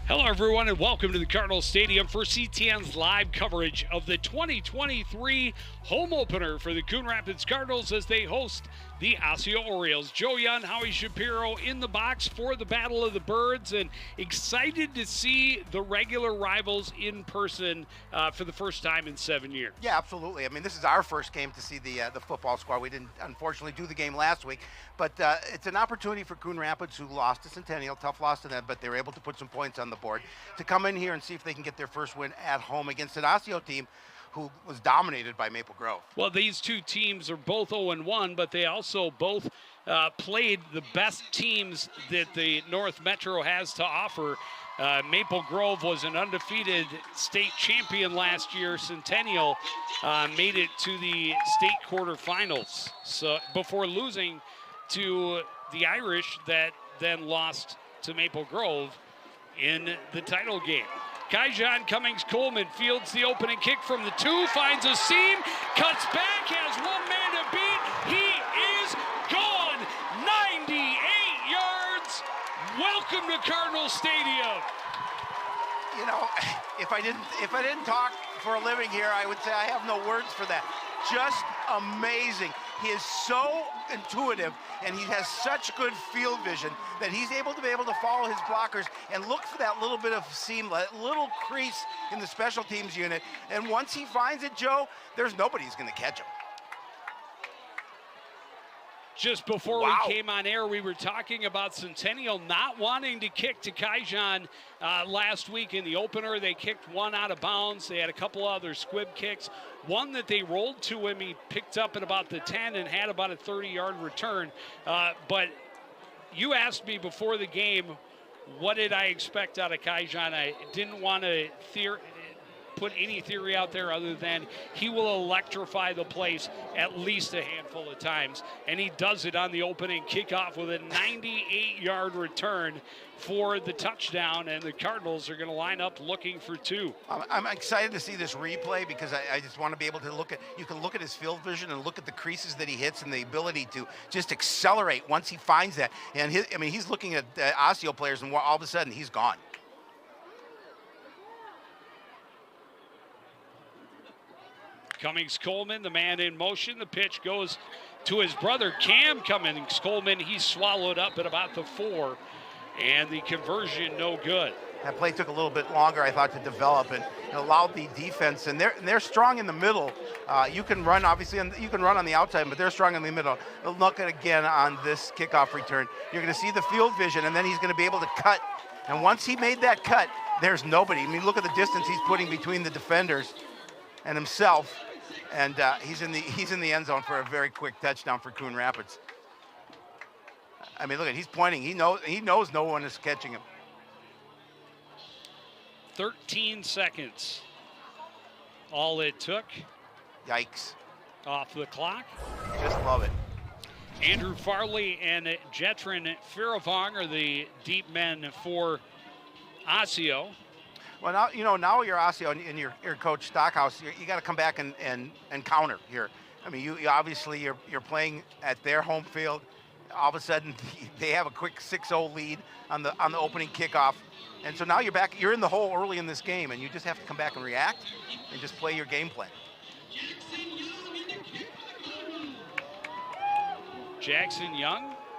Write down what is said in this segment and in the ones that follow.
Hello, everyone, and welcome to the Cardinal Stadium for CTN's live coverage of the 2023 home opener for the Coon Rapids Cardinals as they host the Osseo Orioles. Joe Young, Howie Shapiro in the box for the Battle of the Birds, and excited to see the regular rivals in person for the first time in 7 years. Yeah, absolutely. I mean, this is our first game to see the football squad. We didn't, unfortunately, do the game last week, but it's an opportunity for Coon Rapids, who lost to Centennial, tough loss to them, but they were able to put some points on the board, to come in here and see if they can get their first win at home against an Osseo team who was dominated by Maple Grove. Well, these two teams are both 0-1, but they also both played the best teams that the North Metro has to offer. Maple Grove was an undefeated state champion last year. Centennial made it to the state quarterfinals, so before losing to the Irish, that then lost to Maple Grove in the title game. Kaijan Cummings-Coleman fields the opening kick from the 2, finds a seam, cuts back, has one man to beat. He is gone 98 yards. Welcome to Cardinal Stadium. You know, if I didn't talk for a living here, I would say I have no words for that. Just amazing. He is so intuitive, and he has such good field vision that he's able to follow his blockers and look for that little bit of seam, that little crease in the special teams unit. And once he finds it, Joe, there's nobody who's going to catch him. Just before we came on air, we were talking about Centennial not wanting to kick to Kaijan last week in the opener. They kicked one out of bounds. They had a couple other squib kicks. One that they rolled to him, he picked up at about the 10 and had about a 30-yard return. But you asked me before the game, what did I expect out of Kaijan? I didn't want to put any theory out there other than he will electrify the place at least a handful of times, and he does it on the opening kickoff with a 98-yard return for the touchdown, and the Cardinals are going to line up looking for 2. I'm excited to see this replay because I just want to be able to you can look at his field vision and look at the creases that he hits and the ability to just accelerate once he finds that. And he's looking at Osseo players, and all of a sudden he's gone. Cummings-Coleman, the man in motion. The pitch goes to his brother, Cam Cummings-Coleman. He's swallowed up at about the 4, and the conversion no good. That play took a little bit longer, I thought, to develop, and it allowed the defense, and they're strong in the middle. You can run, obviously, and you can run on the outside, but they're strong in the middle. Look at again on this kickoff return. You're going to see the field vision, and then he's going to be able to cut. And once he made that cut, there's nobody. I mean, look at the distance he's putting between the defenders and himself, and he's in the end zone for a very quick touchdown for Coon Rapids. I mean, look at, he's pointing. He knows no one is catching him. 13 seconds. All it took. Yikes. Off the clock. Just love it. Andrew Farley and Jetron Firavong are the deep men for Osseo. Well, now you're Osseo and your coach Stockhouse. You got to come back and counter here. I mean, you obviously you're playing at their home field. All of a sudden, they have a quick 6-0 lead on the opening kickoff, and so now you're back. You're in the hole early in this game, and you just have to come back and react and just play your game plan.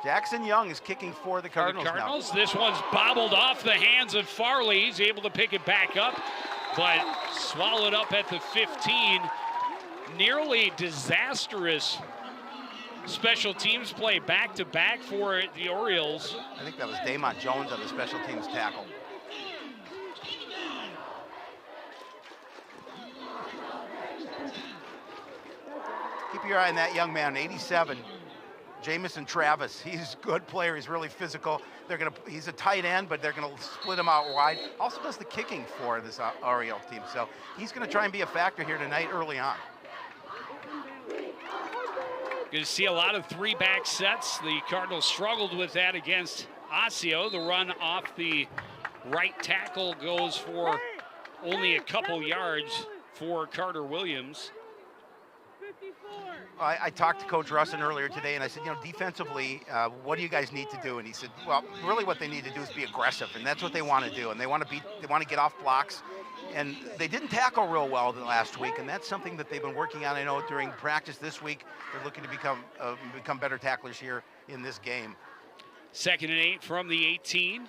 Jackson Young is kicking for the Cardinals now. This one's bobbled off the hands of Farley. He's able to pick it back up, but swallowed up at the 15. Nearly disastrous special teams play back-to-back for the Orioles. I think that was Damon Jones on the special teams tackle. Keep your eye on that young man, 87. Jamison Travis, he's a good player. He's really physical. He's a tight end, but they're going to split him out wide. Also does the kicking for this Oriole team, so he's going to try and be a factor here tonight early on. Going to see a lot of 3-back sets. The Cardinals struggled with that against Osseo. The run off the right tackle goes for only a couple yards for Carter Williams. 54. I talked to Coach Russin earlier today, and I said, defensively, what do you guys need to do? And he said, well, really what they need to do is be aggressive, and that's what they want to do. And they want to get off blocks. And they didn't tackle real well the last week, and that's something that they've been working on. I know during practice this week, they're looking to become better tacklers here in this game. 2nd and 8 from the 18.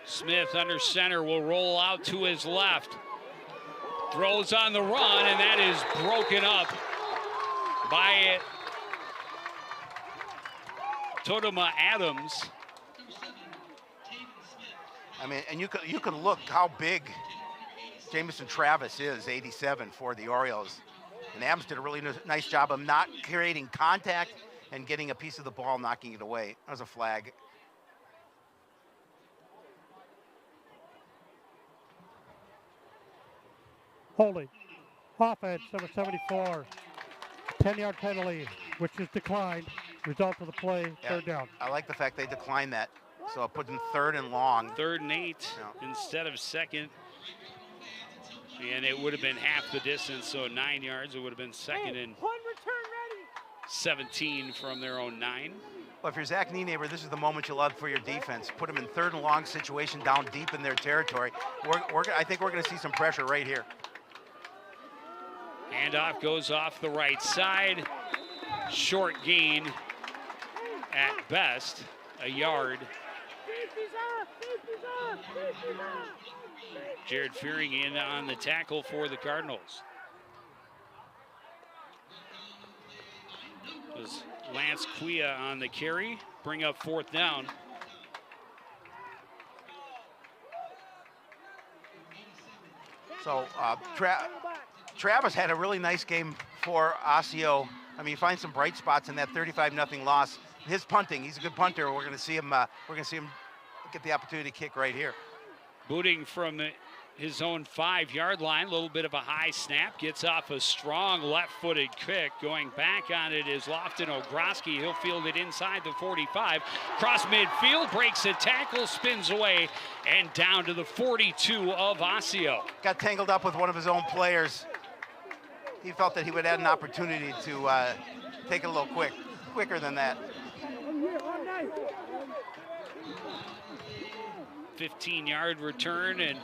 Smith under center will roll out to his left. Throws on the run, and that is broken up by Totoma Adams. I mean, and you can look how big Jamison Travis is, 87 for the Orioles. And Adams did a really nice job of not creating contact and getting a piece of the ball, knocking it away. That was a flag. Holding. Offense, number 74. 10-yard penalty, which is declined. Result of the play, third down. I like the fact they declined that. So I'll put in 3rd and long. 3rd and 8 instead of 2nd. And it would have been half the distance, so 9 yards. It would have been 2nd and 17 from their own 9. Well, if you're Zach Nienaber, this is the moment you love for your defense. Put them in 3rd and long situation down deep in their territory. I think we're going to see some pressure right here. Handoff goes off the right side. Short gain at best, a yard. Jared Fearing in on the tackle for the Cardinals. It was Lance Quia on the carry, bring up 4th down. So Travis had a really nice game for Osseo. I mean, find some bright spots in that 35-0 loss. His punting, he's a good punter. We're going to see him. Get the opportunity to kick right here. Booting from his own 5-yard line, a little bit of a high snap, gets off a strong left-footed kick. Going back on it is Lofton Ogroski. He'll field it inside the 45. Cross midfield, breaks a tackle, spins away, and down to the 42 of Osseo. Got tangled up with one of his own players. He felt that he would add an opportunity to take it a little quicker than that. 15-yard return, and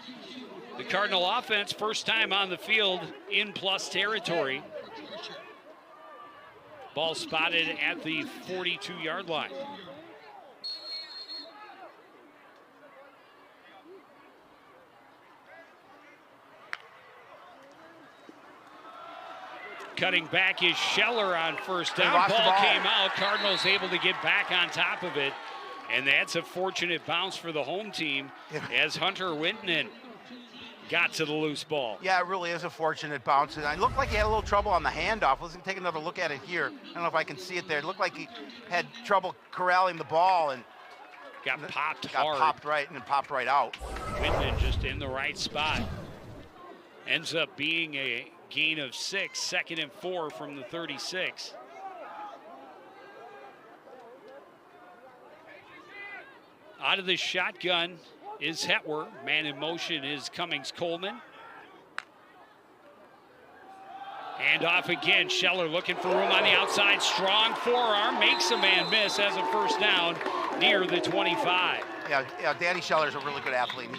the Cardinal offense first time on the field in plus territory. Ball spotted at the 42-yard line. Cutting back is Scheller on first down. Ball came out. Cardinals able to get back on top of it. And that's a fortunate bounce for the home team as Hunter Winton got to the loose ball. Yeah, it really is a fortunate bounce. And it looked like he had a little trouble on the handoff. Let's take another look at it here. I don't know if I can see it there. It looked like he had trouble corralling the ball and got popped right and then popped right out. Winton just in the right spot. Ends up being a gain of 6, 2nd and 4 from the 36. Out of the shotgun is Hetwer. Man in motion is Cummings-Coleman. And off again, Scheller looking for room on the outside. Strong forearm, makes a man miss as a first down near the 25. Yeah, Danny Scheller's a really good athlete.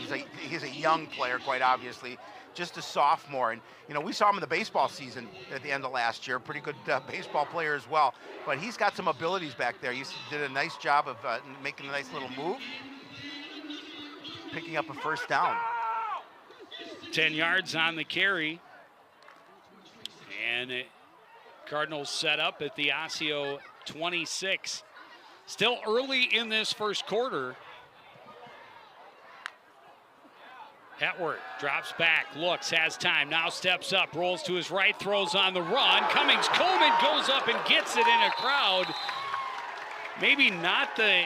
He's a young player, quite obviously, just a sophomore. And, we saw him in the baseball season at the end of last year. Pretty good baseball player as well. But he's got some abilities back there. He did a nice job of making a nice little move, picking up a first down. 10 yards on the carry. And Cardinals set up at the Osseo 26. Still early in this first quarter. Hetwer drops back, looks, has time, now steps up, rolls to his right, throws on the run. Cummings-Coleman goes up and gets it in a crowd. Maybe not the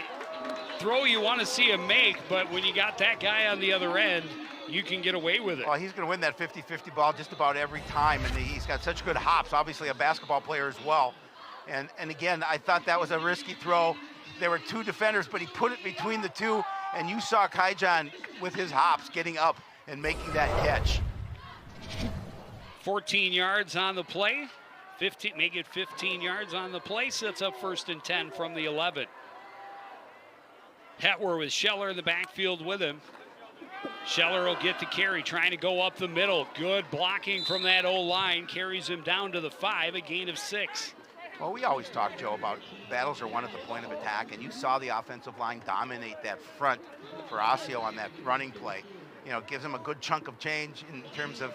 throw you want to see him make, but when you got that guy on the other end, you can get away with it. Well, he's going to win that 50-50 ball just about every time, and he's got such good hops, obviously a basketball player as well. And again, I thought that was a risky throw. There were 2 defenders, but he put it between the 2, and you saw Kaijan with his hops getting up and making that catch. 14 yards on the play, Make it 15 yards on the play. Sets up 1st and 10 from the 11. Hetwer with Scheller in the backfield with him. Scheller will get the carry, trying to go up the middle. Good blocking from that O-line. Carries him down to the 5, a gain of 6. Well, we always talk, Joe, about battles are won at the point of attack, and you saw the offensive line dominate that front for Osseo on that running play. You know, gives him a good chunk of change in terms of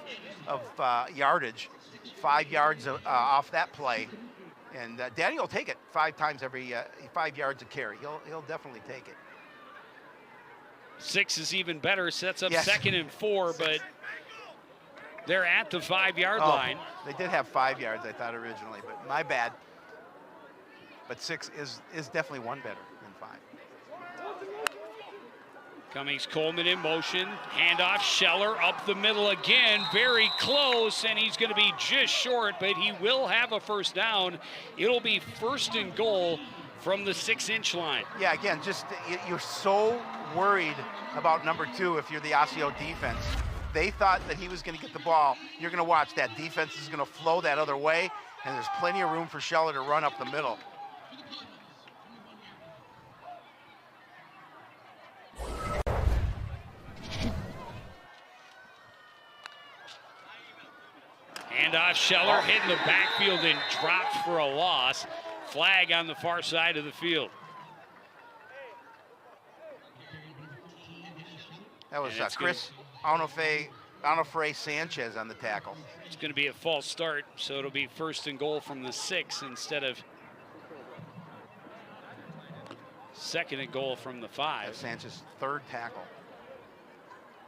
yardage. 5 yards off that play, and Danny will take it 5 times every 5 yards a carry. He'll definitely take it. 6 is even better. Sets up Yes. 2nd and 4, but they're at the 5-yard line. They did have 5 yards, I thought originally, but my bad. But 6 is definitely one better than 5. Cummings Coleman in motion. Handoff, Scheller up the middle again. Very close, and he's going to be just short, but he will have a 1st down. It'll be 1st and goal from the 6-inch line. Yeah, again, just you're so worried about number 2 if you're the Osseo defense. They thought that he was going to get the ball. You're going to watch that defense is going to flow that other way, and there's plenty of room for Scheller to run up the middle. Handoff, Scheller hitting the backfield and dropped for a loss. Flag on the far side of the field. That was Chris Onofre Sanchez on the tackle. It's going to be a false start, so it'll be 1st and goal from the 6 instead of 2nd and goal from the 5. That's Sanchez's 3rd tackle.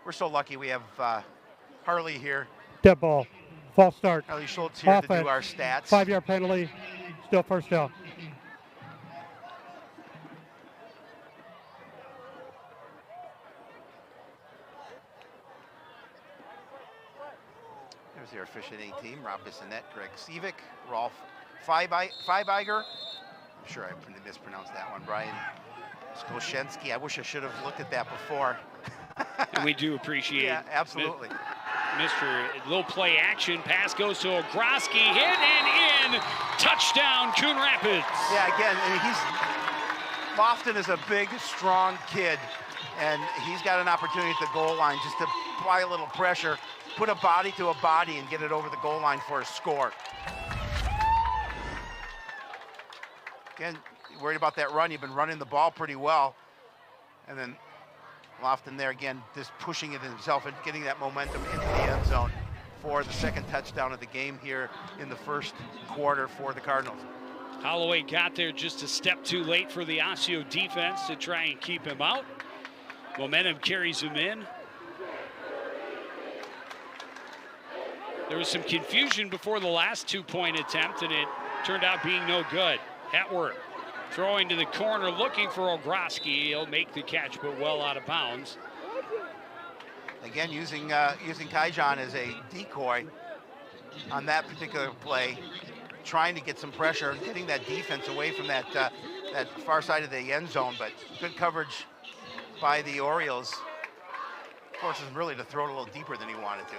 We're so lucky we have Harley here. Dead ball. False start. Harley Schultz here Offense. to do our stats. 5-yard penalty. Still 1st down. There's their officiating team. Rob Bissonette, Greg Sevick, Rolf Feibiger. I'm sure I mispronounced that one. Brian Skoshensky. I wish I should have looked at that before. And we do appreciate Yeah, absolutely. Mr. Little play action. Pass goes to Ogroski. Hit and in. Touchdown, Coon Rapids. Yeah, again, I mean, Lofton is a big, strong kid, and he's got an opportunity at the goal line just to apply a little pressure, put a body to a body, and get it over the goal line for a score. Again, worried about that run. You've been running the ball pretty well. And then Lofton there again, just pushing it himself and getting that momentum into the end zone for the 2nd touchdown of the game here in the 1st quarter for the Cardinals. Holloway got there just a step too late for the Osseo defense to try and keep him out. Momentum carries him in. There was some confusion before the last 2-point attempt, and it turned out being no good. Hetwer throwing to the corner, looking for Ogroski. He'll make the catch, but well out of bounds. Again, using Kaijan as a decoy on that particular play, trying to get some pressure, getting that defense away from that far side of the end zone, but good coverage by the Orioles. Forces him really to throw it a little deeper than he wanted to.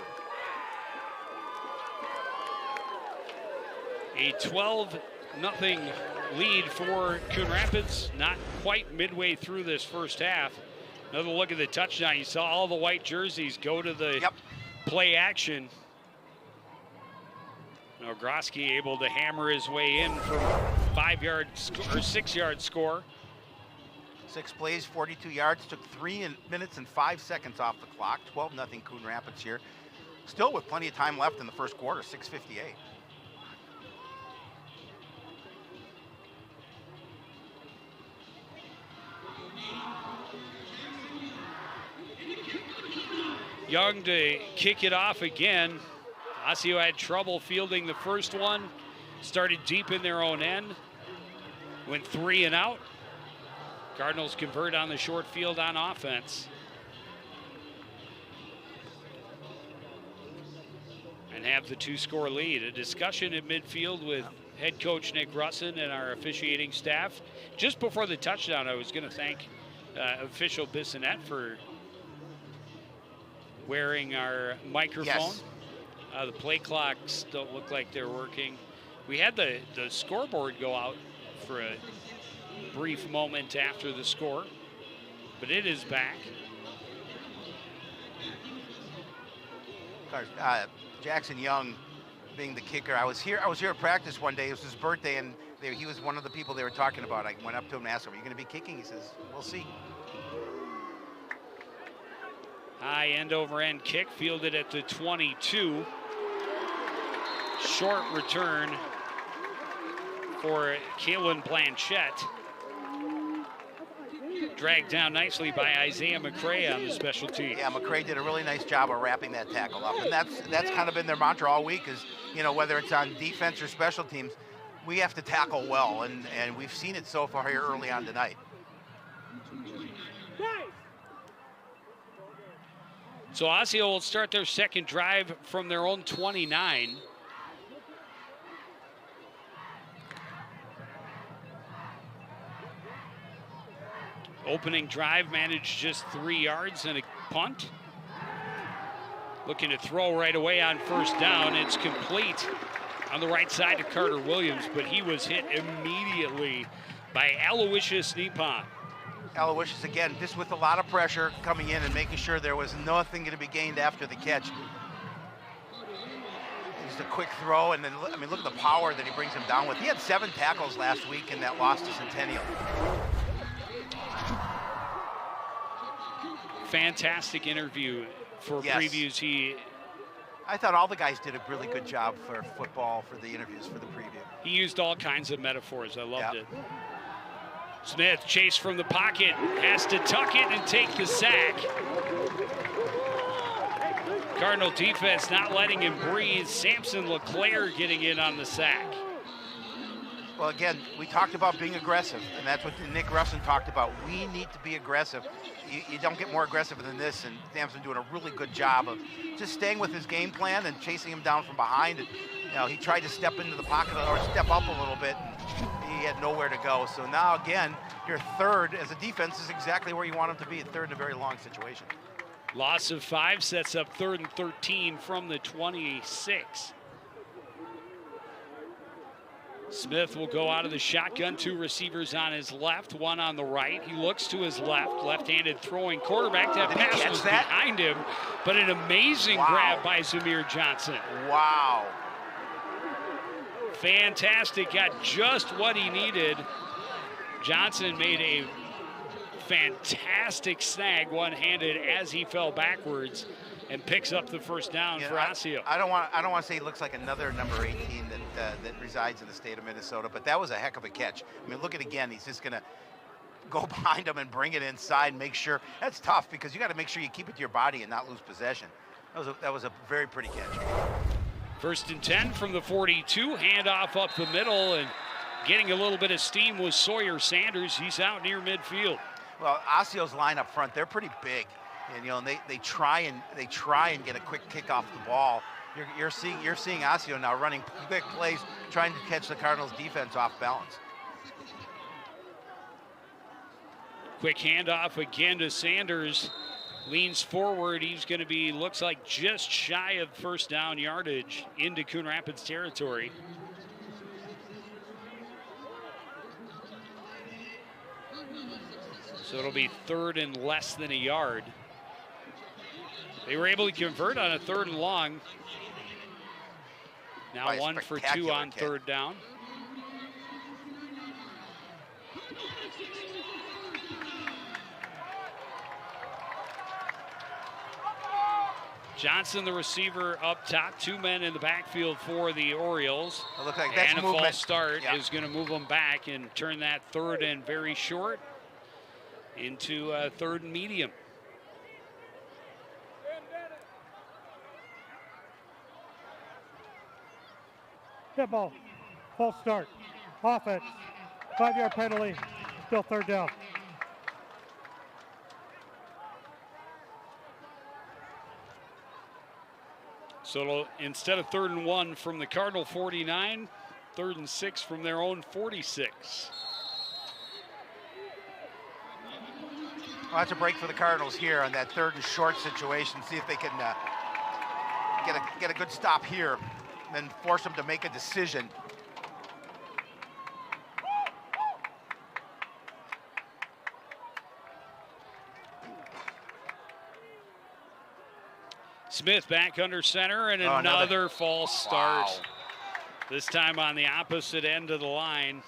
A 12-0 lead for Coon Rapids, not quite midway through this 1st half. Another look at the touchdown. You saw all the white jerseys go to the play action. Now Groski able to hammer his way in for 5-yard or 6-yard score. 6 plays, 42 yards, took 3 minutes and 5 seconds off the clock. 12-0 Coon Rapids here. Still with plenty of time left in the 1st quarter, 6:58. Young to kick it off again. Osseo had trouble fielding the first one. Started deep in their own end. Went 3 and out. Cardinals convert on the short field on offense. And have the 2-score lead. A discussion at midfield with head coach Nick Russin and our officiating staff. Just before the touchdown, I was going to thank official Bissonette for wearing our microphone. Yes. The play clocks don't look like they're working. We had the scoreboard go out for a brief moment after the score, but it is back. Jackson Young being the kicker. I was here at practice one day. It was his birthday, and he was one of the people they were talking about. I went up to him and asked him, "Are you going to be kicking?" He says, "We'll see." High end over end kick fielded at the 22. Short return for Kalen Blanchette. Dragged down nicely by Isaiah McCray on the special team. Yeah, McCray did a really nice job of wrapping that tackle up, and that's kind of been their mantra all week. Is, you know, whether it's on defense or special teams, we have to tackle well, and we've seen it so far here early on tonight. So Osseo will start their second drive from their own 29. Opening drive managed just 3 yards and a punt. Looking to throw right away on first down. It's complete on the right side to Carter Williams, but he was hit immediately by Aloysius Nippon. Aloysius, again, just with a lot of pressure coming in and making sure there was nothing going to be gained after the catch. Just a quick throw, and then, I mean, look at the power that he brings him down with. He had 7 tackles last week in that loss to Centennial. Fantastic interview for previews. I thought all the guys did a really good job for football, for the interviews, for the preview. He used all kinds of metaphors. I loved it. Smith chased from the pocket, has to tuck it and take the sack. Cardinal defense not letting him breathe. Samson LeClaire getting in on the sack. Well, again, we talked about being aggressive, and that's what Nick Russin talked about. We need to be aggressive. You don't get more aggressive than this, and Samson doing a really good job of just staying with his game plan and chasing him down from behind. And, you know, he tried to step into the pocket or step up a little bit. He had nowhere to go. So now, again, your third as a defense is exactly where you want him to be, at third in a very long situation. Loss of 5 sets up 3rd and 13 from the 26. Smith will go out of the shotgun. 2 receivers on his left, 1 on the right. He looks to his left, left-handed throwing quarterback. That pass was behind him, but an amazing grab by Zamir Johnson. Wow. Fantastic, got just what he needed. Johnson made a fantastic snag one-handed as he fell backwards and picks up the first down for Osseo. I don't want to say he looks like another number 18 that resides in the state of Minnesota, but that was a heck of a catch. I mean, look at it again. He's just going to go behind him and bring it inside and make sure. That's tough because you got to make sure you keep it to your body and not lose possession. That was a very pretty catch. 1st and 10 from the 42. Handoff up the middle, and getting a little bit of steam was Sawyer Sanders. He's out near midfield. Well, Osseo's line up front, they're pretty big. And, you know, they try and get a quick kick off the ball. You're seeing Osseo now running quick plays, trying to catch the Cardinals defense off balance. Quick handoff again to Sanders. Leans forward. He's going to be, looks like, just shy of first down yardage into Coon Rapids territory. So it'll be 3rd and less than a yard. They were able to convert on a 3rd and long. Now 1 for 2 on 3rd down. Johnson, the receiver, up top. 2 men in the backfield for the Orioles. It looks like that's movement. And a false start is going to move them back and turn that 3rd and very short into 3rd and medium. Hit ball. False start. Offense. 5-yard penalty. Still 3rd down. So instead of 3rd and 1 from the Cardinal 49, 3rd and 6 from their own 46. Well, that's a break for the Cardinals here on that 3rd and short situation. See if they can get a good stop here, and then force them to make a decision. Smith back under center, and another false start. Wow. This time on the opposite end of the line.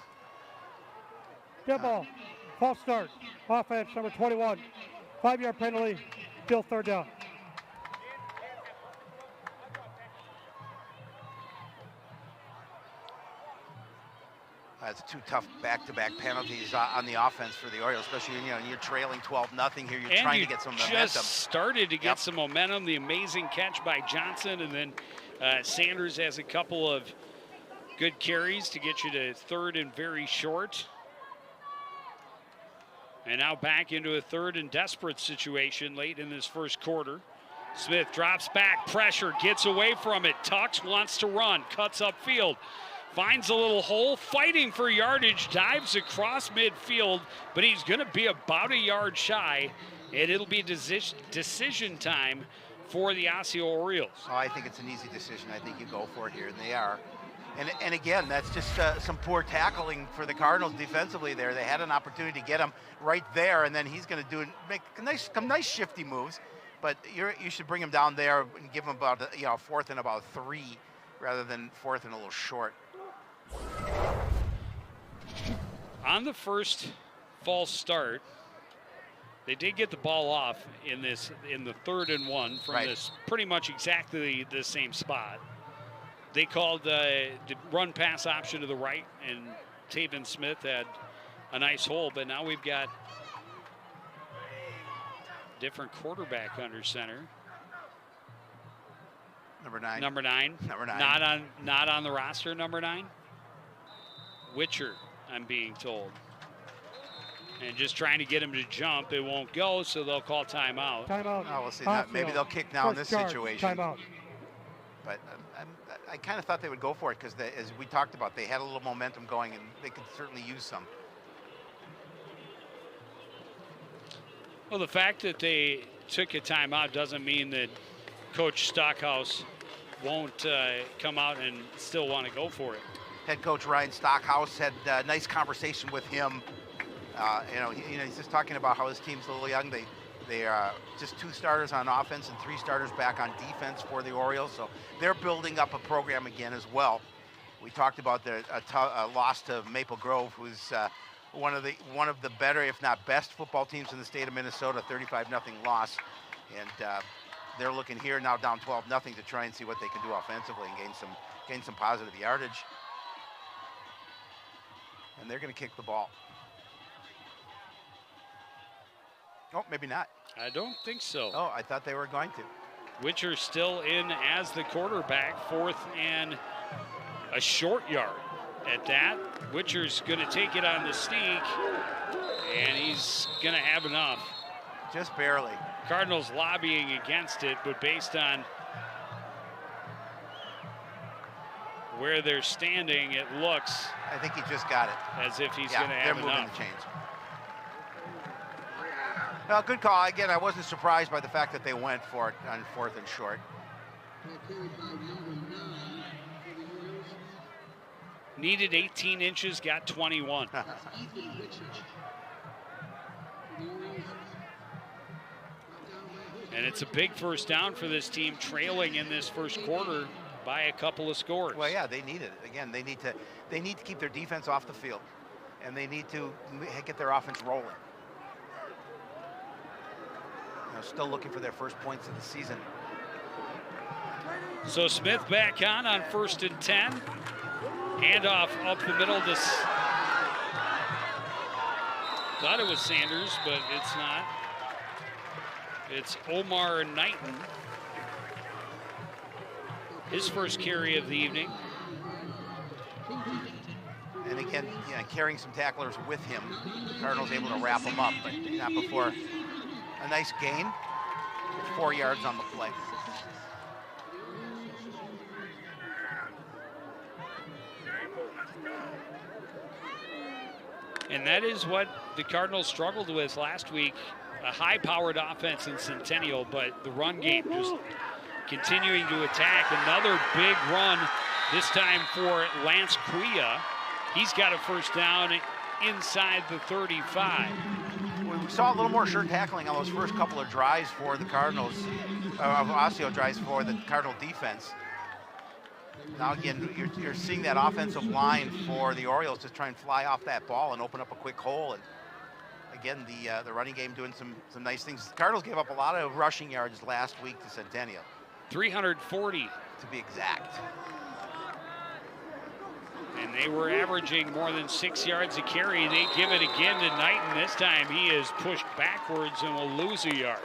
Good ball. False start. Offense, number 21. 5-yard penalty. Still third down. That's two tough back-to-back penalties on the offense for the Orioles, especially when you're trailing 12-0 here. You're trying to get some momentum. Just started to get some momentum. The amazing catch by Johnson, and then Sanders has a couple of good carries to get you to third and very short. And now back into a third and desperate situation late in this first quarter. Smith drops back, pressure, gets away from it. Tucks, wants to run, cuts upfield. Finds a little hole, fighting for yardage, dives across midfield, but he's going to be about a yard shy, and it'll be decision time for the Osseo Orioles. Oh, I think it's an easy decision. I think you go for it here, and they are. And again, that's just some poor tackling for the Cardinals defensively there. They had an opportunity to get him right there, and then he's going to make some nice shifty moves. But you should bring him down there and give him about fourth and about 3, rather than fourth and a little short. On the first false start, they did get the ball off in the 3rd and 1 from this pretty much exactly the same spot. They called the run pass option to the right, and Taven Smith had a nice hole, but now we've got different quarterback under center. Number 9. Number 9. Number 9. Not on the roster, number 9. Witcher, I'm being told. And just trying to get him to jump, it won't go, so they'll call timeout. Timeout. Oh, we'll see. Maybe they'll kick now in this situation. Timeout. But I kind of thought they would go for it because, as we talked about, they had a little momentum going, and they could certainly use some. Well, the fact that they took a timeout doesn't mean that Coach Stockhouse won't come out and still want to go for it. Head coach Ryan Stockhouse had a nice conversation with him. He's just talking about how his team's a little young. They are just 2 starters on offense and 3 starters back on defense for the Orioles. So they're building up a program again as well. We talked about the loss to Maple Grove, who's one of the better, if not best, football teams in the state of Minnesota. 35-0 loss, and they're looking here now down 12-0 to try and see what they can do offensively and gain some positive yardage. And they're going to kick the ball. Oh, maybe not. I don't think so. Oh, I thought they were going to. Witcher still in as the quarterback, 4th and a short yard. At that, Witcher's going to take it on the sneak, and he's going to have enough. Just barely. Cardinals lobbying against it, but based on where they're standing, it looks. I think he just got it. As if he's going to have enough. They're moving the chains. Well, good call. Again, I wasn't surprised by the fact that they went for it on 4th and short. Needed 18 inches, got 21. And it's a big first down for this team, trailing in this first quarter by a couple of scores. Well, yeah, they need it. Again, they need to keep their defense off the field, and they need to get their offense rolling. Still looking for their first points of the season. So Smith back on 1st and 10. Handoff up the middle. Thought it was Sanders, but it's not. It's Omar Knighton. His first carry of the evening. And again, carrying some tacklers with him. The Cardinals able to wrap him up, but not before a nice gain. 4 yards on the play. And that is what the Cardinals struggled with last week. A high-powered offense in Centennial, but the run game just continuing to attack. Another big run, this time for Lance Cuia. He's got a first down inside the 35. we saw a little more sure tackling on those first couple of drives for the Cardinals, Osseo drives for the Cardinal defense. Now again, you're seeing that offensive line for the Orioles just try and fly off that ball and open up a quick hole. And again, the running game doing some nice things. The Cardinals gave up a lot of rushing yards last week to Centennial. 340. To be exact. And they were averaging more than 6 yards a carry. They give it again to Knighton. This time he is pushed backwards and will lose a yard.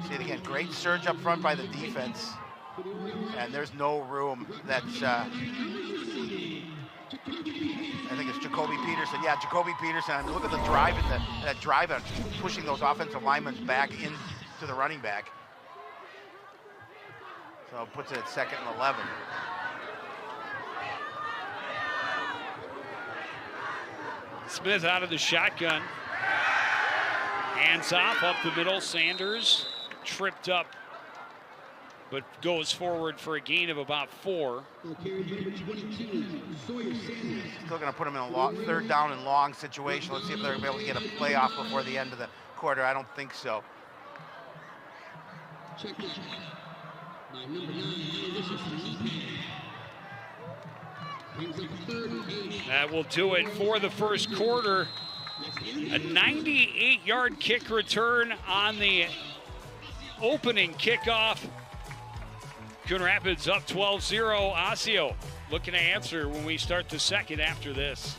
See it again, great surge up front by the defense. And there's no room. That's, I think it's Jacoby Peterson. Yeah, Jacoby Peterson. I mean, look at the drive in that drive and pushing those offensive linemen back into the running back. So it puts it at 2nd and 11. Smith out of the shotgun. Hands off up the middle. Sanders tripped up, but goes forward for a gain of about 4. Still going to put him in a 3rd down and long situation. Let's see if they're going to be able to get a playoff before the end of the quarter. I don't think so. That will do it for the first quarter. A 98-yard kick return on the opening kickoff. Coon Rapids up 12-0. Osseo looking to answer when we start the second after this.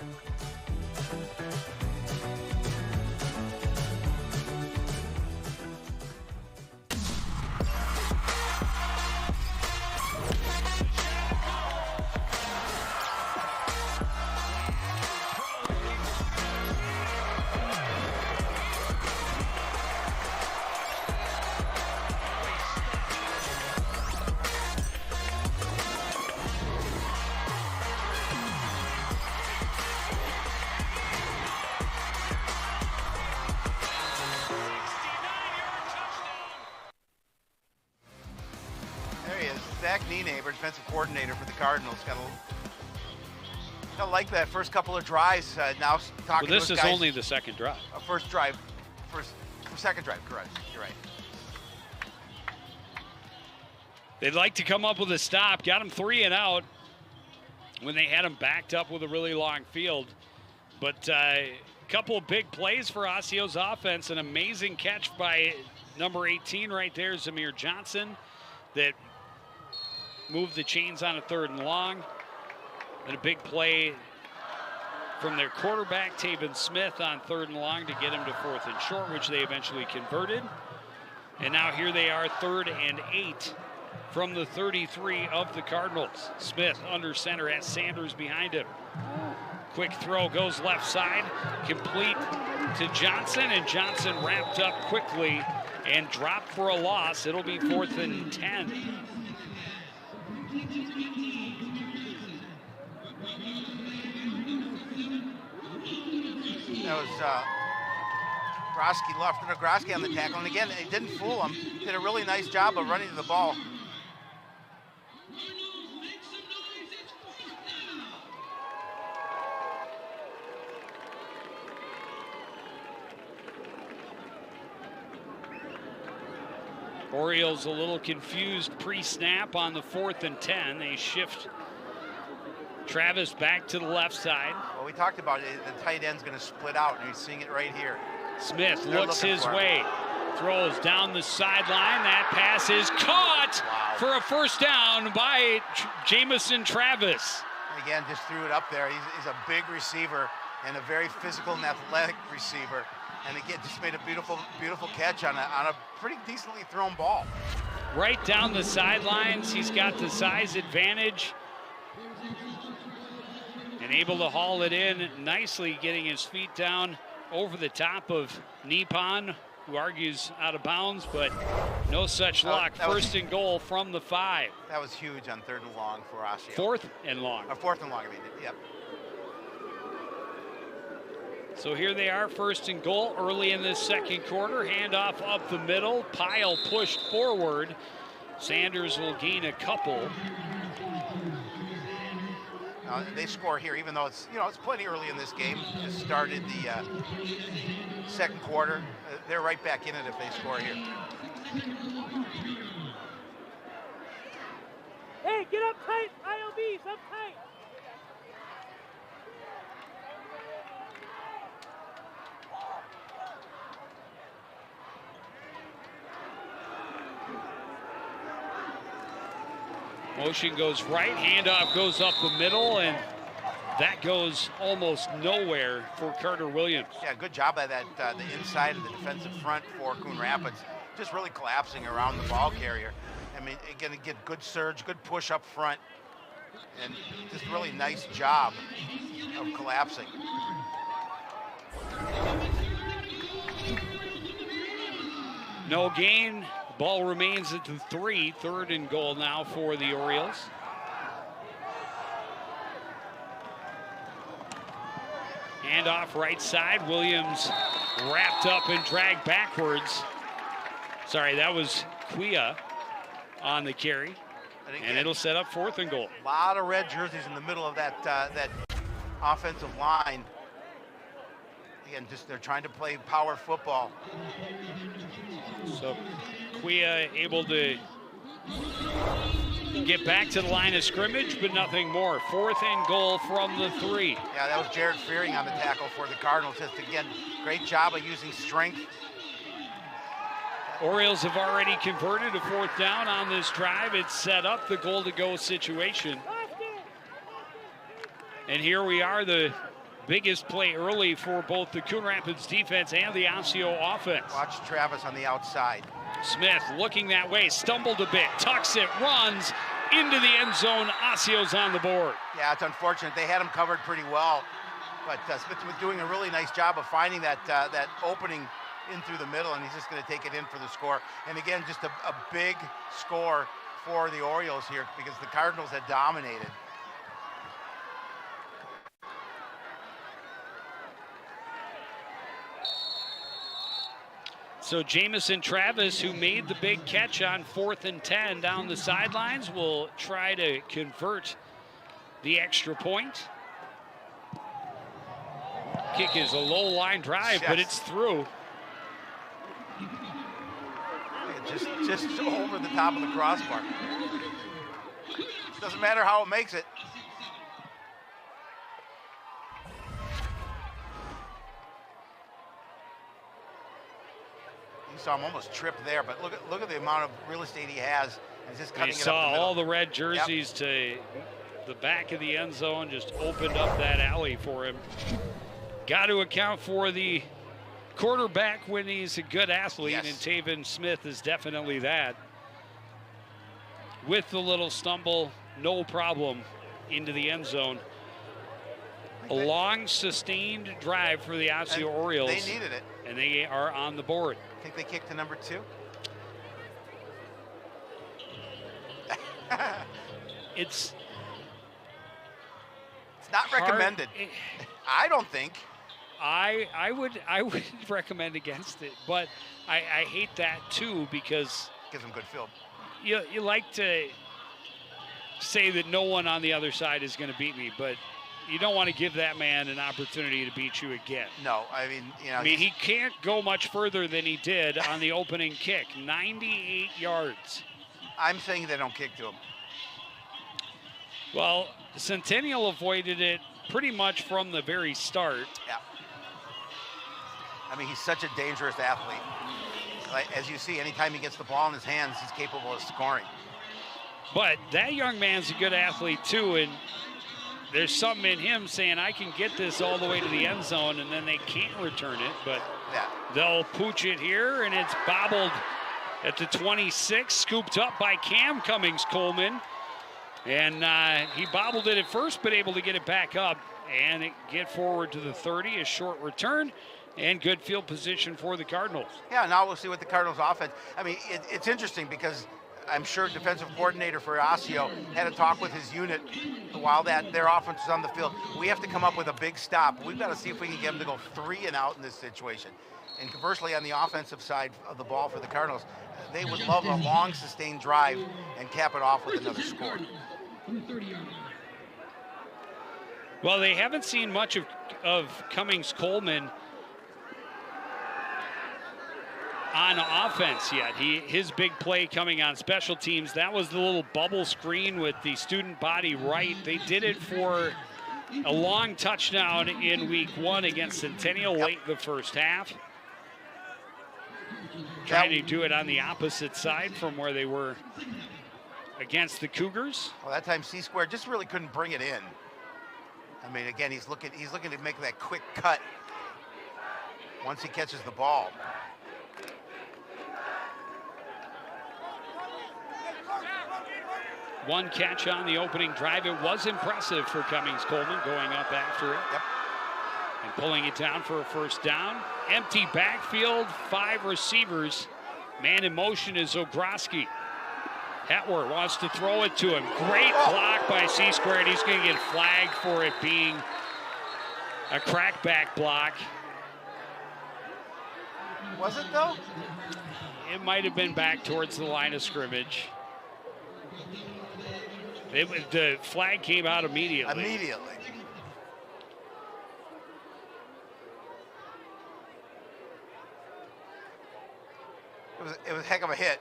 Defensive coordinator for the Cardinals. Gotta like that first couple of drives. Now talking to this is guys, only the second drive. Second drive, correct. You're right. They'd like to come up with a stop. Got him 3 and out when they had him backed up with a really long field. But a couple of big plays for Osseo's offense. An amazing catch by number 18 right there, Zamir Johnson, that moved the chains on a 3rd and long. And a big play from their quarterback, Taven Smith, on 3rd and long to get him to 4th and short, which they eventually converted. And now here they are, 3rd and 8 from the 33 of the Cardinals. Smith under center, has Sanders behind him. Quick throw goes left side, complete to Johnson, and Johnson wrapped up quickly and dropped for a loss. It'll be 4th and 10. That was Groski on the tackle, and again, it didn't fool him. Did a really nice job of running to the ball. Orioles a little confused pre-snap on the 4th and 10. They shift Travis back to the left side. Well, we talked about it. The tight end's going to split out, and you're seeing it right here. Smith looks his way, throws down the sideline. That pass is caught for a first down by Jamison Travis. Again, just threw it up there. He's a big receiver and a very physical and athletic receiver. And again, just made a beautiful, beautiful catch on a pretty decently thrown ball. Right down the sidelines. He's got the size advantage. And able to haul it in nicely, getting his feet down over the top of Nippon, who argues out of bounds, but no such luck. First and goal from the 5. That was huge on 3rd and long for Osseo. 4th and long. 4th and long, I mean, yep. So here they are, 1st and goal early in this second quarter. Handoff up the middle, pile pushed forward. Sanders will gain a couple. They score here, even though it's it's plenty early in this game. Just started the second quarter. They're right back in it if they score here. Hey, get up tight, ILBs, up tight. Motion goes right, handoff goes up the middle, and that goes almost nowhere for Carter Williams. Yeah, good job by that, the inside of the defensive front for Coon Rapids, just really collapsing around the ball carrier. I mean, going to get good surge, good push up front, and just really nice job of collapsing. No gain. Ball remains at the 3. 3rd and goal now for the Orioles. Handoff right side. Williams wrapped up and dragged backwards. Sorry, that was Quia on the carry. And it'll set up 4th and goal. A lot of red jerseys in the middle of that that offensive line. Again, just they're trying to play power football. So Quia able to get back to the line of scrimmage, but nothing more. 4th and goal from the 3. Yeah, that was Jared Fearing on the tackle for the Cardinals. Just again, great job of using strength. Orioles have already converted a 4th down on this drive. It's set up the goal to go situation. And here we are, the biggest play early for both the Coon Rapids defense and the Osseo offense. Watch Travis on the outside. Smith looking that way, stumbled a bit, tucks it, runs into the end zone. Osseo's on the board. Yeah, it's unfortunate. They had him covered pretty well, but Smith was doing a really nice job of finding that that opening in through the middle, and he's just going to take it in for the score. And again, just a big score for the Orioles here because the Cardinals had dominated. So Jamison Travis, who made the big catch on 4th and 10 down the sidelines, will try to convert the extra point. Kick is a low line drive, but it's through. Just over the top of the crossbar. Doesn't matter how it makes it. You saw him almost trip there, but look at the amount of real estate he has. He's just cutting it up the middle. Saw all the red jerseys to the back of the end zone, just opened up that alley for him. Got to account for the quarterback when he's a good athlete, and Taven Smith is definitely that. With the little stumble, no problem into the end zone. A long, sustained drive for the Osseo Orioles. They needed it. And they are on the board. I think they kicked to number 2. It's not recommended. I don't think. I would recommend against it, but I hate that too because gives them good film. You like to say that no one on the other side is going to beat me, but you don't want to give that man an opportunity to beat you again. No, I mean, he can't go much further than he did on the opening kick, 98 yards. I'm saying they don't kick to him. Well, Centennial avoided it pretty much from the very start. Yeah. I mean, he's such a dangerous athlete. Like, as you see, anytime he gets the ball in his hands, he's capable of scoring. But that young man's a good athlete too, and there's something in him saying, I can get this all the way to the end zone, and then they can't return it, but they'll pooch it here, and it's bobbled at the 26, scooped up by Cam Cummings-Coleman. And he bobbled it at first, but able to get it back up and get forward to the 30, a short return, and good field position for the Cardinals. Yeah, now we'll see what the Cardinals offense. I mean, it's interesting because I'm sure defensive coordinator for Osseo had a talk with his unit while their offense is on the field. We have to come up with a big stop. We've got to see if we can get them to go 3 and out in this situation. And conversely, on the offensive side of the ball for the Cardinals, they would love a long, sustained drive and cap it off with another score. Well, they haven't seen much of Cummings-Coleman on offense yet. His big play coming on special teams, that was the little bubble screen with the student body right. They did it for a long touchdown in week 1 against Centennial late in the first half. Trying to do it on the opposite side from where they were against the Cougars. Well, that time C-Square just really couldn't bring it in. I mean, again, he's looking to make that quick cut once he catches the ball. One catch on the opening drive. It was impressive for Cummings-Coleman going up after it. Yep. And pulling it down for a first down. Empty backfield, 5 receivers. Man in motion is Ogroski. Hetwer wants to throw it to him. Great block by C-Square, and he's going to get flagged for it being a crackback block. Was it, though? It might have been back towards the line of scrimmage. The flag came out immediately. Immediately. It was a heck of a hit.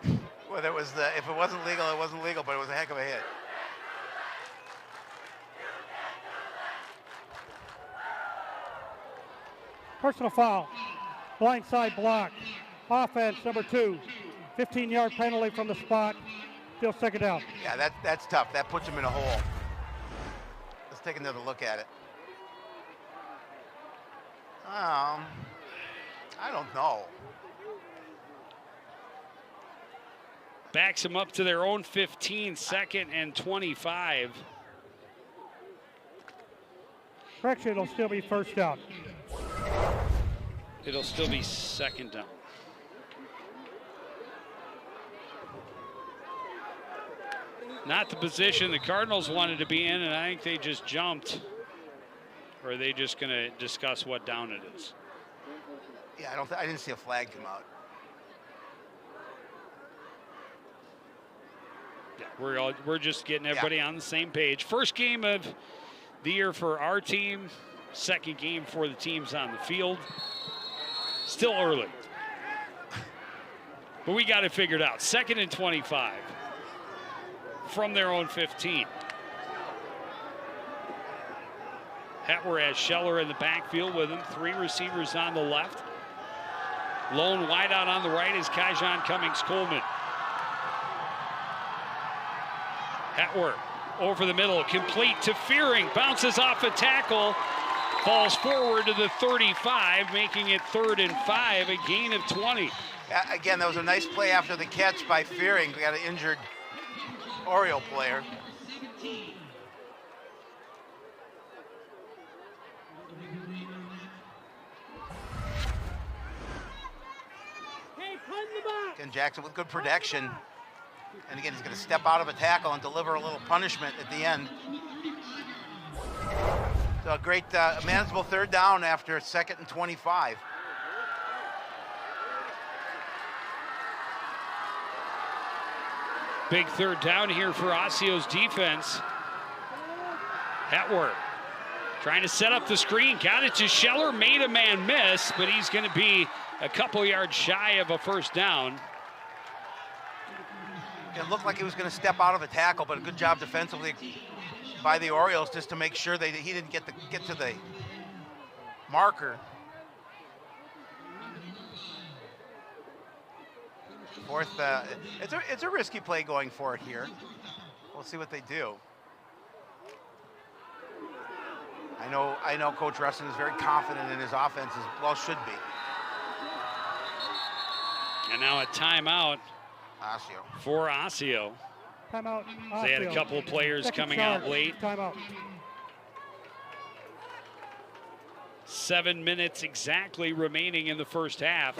Whether it was if it wasn't legal, it wasn't legal, but it was a heck of a hit. Personal foul. Blindside block. Offense, number 2. 15-yard penalty from the spot. Still second down. Yeah, that's tough. That puts him in a hole. Let's take another look at it. I don't know. Backs them up to their own 15, 2nd and 25. Correction, it'll still be first down. It'll still be second down. Not the position the Cardinals wanted to be in, and I think they just jumped. Or are they just going to discuss what down it is? Yeah, I didn't see a flag come out. Yeah, we're just getting everybody on the same page. First game of the year for our team. Second game for the teams on the field. Still early. But we got it figured out. 2nd and 25 from their own 15. Hetwer has Scheller in the backfield with him. 3 receivers on the left. Lone wideout on the right is Kaijon Cummings-Coleman. Hetwer over the middle, complete to Fearing, bounces off a tackle, falls forward to the 35, making it 3rd and 5, a gain of 20. Again, that was a nice play after the catch by Fearing. We got an injured Oriole player. Again, Jackson with good protection. And again, he's going to step out of a tackle and deliver a little punishment at the end. So a great manageable 3rd down after 2nd and 25. Big 3rd down here for Osseo's defense. Hetwer trying to set up the screen, got it to Scheller, made a man miss, but he's going to be a couple yards shy of a first down. It looked like he was going to step out of a tackle, but a good job defensively by the Orioles just to make sure that he didn't get to the marker. Fourth, it's a risky play going for it here. We'll see what they do. I know Coach Rustin is very confident in his offense, as well should be. And now a timeout Osseo. for Osseo. Timeout. They had a couple of players coming out late. Timeout. 7 minutes exactly remaining in the first half.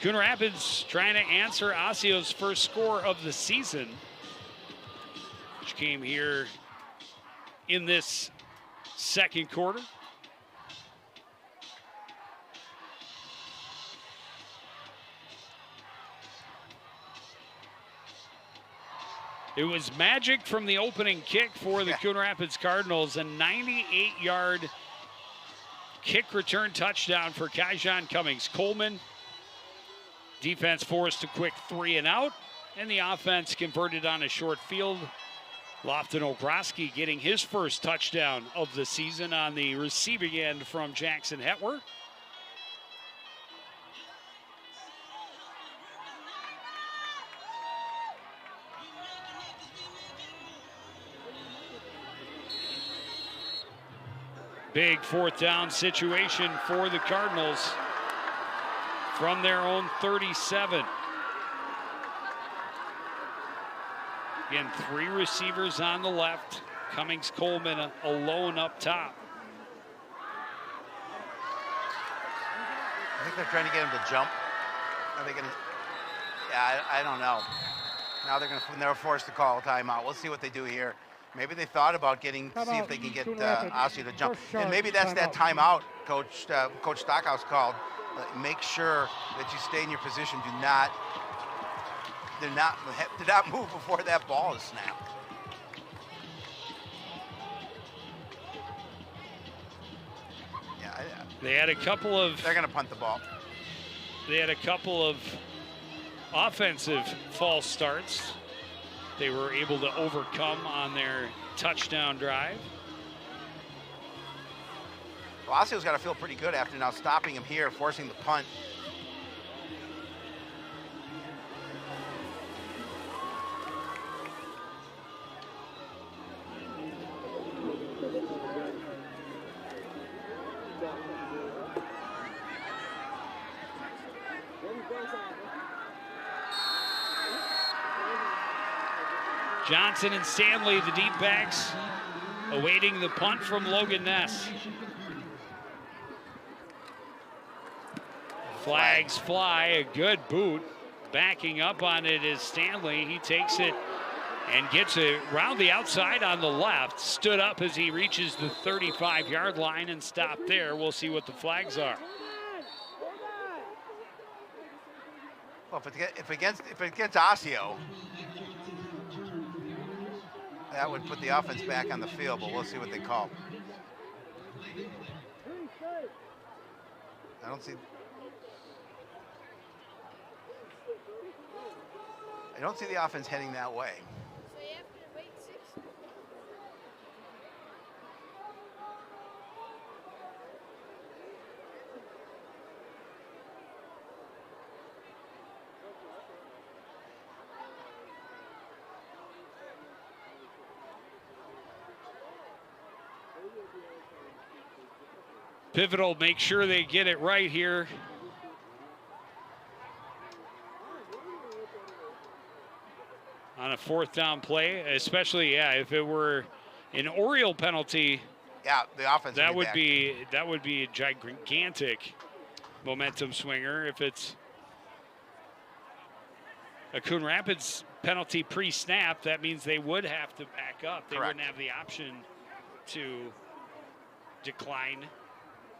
Coon Rapids trying to answer Osseo's first score of the season, which came here in this second quarter. It was magic from the opening kick for the Coon Rapids Cardinals. A 98-yard kick return touchdown for Kaijan Cummings Coleman. Defense forced a quick 3 and out, and the offense converted on a short field. Lofton Ogroski getting his first touchdown of the season on the receiving end from Jackson Hetwer. Big 4th down situation for the Cardinals from their own 37. Again, 3 receivers on the left. Cummings Coleman alone up top. I think they're trying to get him to jump. Are they going to? Yeah, I don't know. Now they're forced to call a timeout. We'll see what they do here. Maybe they thought about see if they can get Osseo to jump. And maybe that's that timeout Coach Stockhouse called. Make sure that you stay in your position. Do not move before that ball is snapped. Yeah, they had a couple of. They're going to punt the ball. They had a couple of offensive false starts. They were able to overcome on their touchdown drive. Well, Osseo's got to feel pretty good after now stopping him here, forcing the punt. Johnson and Stanley, the deep backs, awaiting the punt from Logan Ness. Flags fly, a good boot. Backing up on it is Stanley. He takes it and gets it around the outside on the left. Stood up as he reaches the 35-yard line and stopped there. We'll see what the flags are. Well, if it gets Osseo, that would put the offense back on the field, but we'll see what they call. I don't see the offense heading that way. Pivotal, make sure they get it right here. On a 4th down play, especially, if it were an Oriole penalty, the offense that would be a gigantic momentum swinger. If it's a Coon Rapids penalty pre-snap, that means they would have to back up. They wouldn't have the option to decline,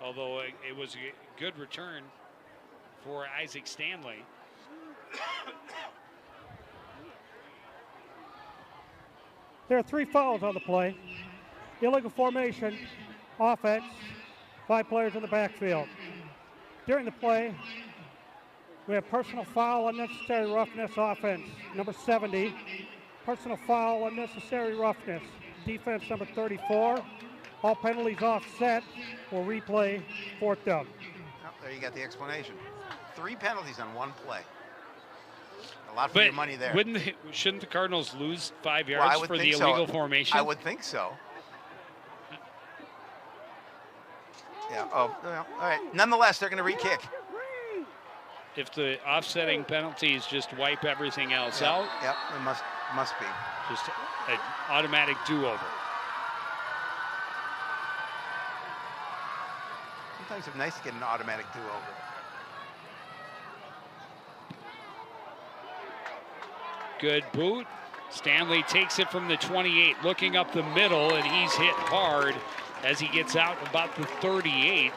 although it was a good return for Isaac Stanley. There are 3 fouls on the play. Illegal formation, offense, 5 players in the backfield. During the play, we have personal foul, unnecessary roughness, offense, number 70. Personal foul, unnecessary roughness, defense, number 34. All penalties offset. We'll replay 4th down. Oh, there you got the explanation. 3 penalties on 1 play. A lot for your money there. Shouldn't the Cardinals lose 5 yards for the illegal formation? I would think so. Yeah. Oh, all right. Nonetheless, they're going to re-kick. If the offsetting penalties just wipe everything else out. Yep. It must be. Just an automatic do-over. Sometimes it's nice to get an automatic do-over. Good boot. Stanley takes it from the 28, looking up the middle, and he's hit hard as he gets out about the 38.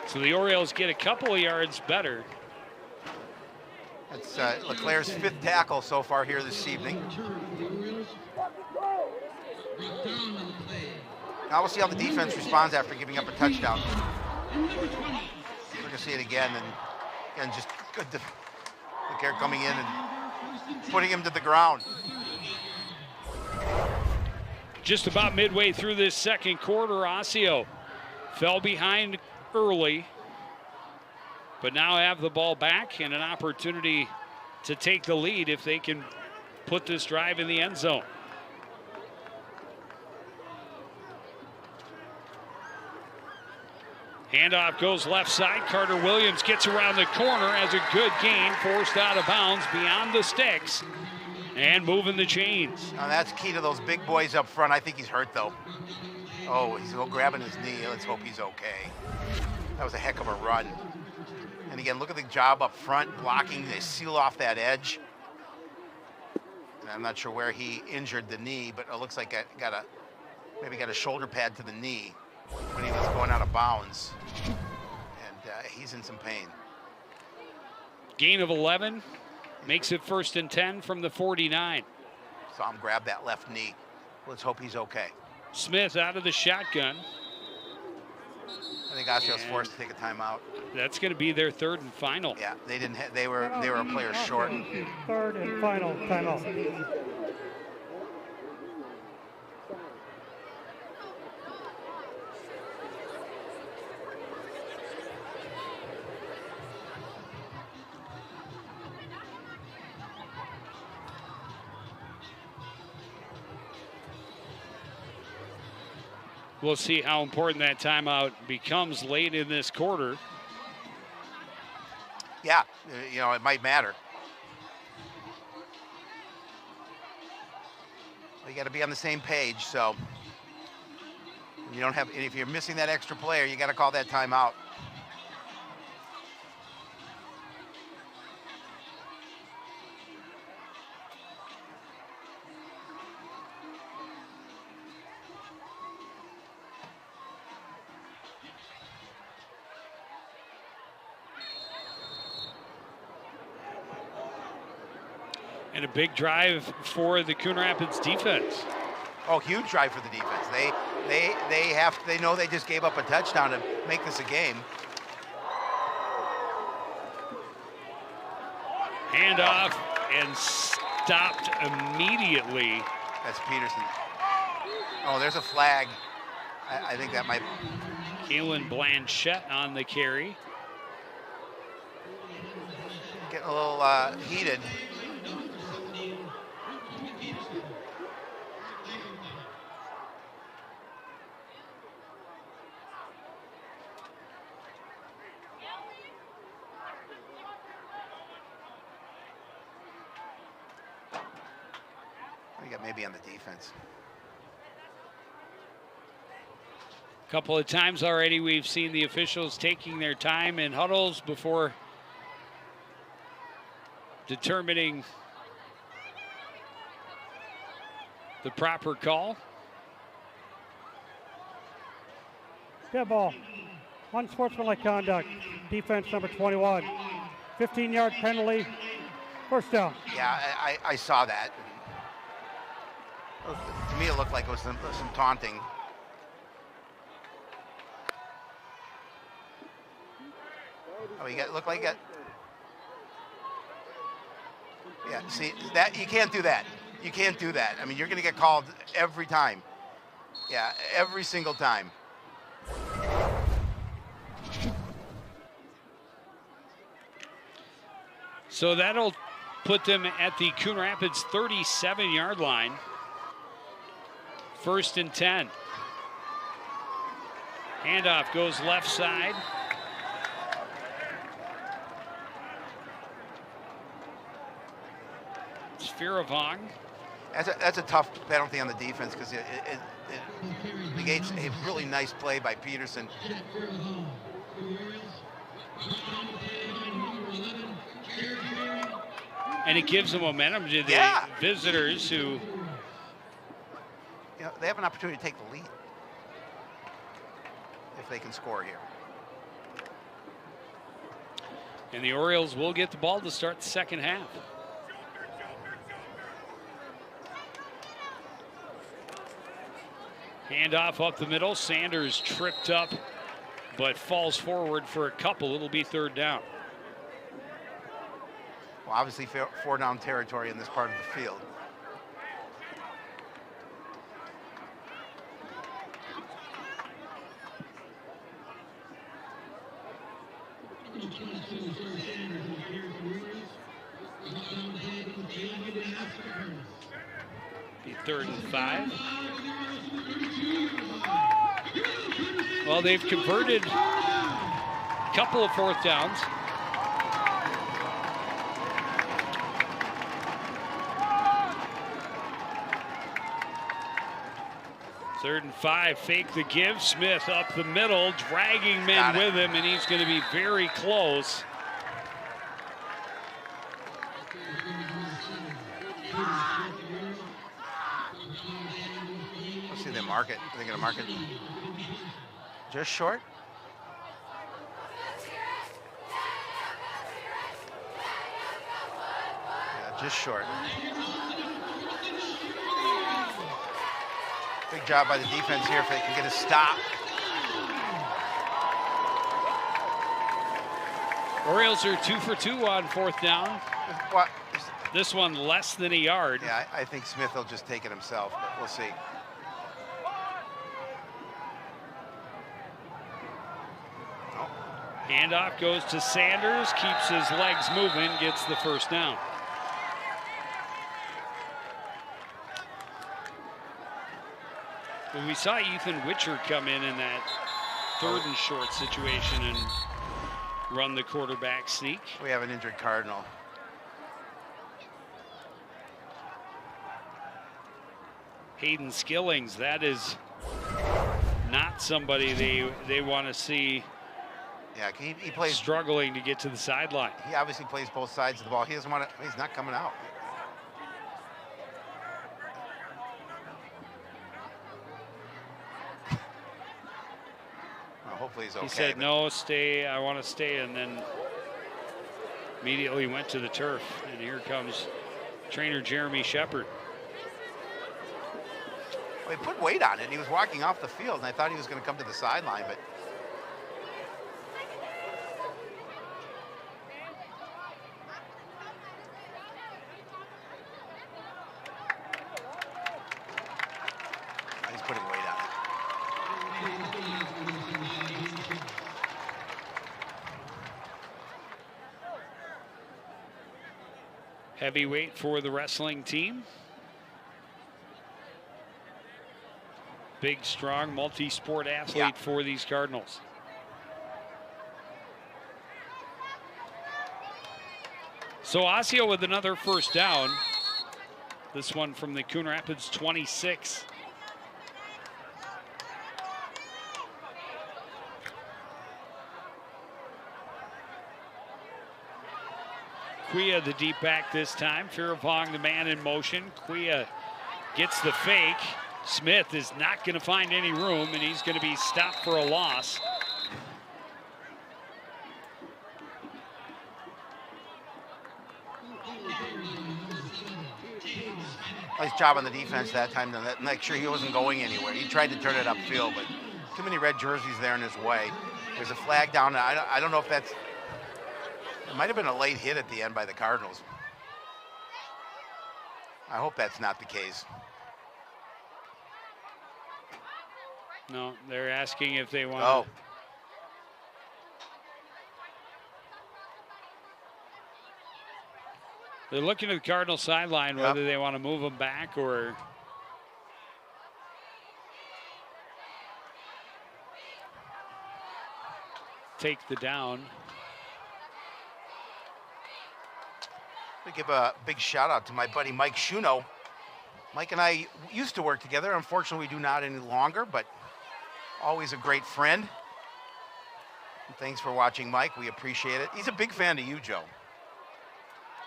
So the Orioles get a couple of yards better. It's Leclerc's 5th tackle so far here this evening. Now we'll see how the defense responds after giving up a touchdown. We're going to see it again, and just good the care coming in and putting him to the ground. Just about midway through this second quarter, Osseo fell behind early, but now have the ball back and an opportunity to take the lead if they can put this drive in the end zone. Handoff goes left side. Carter Williams gets around the corner, has a good gain, forced out of bounds beyond the sticks, and moving the chains. Now that's key to those big boys up front. I think he's hurt though. Oh, he's grabbing his knee. Let's hope he's okay. That was a heck of a run. And again, look at the job up front, blocking. They seal off that edge. And I'm not sure where he injured the knee, but it looks like maybe got a shoulder pad to the knee when he was going out of bounds. And he's in some pain. Gain of 11 makes it 1st and 10 from the 49. Saw him grab that left knee. Let's hope he's okay. Smith out of the shotgun. I think Osceo's forced to take a timeout. That's going to be their 3rd and final. Yeah, they didn't. They were a player short. 3rd and final timeout. We'll see how important that timeout becomes late in this quarter. Yeah, you know, it might matter. You got to be on the same page, so you don't have. If you're missing that extra player, you got to call that timeout. And a big drive for the Coon Rapids defense. Oh, huge drive for the defense. They know they just gave up a touchdown to make this a game. Handoff and stopped immediately. That's Peterson. Oh, there's a flag. I think that might. Kalen Blanchette on the carry. Getting a little heated. Maybe on the defense. A couple of times already we've seen the officials taking their time in huddles before determining the proper call. Dead ball. Unsportsmanlike conduct. Defense number 21. 15-yard penalty. 1st down. Yeah, I saw that. To me, it looked like it was some taunting. Oh, looked like it. Yeah, see that you can't do that. You can't do that. I mean, you're going to get called every time. Yeah, every single time. So that'll put them at the Coon Rapids 37-yard line. 1st and 10. Handoff goes left side. It's Firavong. That's a tough penalty on the defense because it negates a really nice play by Peterson. And it gives them momentum to the visitors who... You know, they have an opportunity to take the lead if they can score here. And the Orioles will get the ball to start the second half. Handoff up the middle. Sanders tripped up, but falls forward for a couple. It'll be third down. Well, obviously 4-down territory in this part of the field. Be 3rd and 5. Well, they've converted a couple of 4th downs. Third and 5, fake the give. Smith up the middle, dragging men with him, and he's going to be very close. Let's see, they mark it. Are they going to mark it just short? Yeah, just short. Big job by the defense here if they can get a stop. Orioles are 2 for 2 on 4th down. What? This one less than a yard. Yeah, I think Smith will just take it himself, but we'll see. Oh. Handoff goes to Sanders, keeps his legs moving, gets the first down. Well, we saw Ethan Witcher come in that 3rd and short situation and run the quarterback sneak. We have an injured Cardinal. Hayden Skillings, that is not somebody they want to see. Yeah, he plays struggling to get to the sideline. He obviously plays both sides of the ball. He doesn't want to. He's not coming out. Well, hopefully he's okay. He said, "No, stay. I want to stay," and then immediately went to the turf. And here comes trainer Jeremy Shepard. Well, he put weight on it. He was walking off the field, and I thought he was going to come to the sideline, but. He's putting weight on it. Heavyweight for the wrestling team. Big, strong, multi-sport athlete for these Cardinals. So Osseo with another first down. This one from the Coon Rapids 26. Quia the deep back this time. Firapong the man in motion. Quia gets the fake. Smith is not going to find any room, and he's going to be stopped for a loss. Nice job on the defense that time to make sure he wasn't going anywhere. He tried to turn it upfield, but too many red jerseys there in his way. There's a flag down. I don't know if that's. It might have been a late hit at the end by the Cardinals. I hope that's not the case. No, they're asking if they want. Oh. They're looking at the Cardinal sideline, whether they want to move them back or. Take the down. We give a big shout out to my buddy Mike Shuno. Mike and I used to work together. Unfortunately, we do not any longer, but always a great friend. And thanks for watching, Mike. We appreciate it. He's a big fan of you, Joe.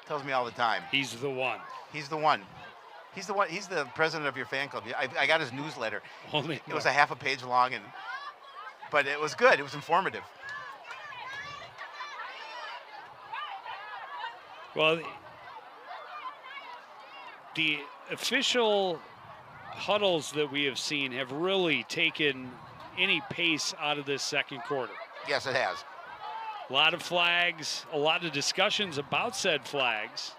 Tells me all the time. He's the one. He's the one. He's the one. He's the president of your fan club. I got his newsletter. It was a half a page long, but it was good. It was informative. Well, the official huddles that we have seen have really taken any pace out of this second quarter. Yes, it has. A lot of flags, a lot of discussions about said flags.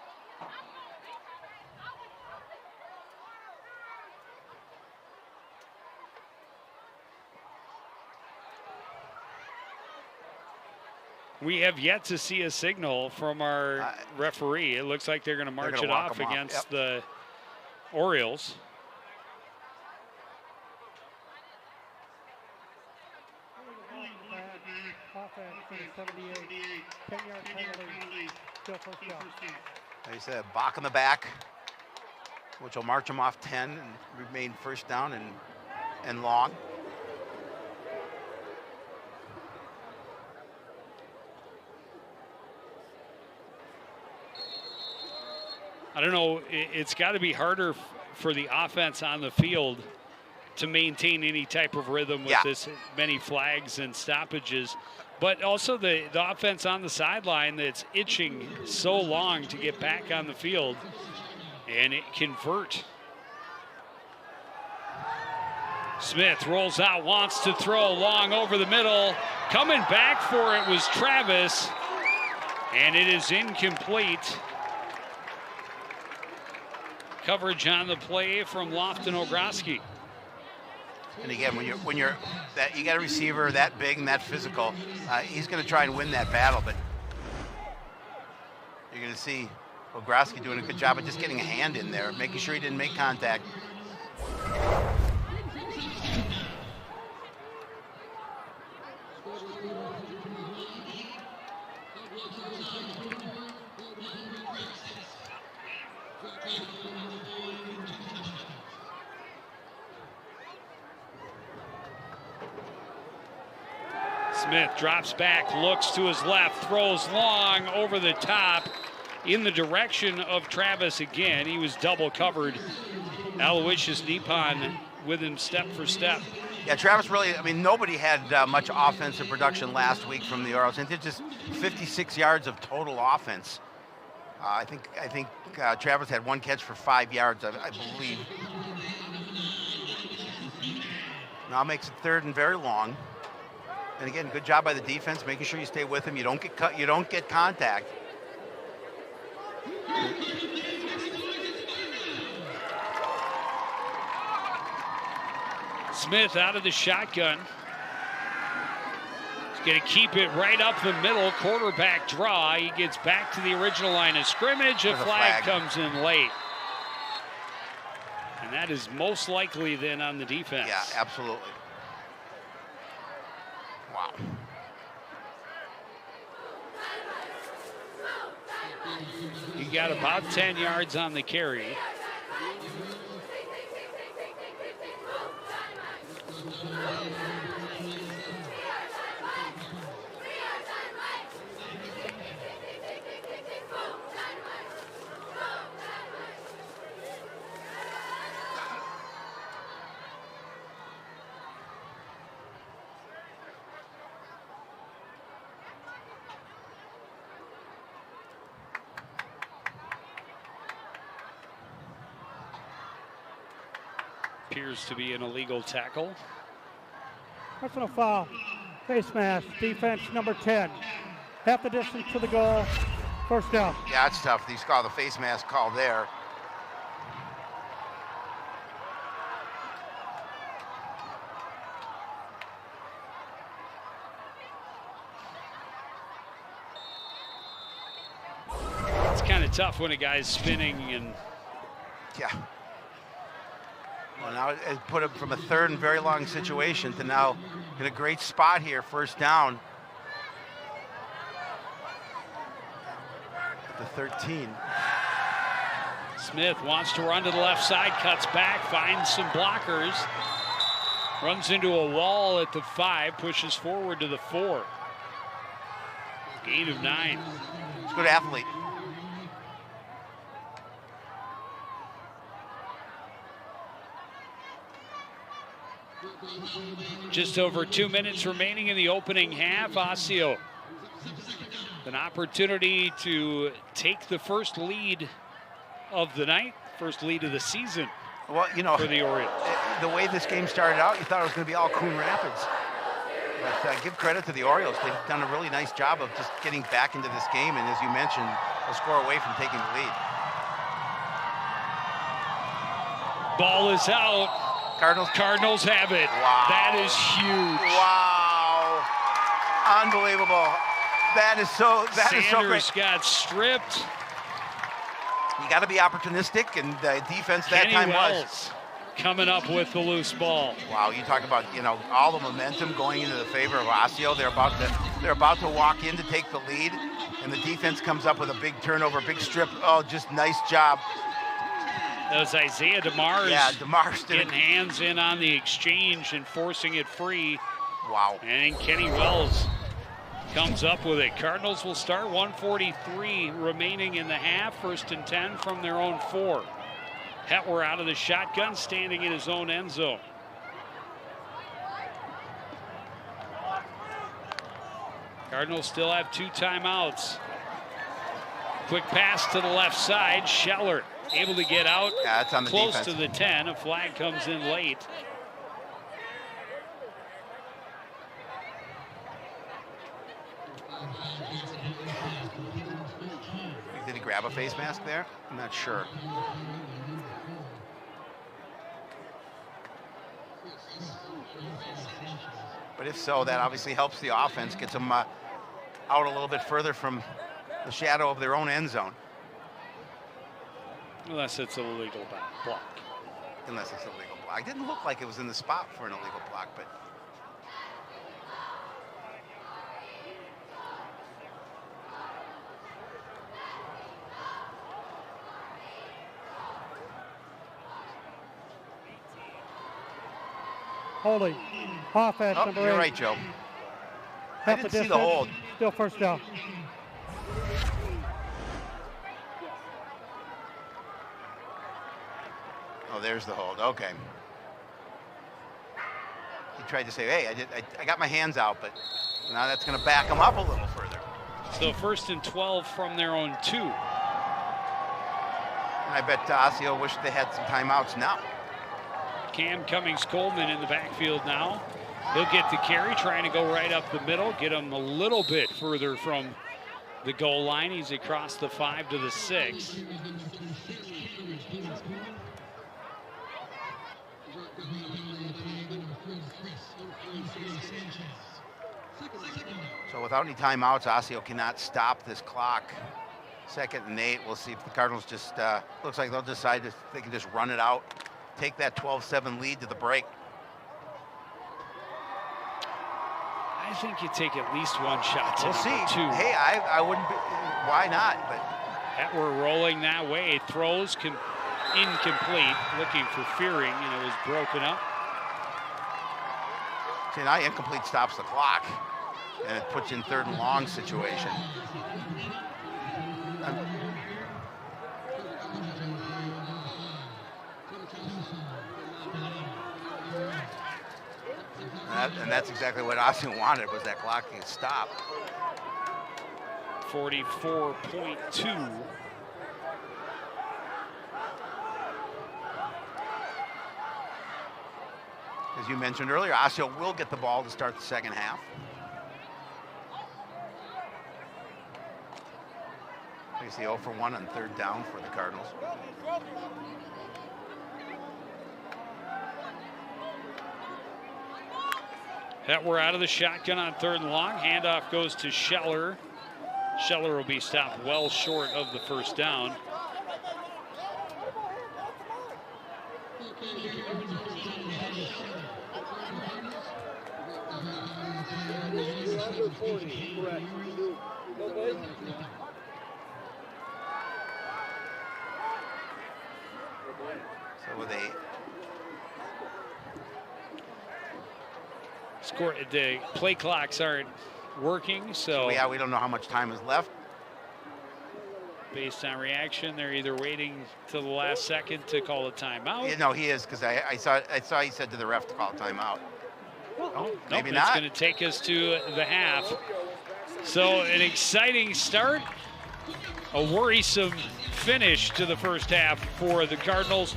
We have yet to see a signal from our referee. It looks like they're going to march it off against the Orioles. Like I said, Bach in the back, which will march them off 10 and remain first down and long. I don't know, it's got to be harder for the offense on the field to maintain any type of rhythm with this many flags and stoppages. But also the offense on the sideline that's itching so long to get back on the field and it convert. Smith rolls out, wants to throw long over the middle. Coming back for it was Travis, and it is incomplete. Coverage on the play from Lofton Ogroski. And again, when you're that you got a receiver that big and that physical, he's going to try and win that battle. But you're going to see Ogroski doing a good job of just getting a hand in there, making sure he didn't make contact. Smith drops back, looks to his left, throws long over the top in the direction of Travis again. He was double covered. Aloysius Nippon with him step for step. Yeah, Travis really, I mean, nobody had much offensive production last week from the Orioles. It's just 56 yards of total offense. I think Travis had one catch for 5 yards, I believe. Now makes it third and very long. And again, good job by the defense, making sure you stay with him. You don't get cut. You don't get contact. Smith out of the shotgun. He's going to keep it right up the middle. Quarterback draw. He gets back to the original line of scrimmage. A flag comes in late. And that is most likely then on the defense. Yeah, absolutely. Wow. He got about 10 yards on the carry. Appears to be an illegal tackle. Personal foul. Face mask. Defense number 10. Half the distance to the goal. First down. Yeah, it's tough. These call the face mask call there. It's kind of tough when a guy's spinning and. Yeah. Well, now it put him from a third and very long situation to now in a great spot here, first down. At the 13. Smith wants to run to the left side, cuts back, finds some blockers, runs into a wall at the 5, pushes forward to the 4. Gain of 9. He's a good athlete. Just over 2 minutes remaining in the opening half. Osseo, an opportunity to take the first lead of the night, first lead of the season. Well, you know, for the Orioles. The way this game started out, you thought it was going to be all Coon Rapids. But give credit to the Orioles. They've done a really nice job of just getting back into this game, and as you mentioned, a score away from taking the lead. Ball is out. Cardinals have it. Wow. That is huge. Wow. Unbelievable. That is so great. Sanders got stripped. You got to be opportunistic, and the defense that Kenny time Wells was. Coming up with the loose ball. Wow, you talk about, you know, all the momentum going into the favor of Osseo. They're about to walk in to take the lead, and the defense comes up with a big turnover, big strip. Oh, just nice job. That was Isaiah DeMars. Yeah, DeMars did getting hands in on the exchange and forcing it free. Wow. And Kenny Wells comes up with it. Cardinals will start 1:43 remaining in the half. 1st and 10 from their own 4. Hetwer out of the shotgun, standing in his own end zone. Cardinals still have 2 timeouts. Quick pass to the left side. Scheller able to get out. Yeah, it's on the close defense. to the 10. A flag comes in late. Did he grab a face mask there? I'm not sure. But if so, that obviously helps the offense, gets them out a little bit further from the shadow of their own end zone. Unless it's an illegal block. Unless it's a legal block. It didn't look like it was in the spot for an illegal block, but. Holding. Offense, Oh, number you're 8. right, Joe. I Half didn't the see the distance. hold. Still first down. Oh, there's the hold. Okay. He tried to say, hey, I got my hands out, but now that's going to back him up a little further. So 1st and 12 from their own 2. And I bet Osseo wished they had some timeouts now. Cam Cummings-Coleman in the backfield now. He'll get the carry, trying to go right up the middle, get him a little bit further from the goal line. He's across the 5 to the 6. So without any timeouts, Osseo cannot stop this clock. 2nd and 8. We'll see if the Cardinals just, looks like they'll decide if they can just run it out, take that 12-7 lead to the break. I think you take at least one shot to We'll see. number 2. Hey, I wouldn't be, why not? But Hetwer rolling that way. Throws incomplete, looking for Fearing, and it was broken up. see, now incomplete stops the clock, and it puts you in 3rd and long situation. And that's exactly what Osseo wanted, was that clock to stop. 44.2. As you mentioned earlier, Osseo will get the ball to start the 2nd half. You see 0 for 1 on 3rd down for the Cardinals. Hetwer out of the shotgun on 3rd and long. Handoff goes to Scheller. Scheller will be stopped well short of the 1st down. So with a Score, the play clocks aren't working, so yeah, we don't know how much time is left. based on reaction, they're either waiting till the last second to call a timeout. You know, he is, because I saw he said to the ref to call timeout. Oh, maybe It's not. going to take us to the half. So an exciting start, a worrisome finish to the 1st half for the Cardinals.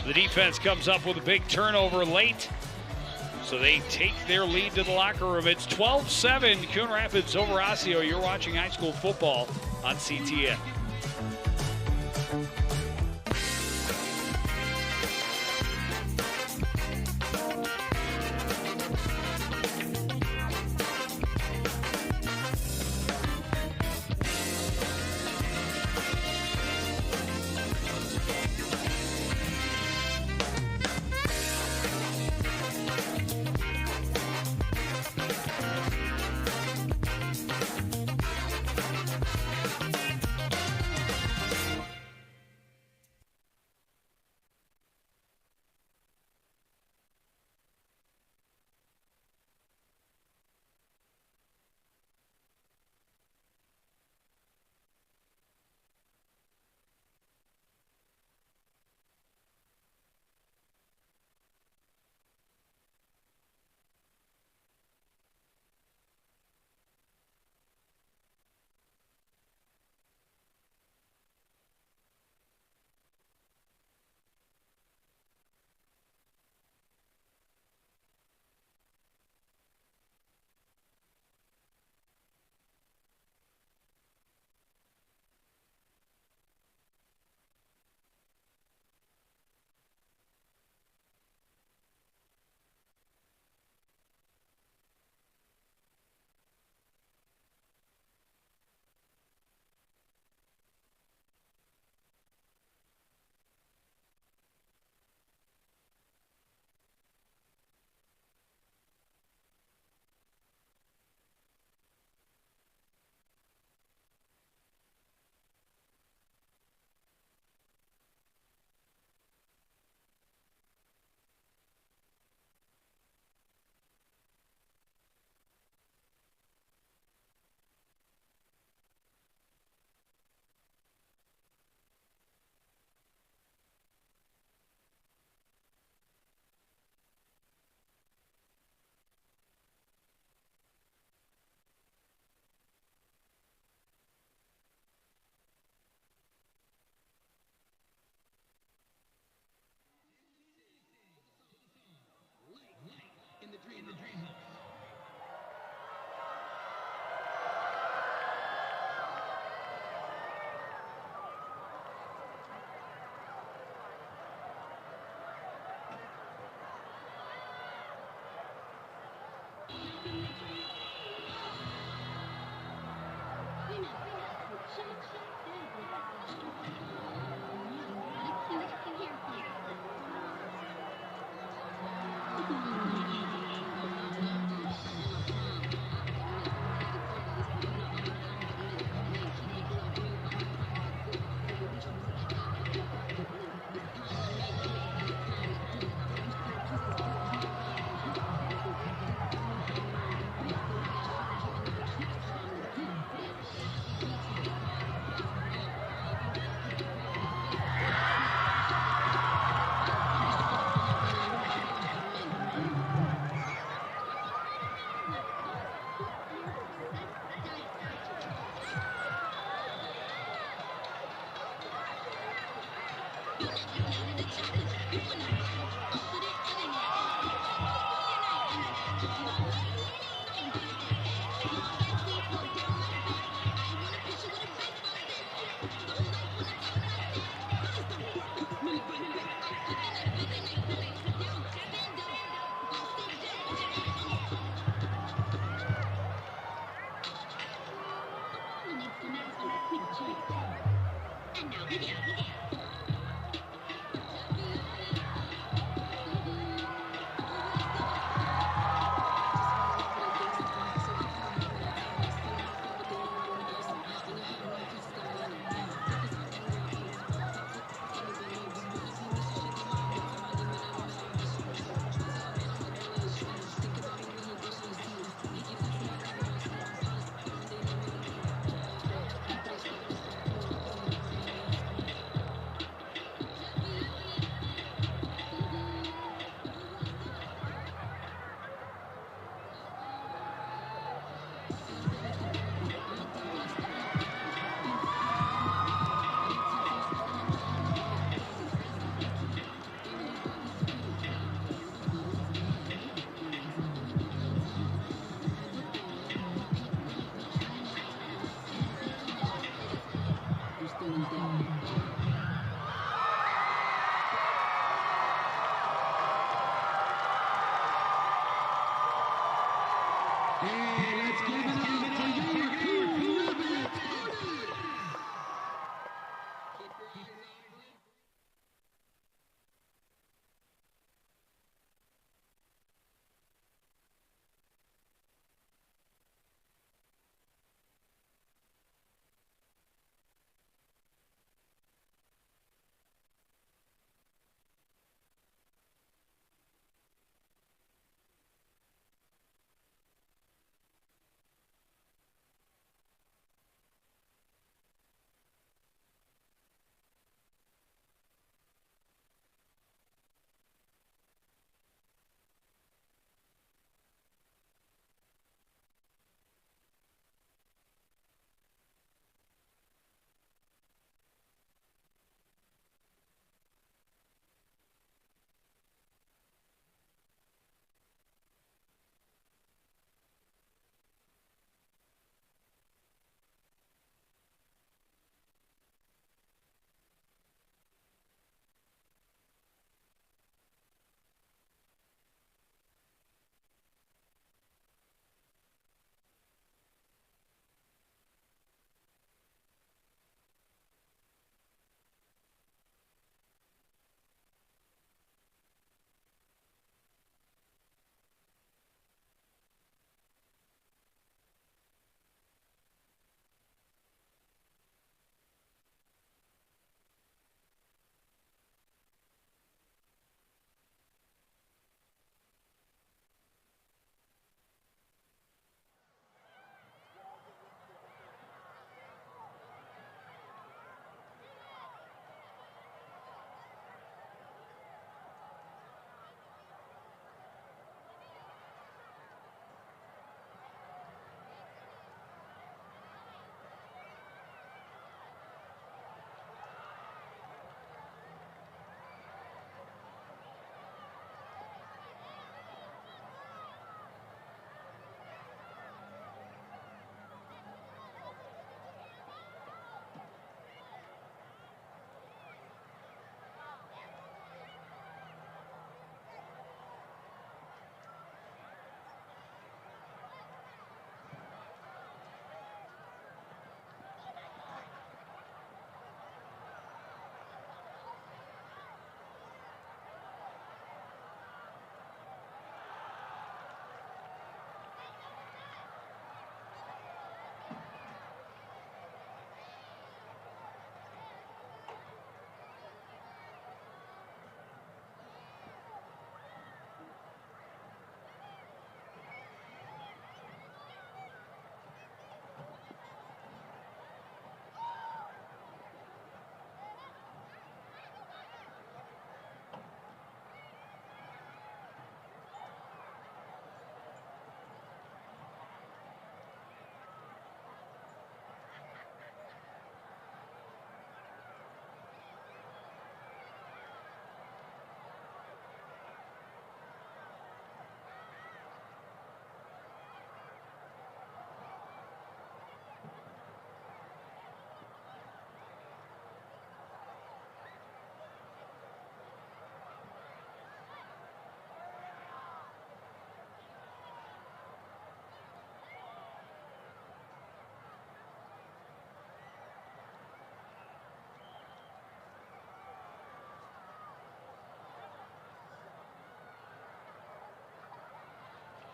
The defense comes up with a big turnover late, so they take their lead to the locker room. It's 12-7, Coon Rapids over Osseo. You're watching high school football on CTN.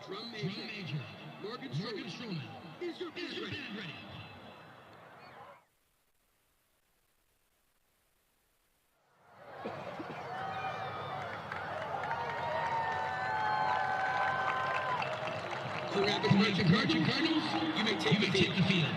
From Major, Morgan Strowman. Is your band ready? For Rapids Marching Cardinals, you may take the field.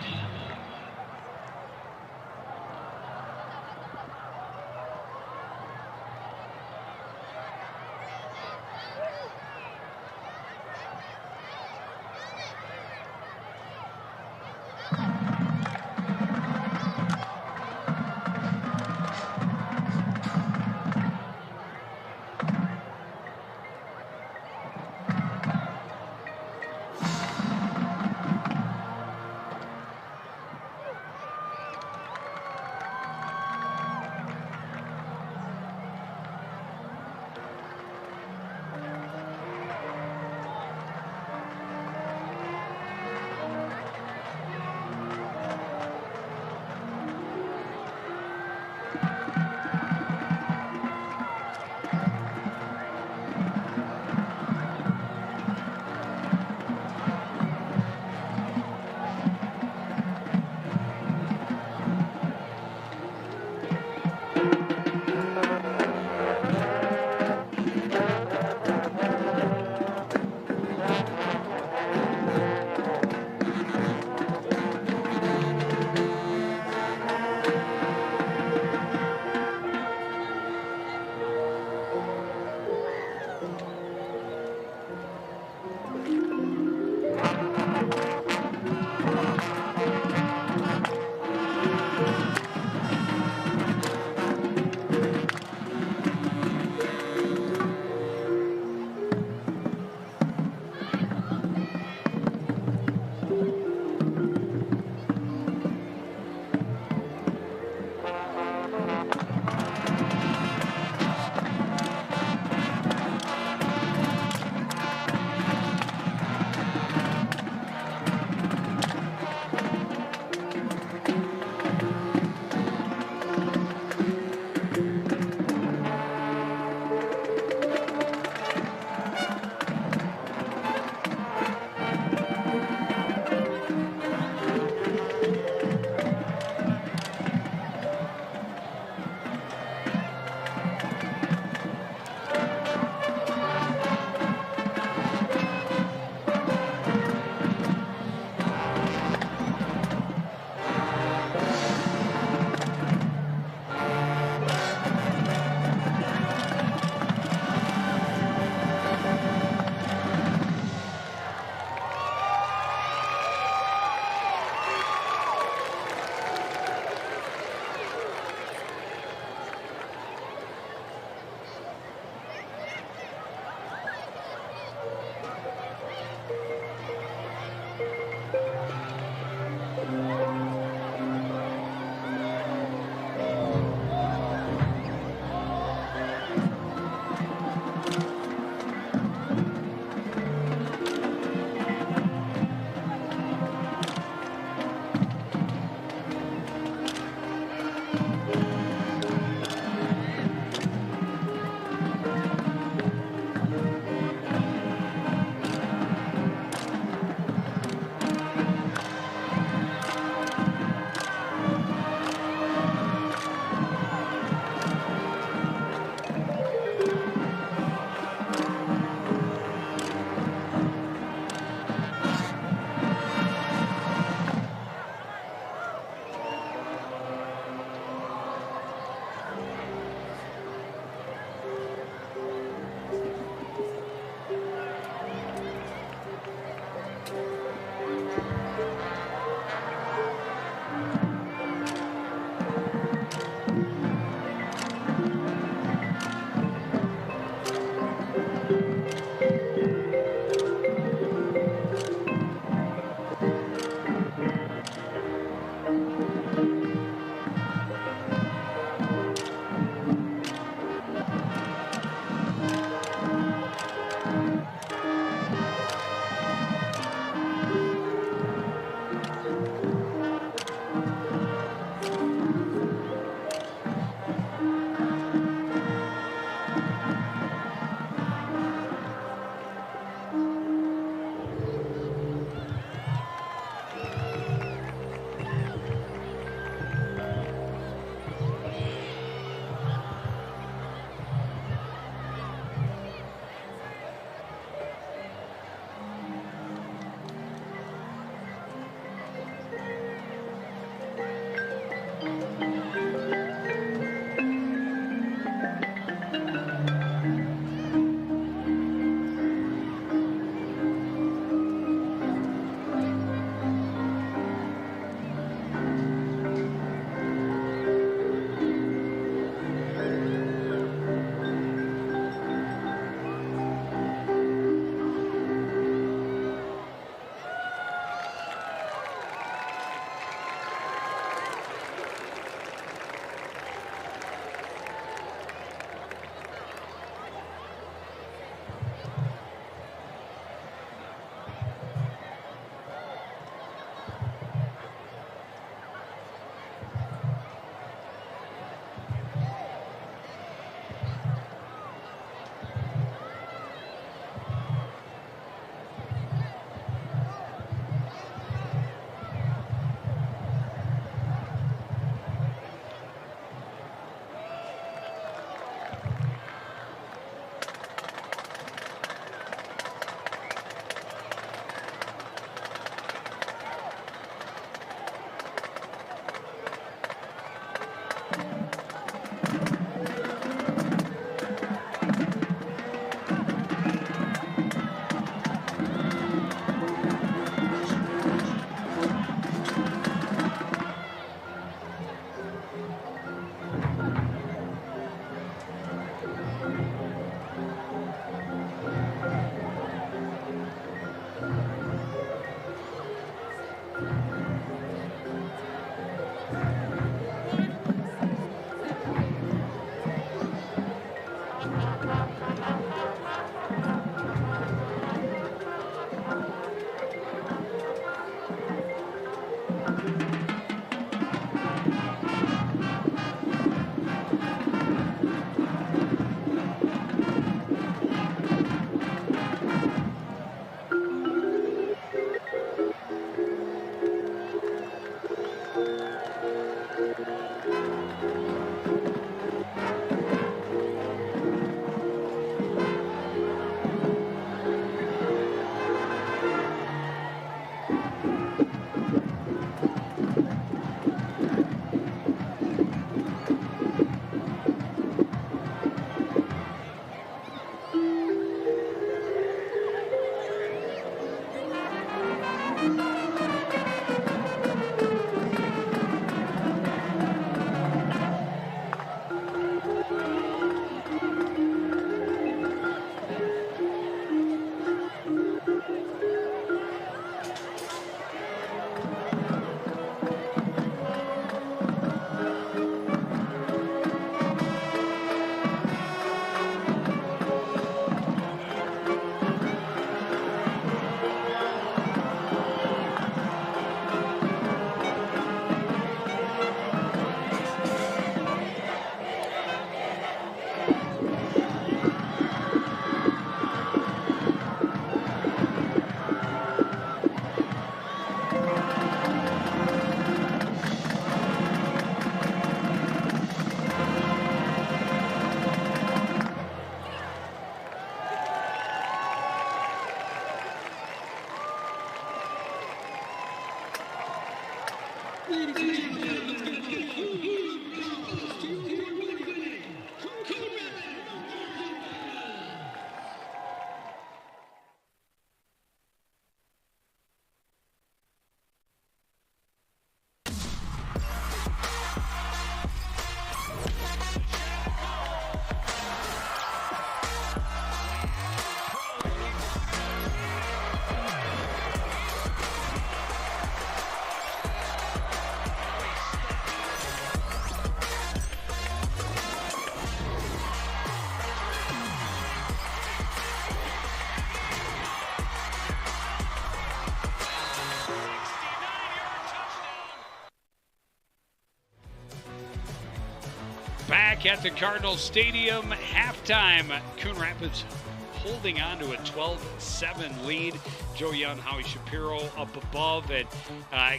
Back at the Cardinals Stadium, halftime. Coon Rapids holding on to a 12-7 lead. Joe Young, Howie Shapiro up above, and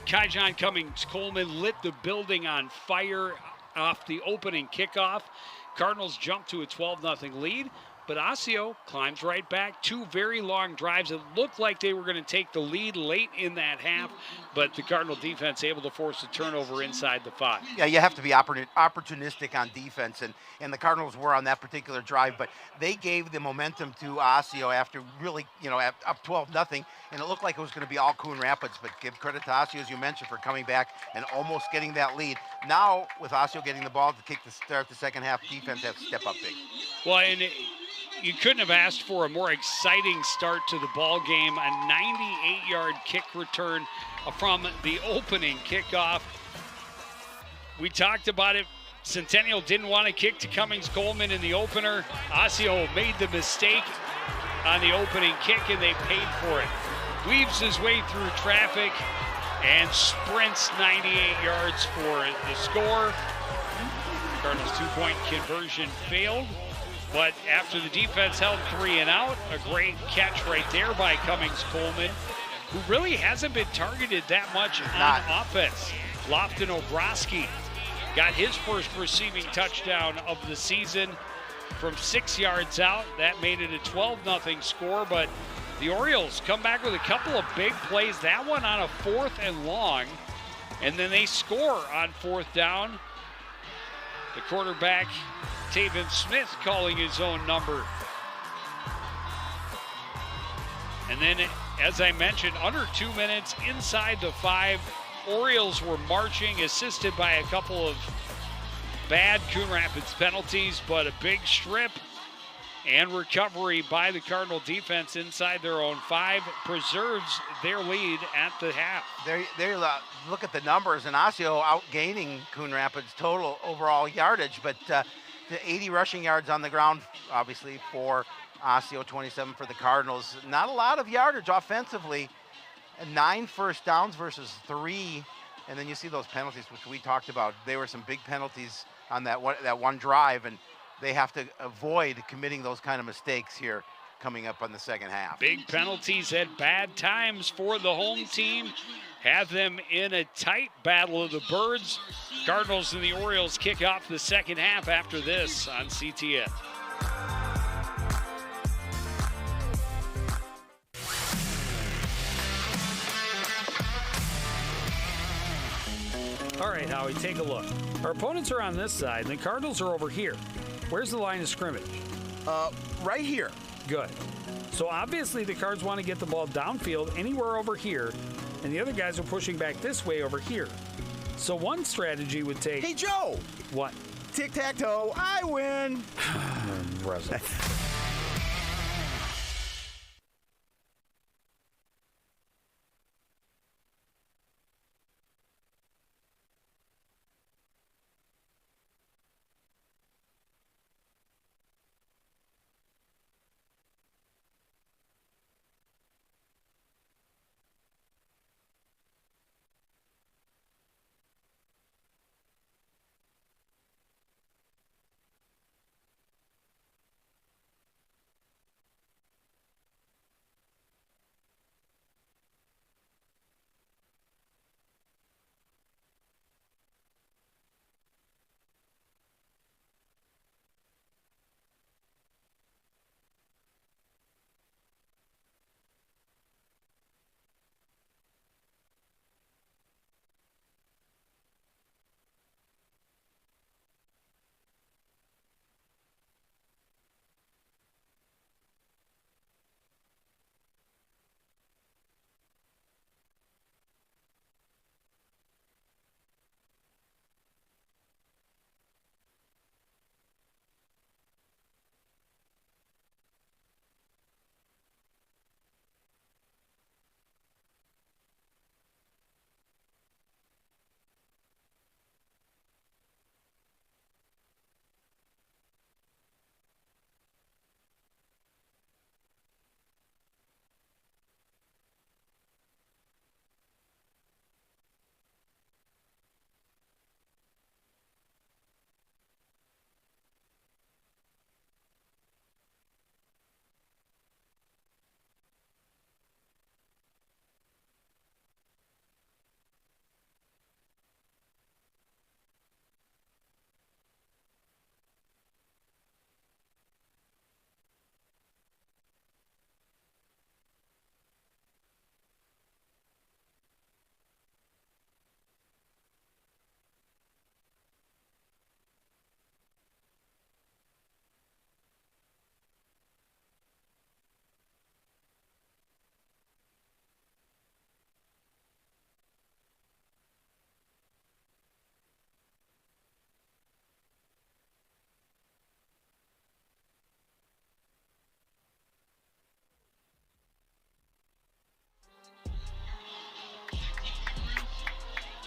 Kaijon Cummings-Coleman lit the building on fire off the opening kickoff. Cardinals jump to a 12-0 lead, but Osseo climbs right back. Two very long drives. It looked like they were going to take the lead late in that half, but the Cardinal defense able to force a turnover inside the 5. Yeah, you have to be opportunistic on defense, and the Cardinals were on that particular drive, but they gave the momentum to Osseo after really, up 12-0, and it looked like it was going to be all Coon Rapids, but give credit to Osseo, as you mentioned, for coming back and almost getting that lead. Now, with Osseo getting the ball to start the second half, defense has to step up big. Well, and you couldn't have asked for a more exciting start to the ball game. A 98-yard kick return from the opening kickoff. We talked about it. Centennial didn't want to kick to Cummings-Coleman in the opener. Osseo made the mistake on the opening kick, and they paid for it. Weaves his way through traffic and sprints 98 yards for the score. Cardinals' two-point conversion failed, but after the defense held 3 and out, a great catch right there by Cummings-Coleman, who really hasn't been targeted that much on offense. Lofton Obroski got his first receiving touchdown of the season from 6 yards out. That made it a 12-0 score, but the Orioles come back with a couple of big plays. That one on a 4th and long, and then they score on 4th down. The quarterback, Taven Smith, calling his own number. And then, as I mentioned, under 2 minutes inside the 5, Orioles were marching, assisted by a couple of bad Coon Rapids penalties, but a big strip and recovery by the Cardinal defense inside their own 5 preserves their lead at the half. There, look at the numbers, and Osseo outgaining Coon Rapids total overall yardage, but the 80 rushing yards on the ground, obviously, for Osseo, 27 for the Cardinals. Not a lot of yardage offensively. 9 first downs versus 3 And then you see those penalties, which we talked about. There were some big penalties on that one drive, and they have to avoid committing those kind of mistakes here coming up on the second half. Big penalties at bad times for the home team. Have them in a tight battle of the birds. Cardinals and the Orioles kick off the second half after this on CTN. All right, Howie, take a look. Our opponents are on this side, and the Cardinals are over here. Where's the line of scrimmage? Right here. Good. So obviously the Cards want to get the ball downfield anywhere over here, and the other guys are pushing back this way over here. So one strategy would take... Hey, Joe! What? Tic-tac-toe, I win!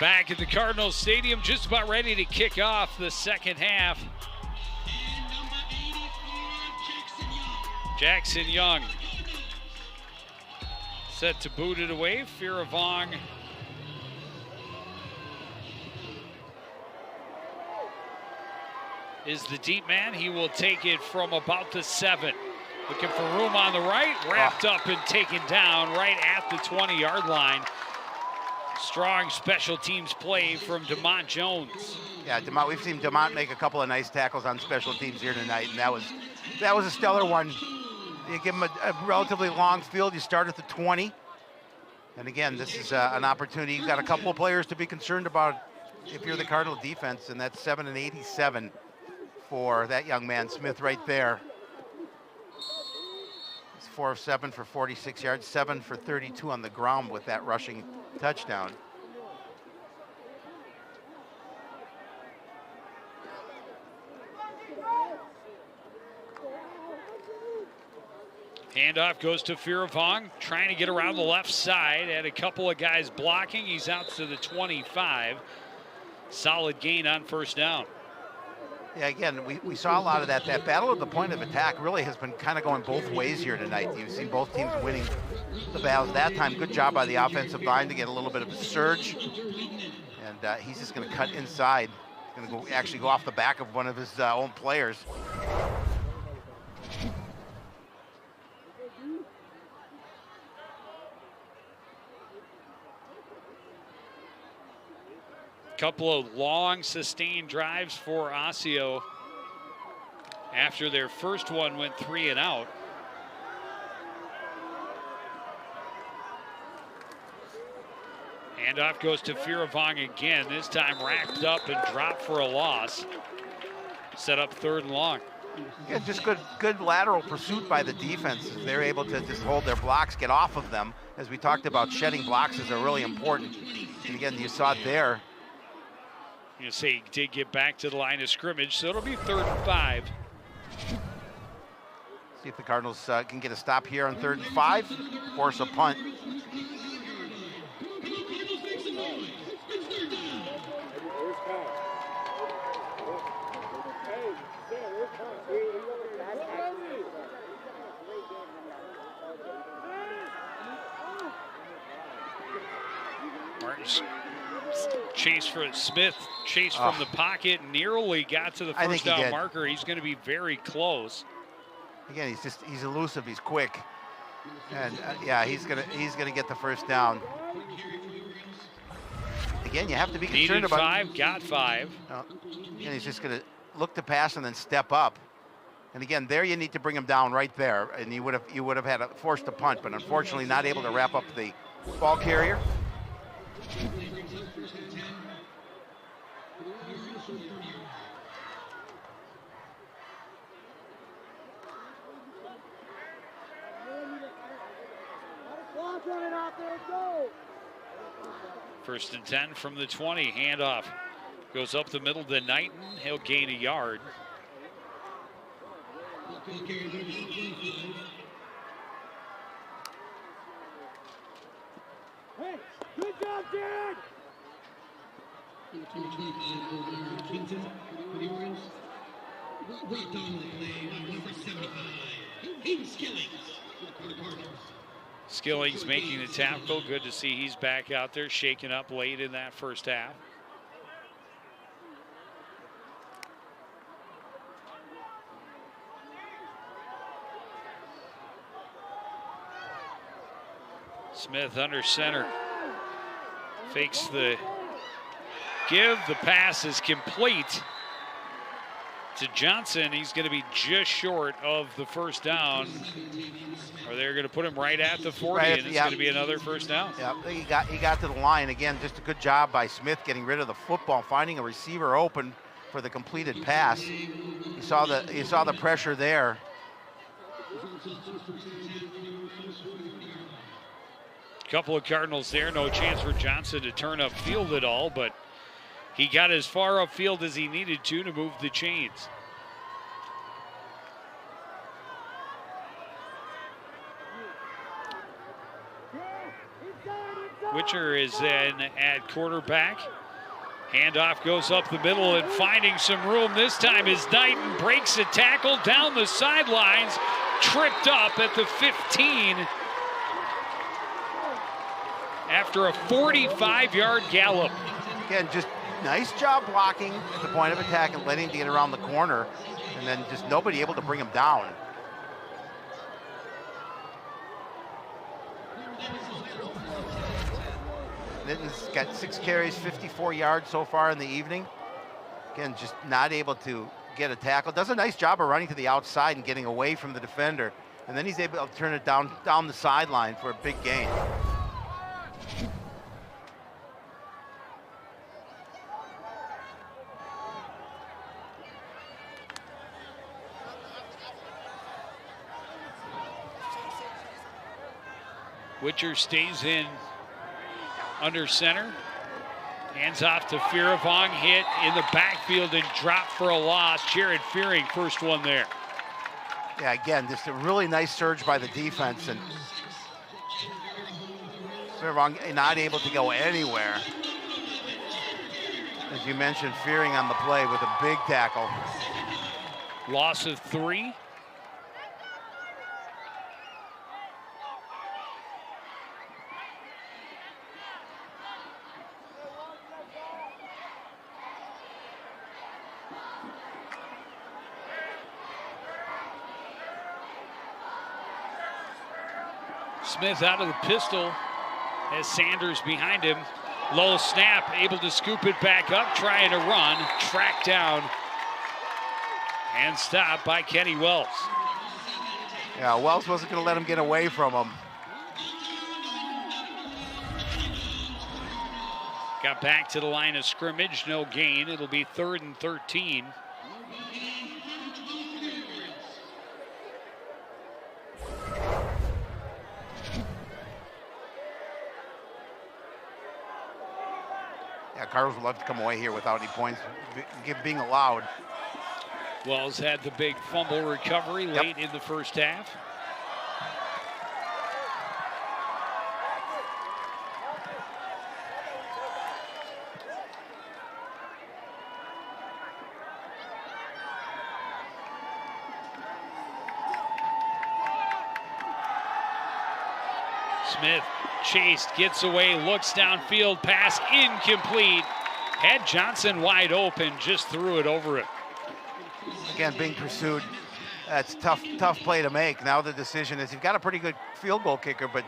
Back at the Cardinals Stadium, just about ready to kick off the second half. Jackson Young set to boot it away. Firavong is the deep man. He will take it from about the 7. Looking for room on the right, wrapped up and taken down right at the 20-yard line. Strong special teams play from DeMont Jones. Yeah, we've seen DeMont make a couple of nice tackles on special teams here tonight, and that was a stellar one. You give him a relatively long field. You start at the 20. And again, this is an opportunity. You've got a couple of players to be concerned about if you're the Cardinal defense, and that's 7 and 87 for that young man, Smith, right there. It's 4 of 7 for 46 yards, 7 for 32 on the ground with that rushing touchdown. Handoff goes to Firavong, trying to get around the left side. Had a couple of guys blocking. He's out to the 25. Solid gain on first down. Yeah, again, we saw a lot of that. That battle at the point of attack really has been kind of going both ways here tonight. You've seen both teams winning the battles that time. Good job by the offensive line to get a little bit of a surge. And he's just going to cut inside. He's going to actually go off the back of one of his own players. Couple of long sustained drives for Osseo after their first one went 3 and out. Handoff goes to Firavong again, this time racked up and dropped for a loss. Set up 3rd and long. Yeah, just good lateral pursuit by the defenses. They're able to just hold their blocks, get off of them. As we talked about, shedding blocks is really important. And again, you saw it there. You say he did get back to the line of scrimmage, so it'll be 3rd and 5. See if the Cardinals can get a stop here on 3rd and 5, force a punt. Martin's chase for Smith, chase from the pocket, nearly got to the first down marker. He's going to be very close. Again, he's elusive, he's quick. And yeah, he's gonna get the first down. Again, you have to be concerned Needed about 5, got 5. And he's just gonna look to pass and then step up. And again, there you need to bring him down right there, and you would have had forced a punt, but unfortunately not able to wrap up the ball carrier. First and 10 from the 20. Handoff goes up the middle to Knighton. He'll gain a yard. Hey, good job, Jared! Brought down the play by number 75, Hayden Skillings. Skillings making the tackle. Good to see he's back out there, shaking up late in that first half. Smith under center. Fakes the give. The pass is complete to Johnson. He's going to be just short of the first down. Or they're going to put him right at the 40, and it's going to be another first down. Yeah, he got to the line. Again, just a good job by Smith getting rid of the football, finding a receiver open for the completed pass. You saw the pressure there. Couple of Cardinals there. No chance for Johnson to turn upfield at all, but he got as far upfield as he needed to move the chains. Witcher is in at quarterback. Handoff goes up the middle and finding some room. This time is Knighton, breaks a tackle down the sidelines, tripped up at the 15 after a 45-yard gallop. Again, just nice job blocking at the point of attack and letting him get around the corner, and then just nobody able to bring him down. Nitton's got 6 carries, 54 yards so far in the evening. Again, just not able to get a tackle. Does a nice job of running to the outside and getting away from the defender. And then he's able to turn it down the sideline for a big gain. Witcher stays in under center. Hands off to Firavong, hit in the backfield and dropped for a loss. Jared Fearing, first one there. Yeah, again, just a really nice surge by the defense, and Firavong not able to go anywhere. As you mentioned, Fearing on the play with a big tackle. Loss of 3. Smith out of the pistol as Sanders behind him. Low snap, able to scoop it back up, trying to run, tracked down and stopped by Kenny Wells. Yeah, Wells wasn't going to let him get away from him. Got back to the line of scrimmage, no gain. It'll be 3rd and 13. Yeah, Cardinals would love to come away here without any points being allowed. Wells had the big fumble recovery late in the first half. Smith chased, gets away, looks downfield, pass incomplete. Had Johnson wide open, just threw it over it. Again, being pursued, that's tough play to make. Now the decision is, you've got a pretty good field goal kicker, but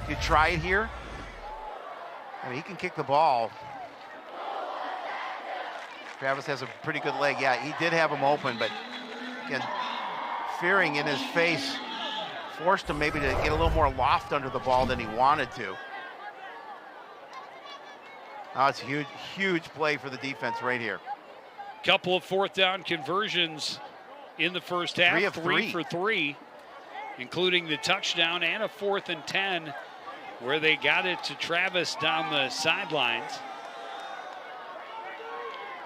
you try it here. I mean, he can kick the ball. Travis has a pretty good leg. Yeah, he did have him open, but again, fearing in his face forced him maybe to get a little more loft under the ball than he wanted to. Now it's a huge play for the defense right here. Couple of 4th down conversions in the first half. 3 for 3, including the touchdown and a 4th and 10 where they got it to Travis down the sidelines.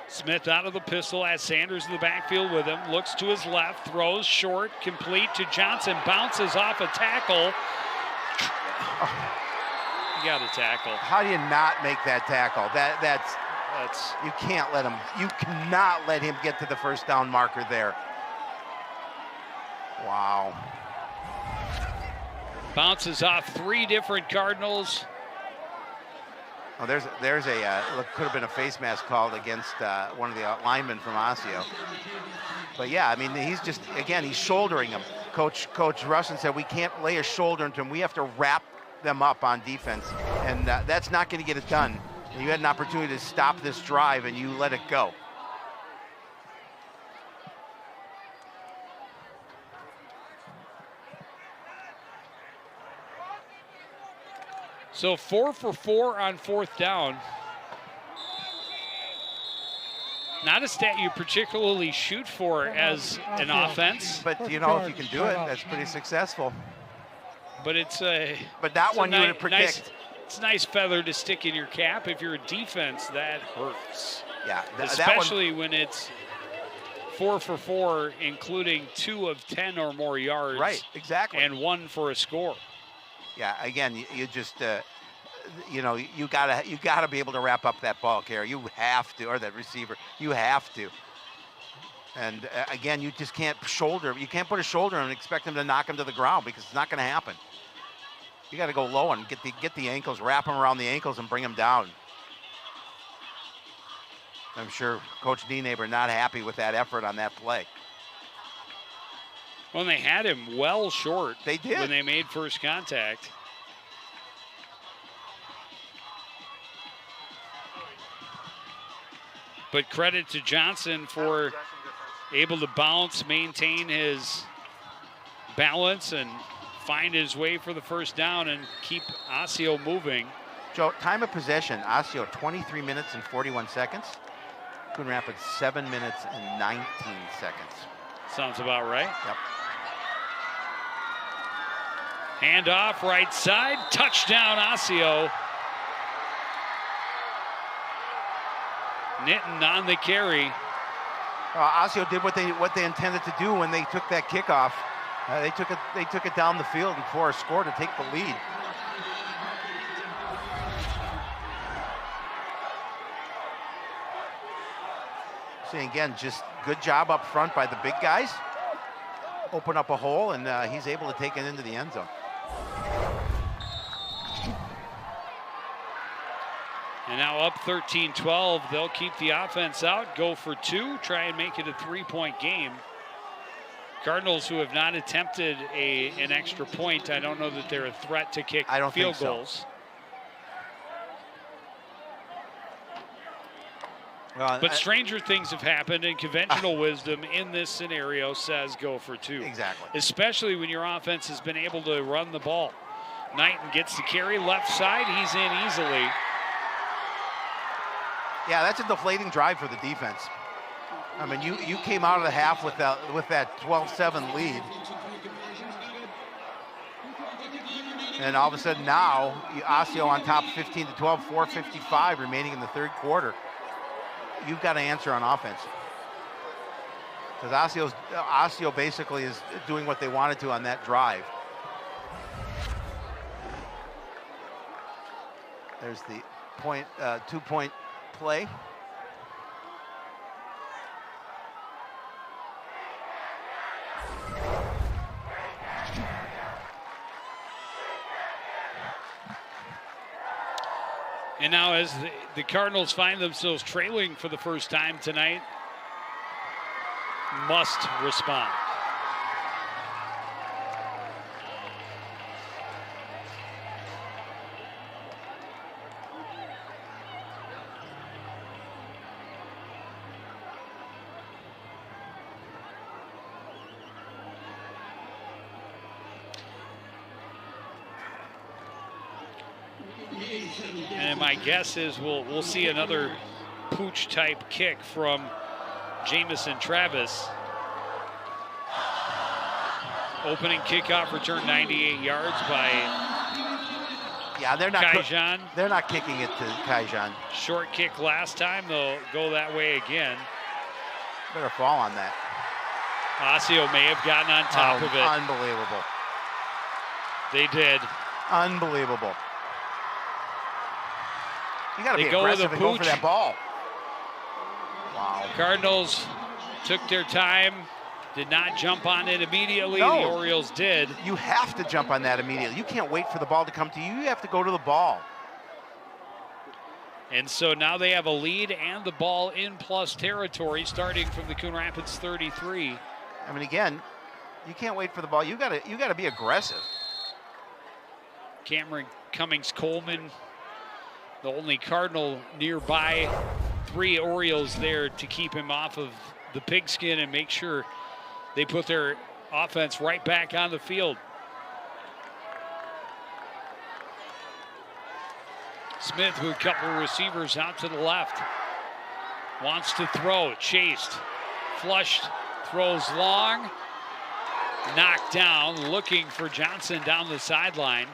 Smith out of the pistol, has Sanders in the backfield with him, looks to his left, throws short, complete to Johnson, bounces off a tackle. You got a tackle. How do you not make that tackle? That's you can't let him. You cannot let him get to the first down marker there. Wow. Bounces off 3 different Cardinals. Oh, there's a could have been a face mask called against one of the linemen from Osseo. But yeah, I mean, he's just, again, he's shouldering him. Coach Russin said we can't lay a shoulder into him. We have to wrap them up on defense, and that's not going to get it done. You had an opportunity to stop this drive, and you let it go. So 4 for 4 on 4th down. Not a stat you particularly shoot for as an offense. But you know, if you can do it, that's pretty successful. But it's but that one you would predict. It's a nice feather to stick in your cap. If you're a defense, that hurts. Yeah, especially when it's 4 for 4, including 2 of 10 or more yards. Right, exactly. And 1 for a score. Yeah, again, you just, you know, you gotta be able to wrap up that ball carrier. You have to, or that receiver. You have to. And again, you just can't shoulder. You can't put a shoulder and expect him to knock him to the ground, because it's not going to happen. You got to go low and get the ankles, wrap him around the ankles, and bring him down. I'm sure Coach Dienaber not happy with that effort on that play. Well, they had him well short. They did. When they made first contact. But credit to Johnson for able to bounce, maintain his balance, and find his way for the first down and keep Osseo moving. Joe, time of possession, Osseo 23 minutes and 41 seconds. Coon Rapids 7 minutes and 19 seconds. Sounds about right. Yep. Handoff right side, touchdown Osseo. Nitton on the carry. Osseo did what they intended to do when they took that kickoff. They took it down the field for a score to take the lead. See, again, just good job up front by the big guys. Open up a hole, and he's able to take it into the end zone. And now up 13-12, they'll keep the offense out, go for 2, try and make it a 3-point game. Cardinals, who have not attempted an extra point, I don't know that they're a threat to kick field goals. But stranger things have happened, and conventional wisdom in this scenario says go for 2. Exactly. Especially when your offense has been able to run the ball. Knighton gets the carry, left side, he's in easily. Yeah, that's a deflating drive for the defense. I mean, you came out of the half with that 12-7 lead. And all of a sudden now, Osseo on top 15-12, 4:55 remaining in the third quarter. You've got to answer on offense. Because Osseo basically is doing what they wanted to on that drive. There's the point, 2-point play. And now as the Cardinals find themselves trailing for the first time tonight, must respond. And my guess is we'll see another pooch type kick from Jamison Travis. Opening kickoff return 98 yards by Kaijan. They're not kicking it to Kaijan. Short kick last time, they'll go that way again. Better fall on that. Osseo may have gotten on top of it. Unbelievable. They did. Unbelievable. You got to be aggressive and go for that ball. Wow. Cardinals took their time, did not jump on it immediately. No. The Orioles did. You have to jump on that immediately. You can't wait for the ball to come to you. You have to go to the ball. And so now they have a lead and the ball in plus territory starting from the Coon Rapids 33. I mean, again, you can't wait for the ball. You got to be aggressive. Cameron Cummings-Coleman, the only Cardinal nearby. 3 Orioles there to keep him off of the pigskin and make sure they put their offense right back on the field. Smith with a couple of receivers out to the left. Wants to throw, chased, flushed, throws long, knocked down, looking for Johnson down the sideline.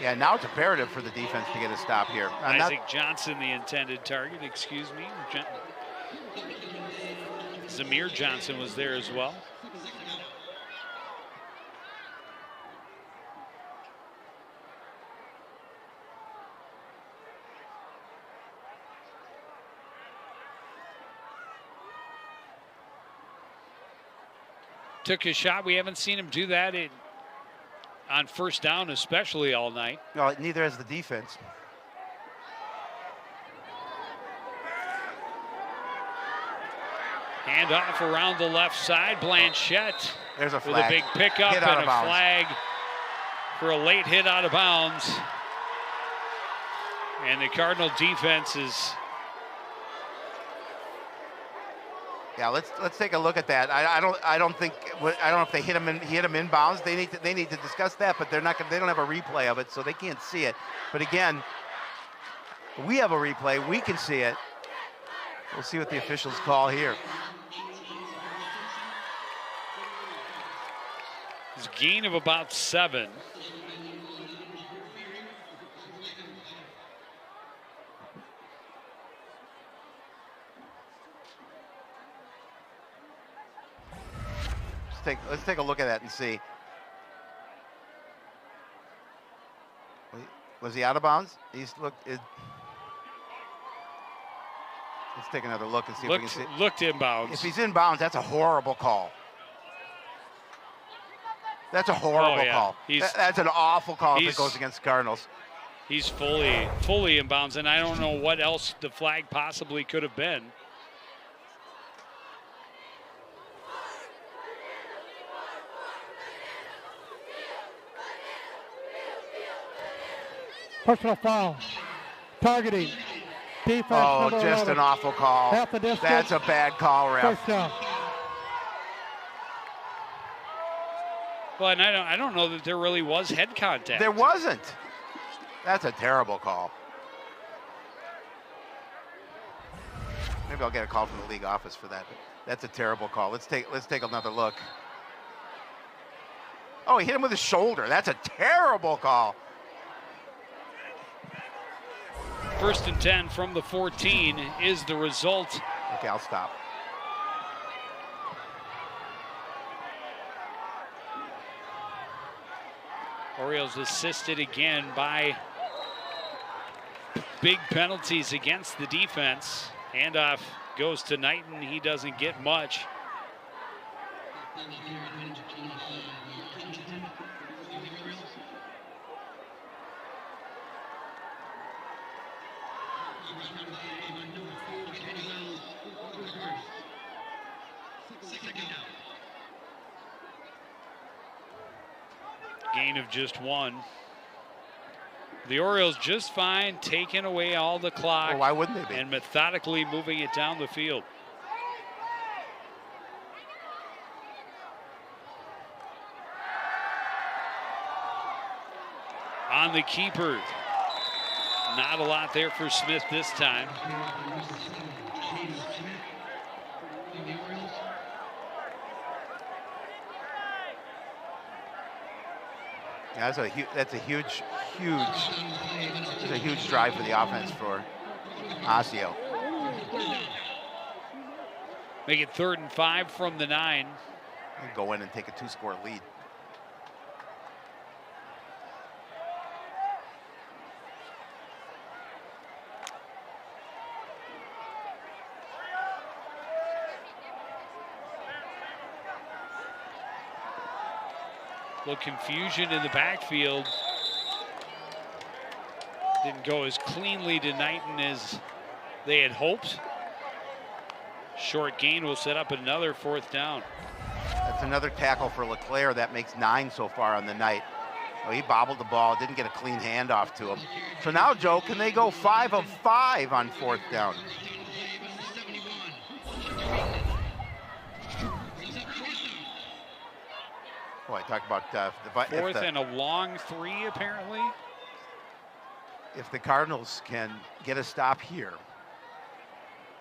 Yeah, now it's imperative for the defense to get a stop here. Isaac Johnson, the intended target, excuse me. Zamir Johnson was there as well. Took a shot. We haven't seen him do that on first down, especially all night. No, neither has the defense. Hand off around the left side. Blanchette There's a with flag. a big pickup Hit and out of a bounds. flag for a late hit out of bounds. And the Cardinal defense is. Yeah, let's take a look at that. I don't know if they hit him inbounds. They need to discuss that, but they don't have a replay of it, so they can't see it. But again, we have a replay. We can see it. We'll see what the officials call here. It's a gain of about 7. Let's take a look at that and see. Was he out of bounds? Let's take another look and see if we can see. Looked inbounds. If he's in bounds, that's a horrible call. That's a horrible call. That's an awful call if it goes against Cardinals. He's fully in bounds, and I don't know what else the flag possibly could have been. Personal foul. Targeting. Defense. Oh, number just 11. an awful call. Half the distance. That's a bad call, ref. First down. Well, and I don't know that there really was head contact. There wasn't. That's a terrible call. Maybe I'll get a call from the league office for that. That's a terrible call. Let's take another look. Oh, he hit him with his shoulder. That's a terrible call. 1st and 10 from the 14 is the result. Okay, I'll stop. Orioles assisted again by big penalties against the defense. Handoff goes to Knighton. He doesn't get much. Gain of just 1. The Orioles just fine, taking away all the clock. Well, why wouldn't they be? And methodically moving it down the field. On the keeper. Not a lot there for Smith this time. Yeah, that's a huge drive for the offense for Osseo. Make it 3rd and 5 from the 9. And go in and take a 2-score lead. Little confusion in the backfield. Didn't go as cleanly to Knighton as they had hoped. Short gain will set up another 4th down. That's another tackle for LeClaire. That makes 9 so far on the night. Oh, he bobbled the ball, didn't get a clean handoff to him. So now, Joe, can they go 5 of 5 on 4th down? Oh, I talked about the 4th and a long 3, apparently. If the Cardinals can get a stop here,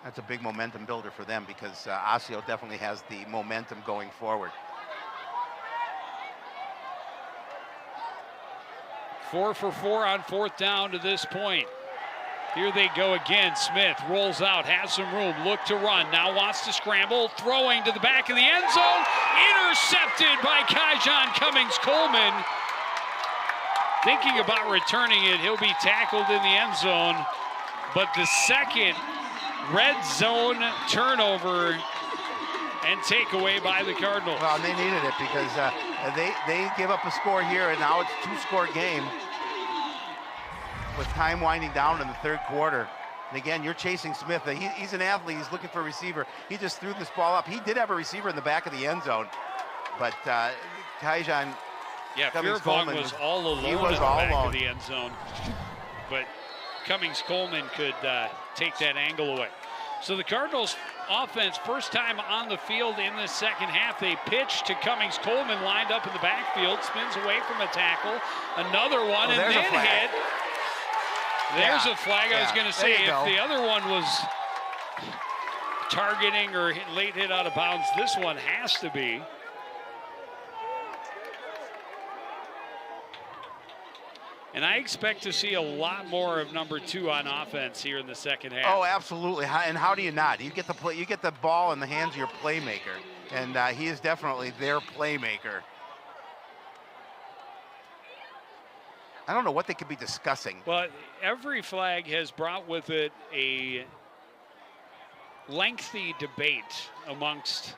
that's a big momentum builder for them because Osseo definitely has the momentum going forward. 4 for 4 on 4th down to this point. Here they go again. Smith rolls out, has some room, look to run, now wants to scramble, throwing to the back of the end zone. Intercepted by Kaijon Cummings-Coleman. Thinking about returning it, he'll be tackled in the end zone. But the second red zone turnover and takeaway by the Cardinals. Well, and they needed it because they give up a score here, and now it's a 2-score game with time winding down in the 3rd quarter. And again, you're chasing Smith. He's an athlete. He's looking for a receiver. He just threw this ball up. He did have a receiver in the back of the end zone, but Kaijon. Yeah, Fiervong was all alone he was in the all back alone. of the end zone. But Cummings-Coleman could take that angle away. So the Cardinals offense, first time on the field in the 2nd half. They pitch to Cummings-Coleman, lined up in the backfield, spins away from a tackle. Another one, and then hit. There's a flag. I was going to say, if the other one was targeting or late hit out of bounds, this one has to be. And I expect to see a lot more of number 2 on offense here in the 2nd half. Oh, absolutely. And how do you not? You get the ball in the hands of your playmaker, and he is definitely their playmaker. I don't know what they could be discussing. Well, every flag has brought with it a lengthy debate amongst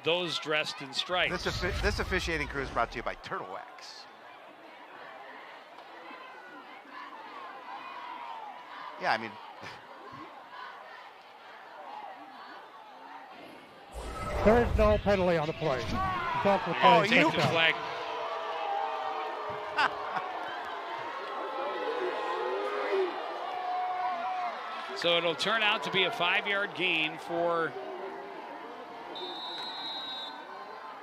those dressed in stripes. This officiating crew is brought to you by Turtle Wax. Yeah, I mean, There is no penalty on the play. you- Flag. So it'll turn out to be a 5-yard gain for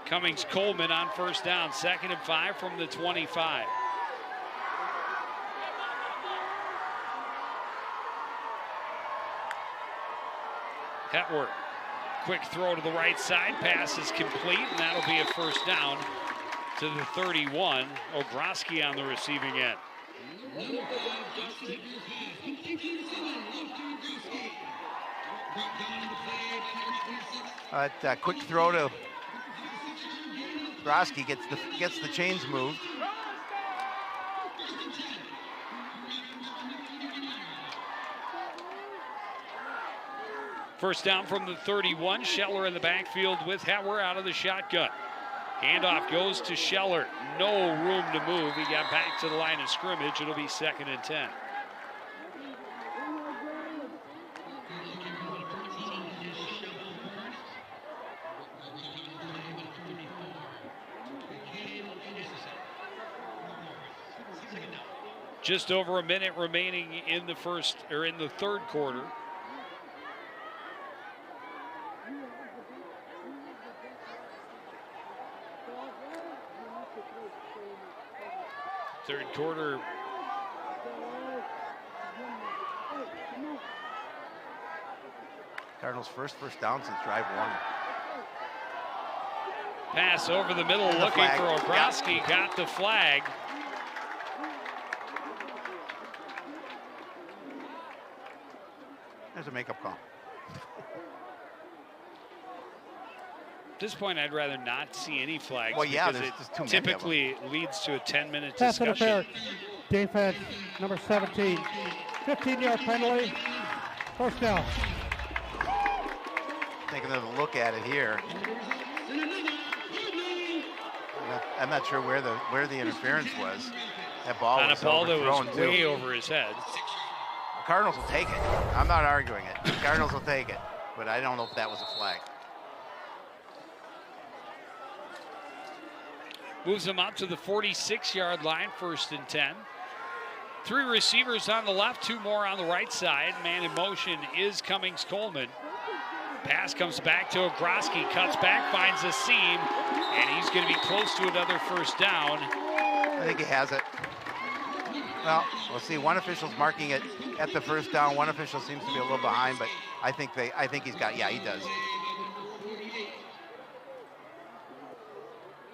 Cummings-Coleman on first down. 2nd and 5 from the 25. Hetworth, quick throw to the right side. Pass is complete, and that'll be a first down to the 31. Ogroski on the receiving end. That quick throw to Groski gets the chains moved. First down from the 31. Scheller in the backfield with Hetwer out of the shotgun. Handoff goes to Scheller. No room to move. He got back to the line of scrimmage. It'll be 2nd and 10. Just over a minute remaining in the third quarter. Third quarter. Cardinals' first down since drive 1. Pass over the middle, looking flag. for Ogroski. Yep. Got the flag. There's a makeup call. At this point, I'd rather not see any flags. Well, yeah, because there's it just too many of them. typically leads to a 10-minute Pass discussion. interference. Defense, number 17. 15-yard penalty. First down. Taking a look at it here. I'm not sure where the interference was. That ball On a was ball that overthrown was too. way over his head. The Cardinals will take it. I'm not arguing it. The Cardinals will take it, but I don't know if that was a flag. Moves him out to the 46-yard line, 1st and 10. 3 receivers on the left, 2 more on the right side. Man in motion is Cummings-Coleman. Pass comes back to Ogroski, cuts back, finds a seam, and he's going to be close to another first down. I think he has it. Well, we'll see. One official's marking it at the first down. One official seems to be a little behind, but I think he's got. Yeah, he does.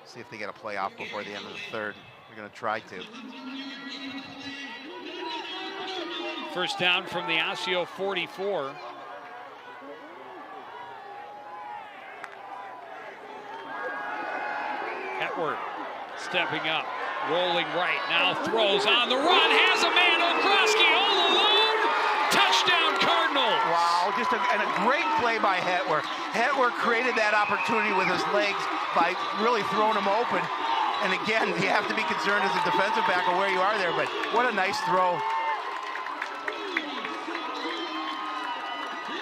See if they get a play off before the end of the third. They're going to try to. First down from the Osseo 44. Hetworth stepping up, rolling right, now throws on the run, has a man, Ogroski all alone, touchdown Cardinals. Wow, just a great play by Hetwer. Hetwer created that opportunity with his legs by really throwing him open. And again, you have to be concerned as a defensive back of where you are there, but what a nice throw.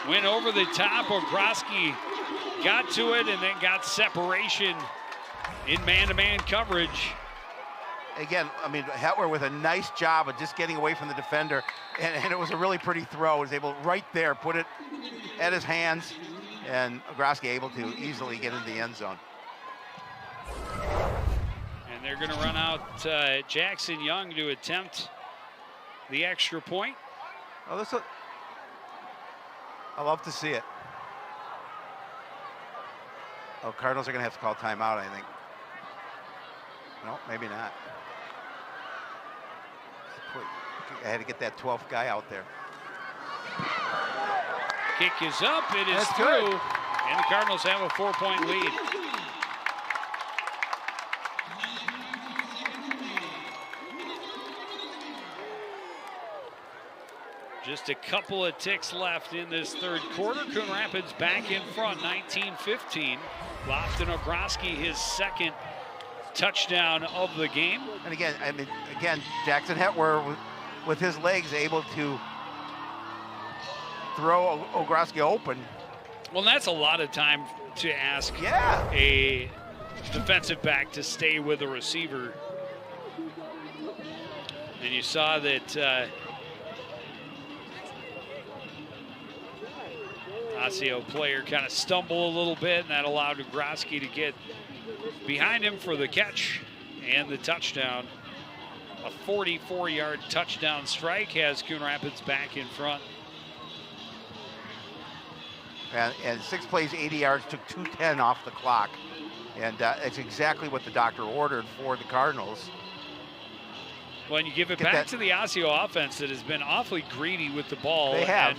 Went over the top, Ogroski got to it and then got separation in man-to-man coverage. Again, I mean, Hetwer with a nice job of just getting away from the defender, and it was a really pretty throw. He was able right there, put it at his hands, and Ogroski able to easily get into the end zone. And they're going to run out Jackson Young to attempt the extra point. Oh, I love to see it. Oh, Cardinals are going to have to call timeout, I think. No, maybe not. I had to get that 12th guy out there. Kick is up, it is That's through, good. and the Cardinals have a 4-point lead. Just a couple of ticks left in this third quarter. Coon Rapids back in front, 19-15. Lofton Ogroski, his 2nd touchdown of the game. And again, Jackson Hetwer with his legs able to throw Ogroski open. Well, that's a lot of time to ask a defensive back to stay with a receiver. And you saw that Osseo player kind of stumble a little bit, and that allowed Ogroski to get behind him for the catch and the touchdown. A 44-yard touchdown strike has Coon Rapids back in front. And 6 plays, 80 yards, took 2:10 off the clock. And it's exactly what the doctor ordered for the Cardinals. Well, and you give it back to the Osseo offense that has been awfully greedy with the ball. They have. And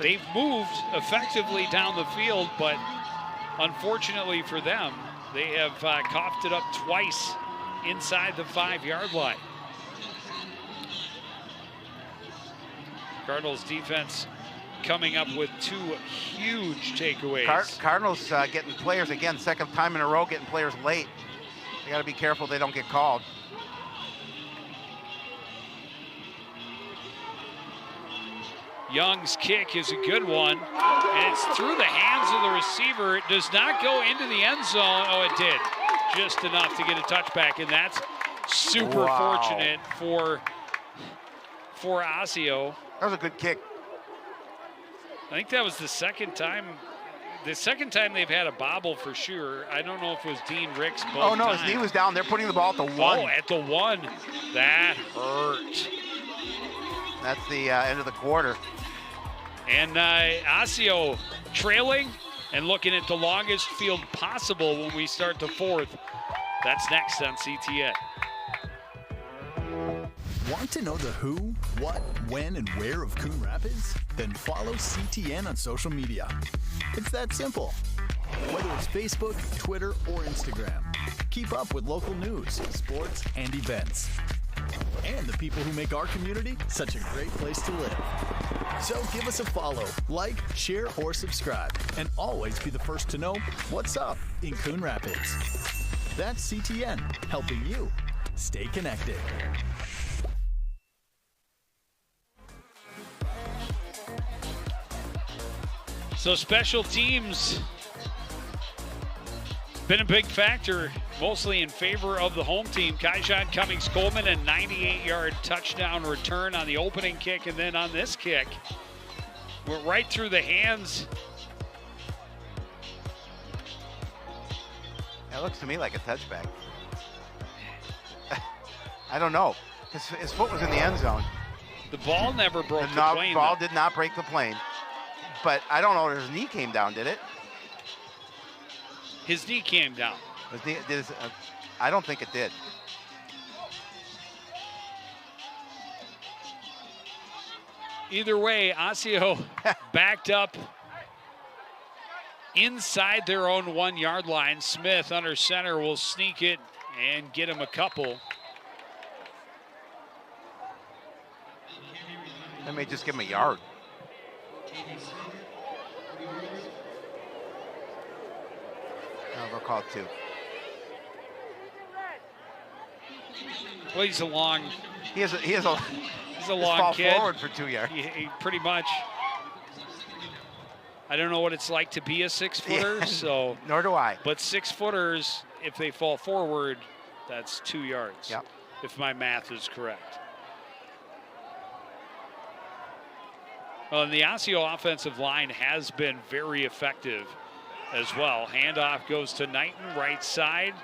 they've moved effectively down the field, but unfortunately for them, they have coughed it up twice inside the 5-yard line. Cardinals defense coming up with 2 huge takeaways. Cardinals getting players, again, second time in a row, getting players late. They got to be careful they don't get called. Young's kick is a good one, and it's through the hands of the receiver. It does not go into the end zone. Oh, it did. Just enough to get a touchback, and that's super fortunate for Osseo. That was a good kick. I think that was the second time they've had a bobble for sure. I don't know if it was Dean Ricks both Oh, no, times. his knee was down. They're putting the ball at the 1. Oh, at the 1. That hurt. That's the end of the quarter. And Osseo trailing and looking at the longest field possible when we start the 4th. That's next on CTN. Want to know the who, what, when, and where of Coon Rapids? Then follow CTN on social media. It's that simple. Whether it's Facebook, Twitter, or Instagram, keep up with local news, sports, and events. And the people who make our community such a great place to live. So give us a follow, like, share, or subscribe, and always be the first to know what's up in Coon Rapids. That's CTN, helping you stay connected. So special teams been a big factor, mostly in favor of the home team. Kyshawn Cummings-Coleman, a 98-yard touchdown return on the opening kick, and then on this kick, went right through the hands. That looks to me like a touchback. I don't know. His foot was in the end zone. The ball never broke the plane. The ball did not break the plane. But I don't know if his knee came down, did it? His knee came down. I don't think it did. Either way, Osseo backed up inside their own 1-yard line. Smith under center will sneak it and get him a couple. That may just give him a yard. No, they'll call it 2. Well, he's a long. He's a long fall kid. Forward for 2 yards. He pretty much. I don't know what it's like to be a 6-footer, Yeah. so. Nor do I. But 6-footers, if they fall forward, that's 2 yards. Yep. If my math is correct. Well, and the Osseo offensive line has been very effective as well. Handoff goes to Knighton, right side.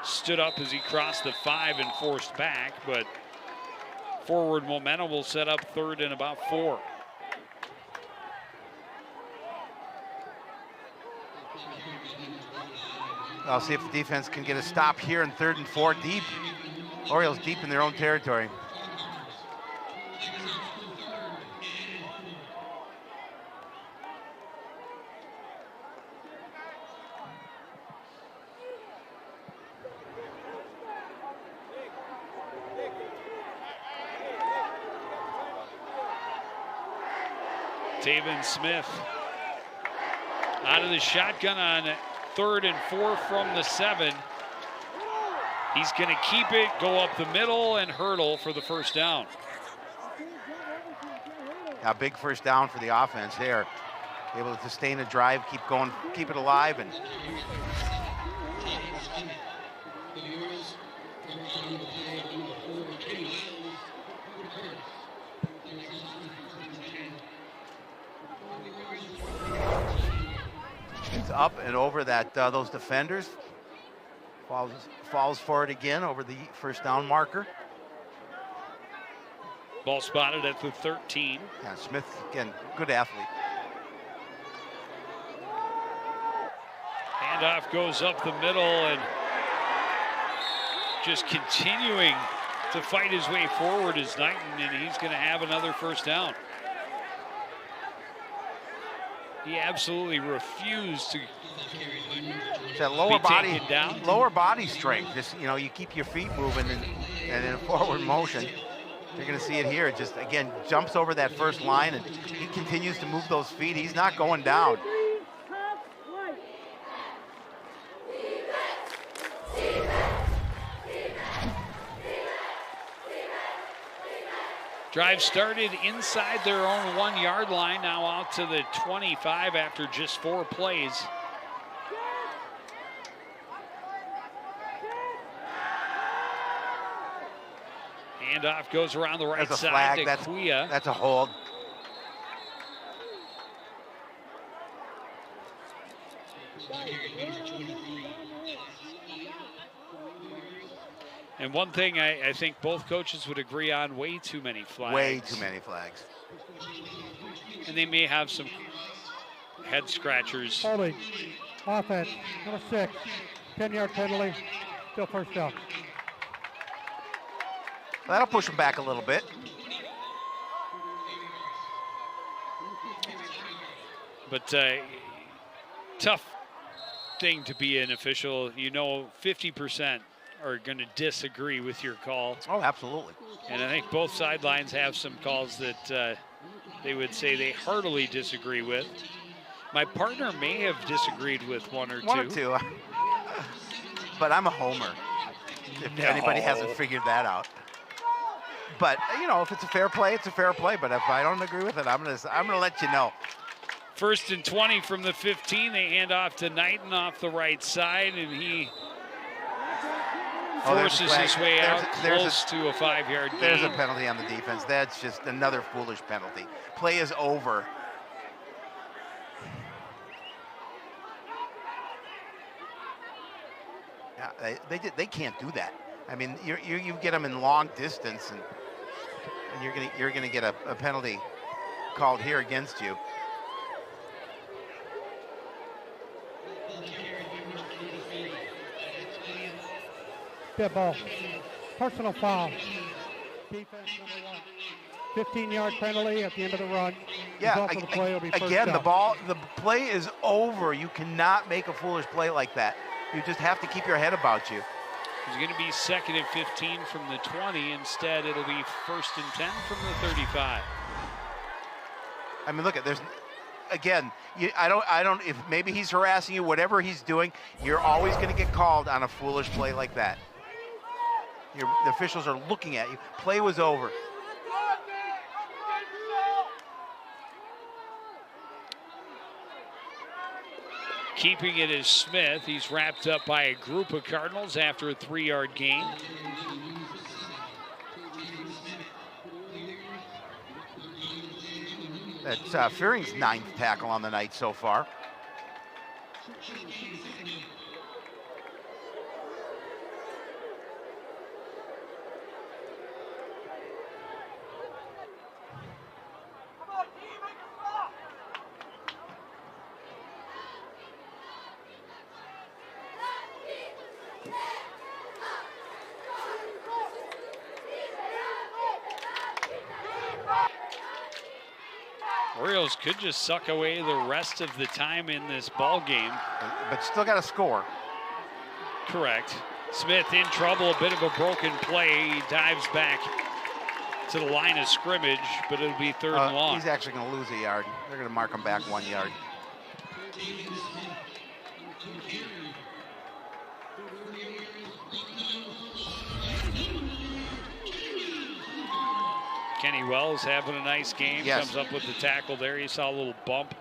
Stood up as he crossed the 5 and forced back, but forward momentum will set up 3rd and about 4. I'll see if the defense can get a stop here in 3rd and 4 deep. Orioles deep in their own territory. Taven Smith out of the shotgun on 3rd and 4 from the 7. He's going to keep it, go up the middle, and hurdle for the first down. A big first down for the offense there. Able to sustain a drive, keep going, keep it alive, and it's up and over that those defenders. Falls for it again over the first down marker. Ball spotted at the 13. Yeah, Smith, again, good athlete. Handoff goes up the middle and just continuing to fight his way forward is Knighton, and he's going to have another first down. He absolutely refused to that lower body strength. Just, you know, you keep your feet moving and in a forward motion. You're going to see it here. It just, again, jumps over that first line, and he continues to move those feet. He's not going down. Drive started inside their own 1 yard line, now out to the 25 after just 4 plays. Handoff goes around the right side flag. to Kuya. That's a hold. And one thing I think both coaches would agree on, way too many flags. Way too many flags. And they may have some head scratchers. Holding. Offense. Number 6. 10-yard penalty. Still first down. That'll push him back a little bit. But tough thing to be an official. You know, 50% are going to disagree with your call. Oh, absolutely. And I think both sidelines have some calls that they would say they heartily disagree with. My partner may have disagreed with one or two. But I'm a homer, if anybody hasn't figured that out. But, you know, if it's a fair play, it's a fair play. But if I don't agree with it, I'm gonna let you know. 1st and 20 from the 15. They hand off to Knighton off the right side, and he forces his way out close to a 5-yard gain. There's a penalty on the defense. That's just another foolish penalty. Play is over. Yeah, they can't do that. I mean, you get them in long distance, and you're gonna get a penalty called here against you. Dead ball. Personal foul. Defense number 1. 15-yard penalty at the end of the run. Yeah, the play will be again, down. the play is over. You cannot make a foolish play like that. You just have to keep your head about you. It's going to be 2nd and 15 from the 20. Instead, it'll be 1st and 10 from the 35. I mean, look at there's. Again, I don't. If maybe he's harassing you, whatever he's doing, you're always going to get called on a foolish play like that. The officials are looking at you. Play was over. Keeping it is Smith. He's wrapped up by a group of Cardinals after a 3-yard gain. That's Fearing's 9th tackle on the night so far. Orioles could just suck away the rest of the time in this ball game. But still got to score. Correct. Smith in trouble, a bit of a broken play. He dives back to the line of scrimmage, but it'll be 3rd and long. He's actually going to lose a yard. They're going to mark him back 1 yard. Kenny Wells having a nice game. Yes. Comes up with the tackle there. You saw a little bump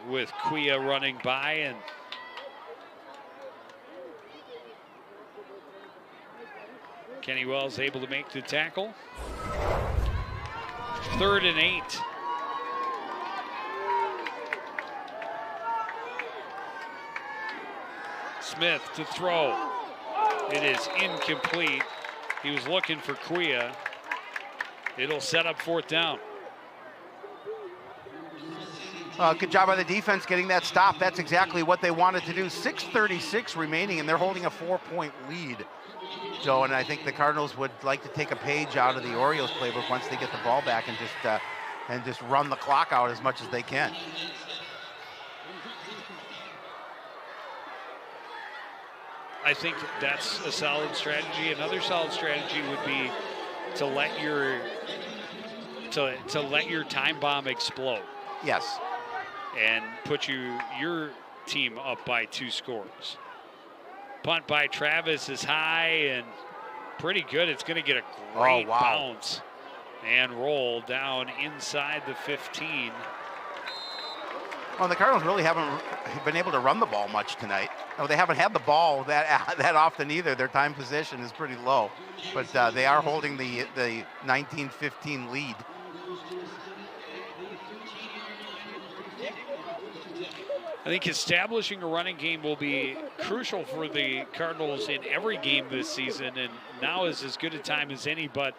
with Quia running by, and Kenny Wells able to make the tackle. 3rd and 8. Smith to throw. It is incomplete. He was looking for Quia. It'll set up 4th down. Good job by the defense getting that stop. That's exactly what they wanted to do. 6:36 remaining, and they're holding a 4-point lead. So, and I think the Cardinals would like to take a page out of the Orioles playbook once they get the ball back and just run the clock out as much as they can. I think that's a solid strategy. Another solid strategy would be to let your time bomb explode. Yes. And put your team up by 2 scores. Punt by Travis is high and pretty good. It's going to get a great bounce and roll down inside the 15. Well, the Cardinals really haven't been able to run the ball much tonight. No, they haven't had the ball that often either. Their time possession is pretty low, but they are holding the 19-15 lead. I think establishing a running game will be crucial for the Cardinals in every game this season, and now is as good a time as any. But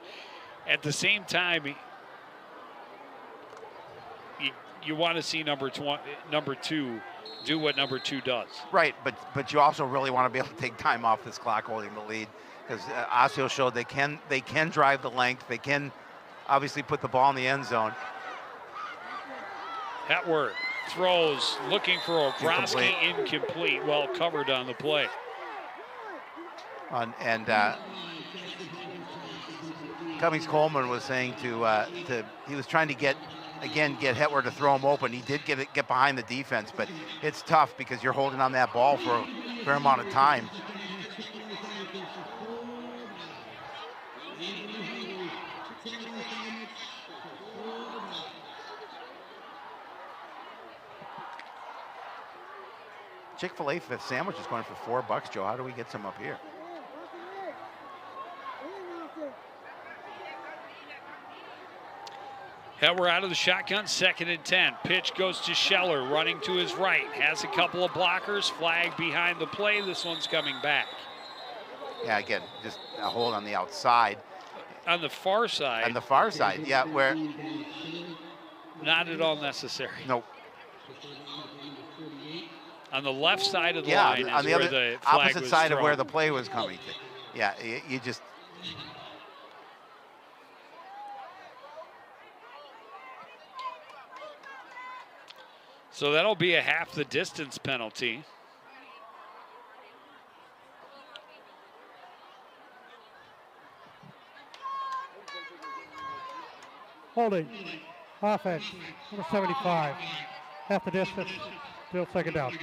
at the same time, you want to see number 2 do what number 2 does. Right, but you also really want to be able to take time off this clock holding the lead, because Osseo showed they can drive the length. They can obviously put the ball in the end zone. Hetworth throws, looking for Obroski, incomplete. Well covered on the play. And Cummings Coleman was saying he was trying to get Hetworth to throw him open. He did get behind the defense, but it's tough because you're holding on that ball for a fair amount of time. Chick-fil-A fifth sandwich is going for $4, Joe. How do we get some up here? We're out of the shotgun, 2nd and 10. Pitch goes to Scheller, running to his right. Has a couple of blockers, flag behind the play. This one's coming back. Yeah, again, just a hold on the outside. On the far side. On the far side, yeah, where. Not at all necessary. Nope. On the left side of the line is on the where other the flag opposite was side thrown. of where the play was coming to. Yeah, you just. So that'll be a half the distance penalty. Holding. Offense. Number 75. Half the distance. Still 2nd down.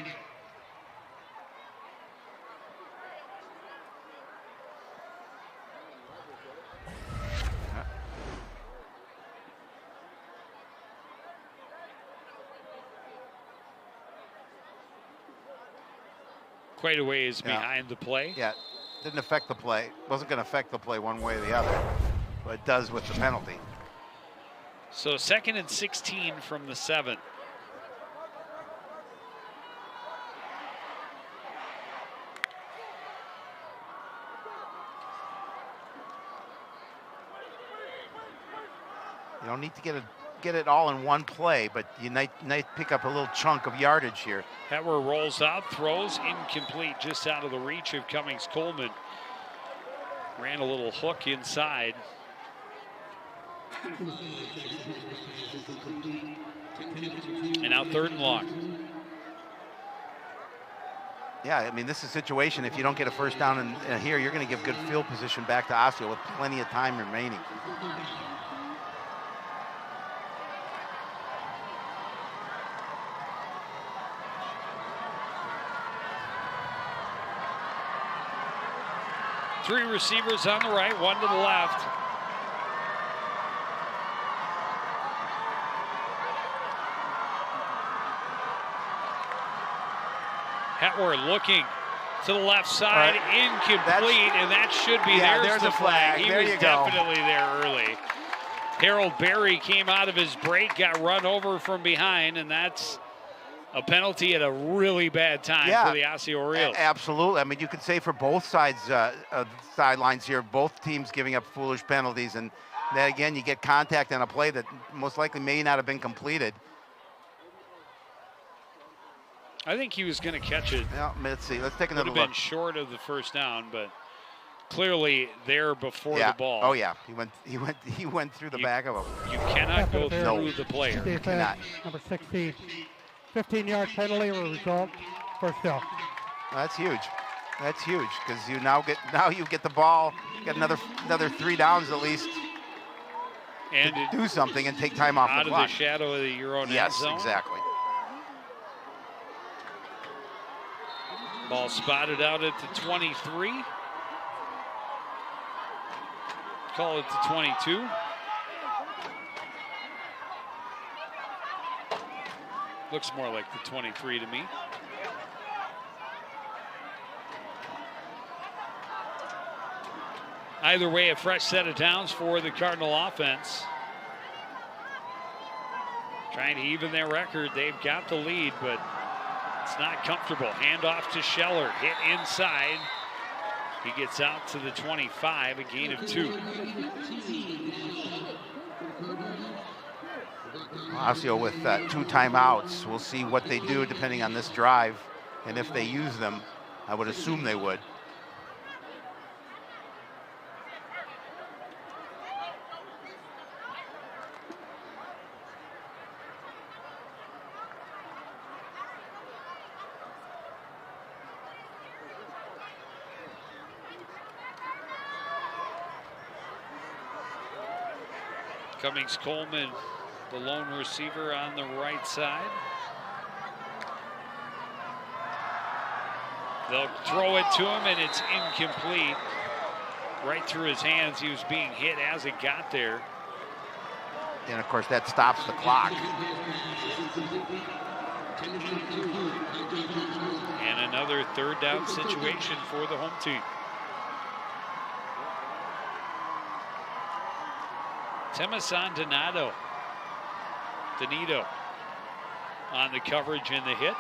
Quite a ways behind the play. Yeah, didn't affect the play. Wasn't going to affect the play one way or the other, but it does with the penalty. So 2nd and 16 from the 7. You don't need to get it all in one play, but you might pick up a little chunk of yardage here. Hetwer rolls out, throws, incomplete, just out of the reach of Cummings Coleman. Ran a little hook inside. And now 3rd and long. Yeah, I mean, this is a situation, if you don't get a first down in here, you're going to give good field position back to Osseo with plenty of time remaining. Three receivers on the right, one to the left. Petwar looking to the left side, incomplete, and that should be there's the a flag. He There was you go. definitely there early. Harold Berry came out of his break, got run over from behind, and that's a penalty at a really bad time for the Osseo Orioles. Absolutely. I mean, you could say for both sides of the sidelines here, both teams giving up foolish penalties, and then again, you get contact on a play that most likely may not have been completed. I think he was going to catch it. Well, let's see. Let's take another look. Would have look. been short of the first down, but clearly there before the ball. Oh yeah, he went through the back of him. You cannot go through the player. Defense, cannot. number 16. 15-yard penalty will result first down. That's huge. That's huge because you get the ball, get another 3 downs at least, and to do something and take time off out the clock. of the shadow of your own end zone. Yes, exactly. Ball spotted out at the 23. Call it to 22. Looks more like the 23 to me. Either way, a fresh set of downs for the Cardinal offense. Trying to even their record. They've got the lead, but it's not comfortable. Handoff to Scheller, hit inside. He gets out to the 25, a gain of 2. Osseo with 2 timeouts. We'll see what they do depending on this drive, and if they use them, I would assume they would. Cummings Coleman, the lone receiver on the right side. They'll throw it to him, and it's incomplete. Right through his hands. He was being hit as it got there. And of course, that stops the clock. And another 3rd down situation for the home team. Temasan Donato on the coverage and the hit.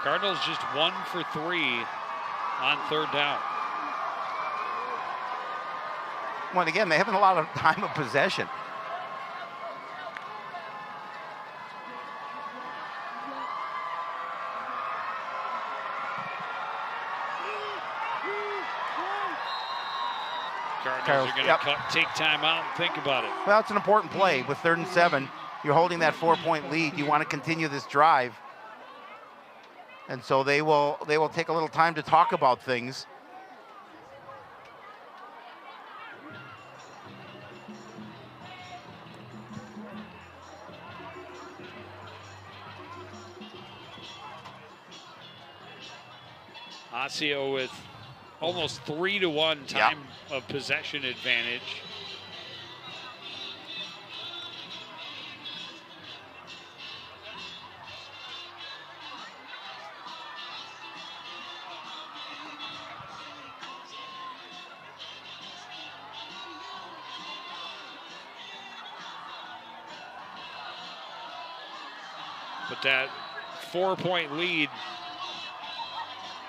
Cardinals just 1 for 3 on 3rd down. Well, again, they haven't a lot of time of possession. Cardinals are going to take time out and think about it. Well, it's an important play with 3rd and 7. You're holding that 4-point lead. You want to continue this drive, and so they will take a little time to talk about things. Osseo with almost 3-to-1 time of possession advantage. But that 4-point lead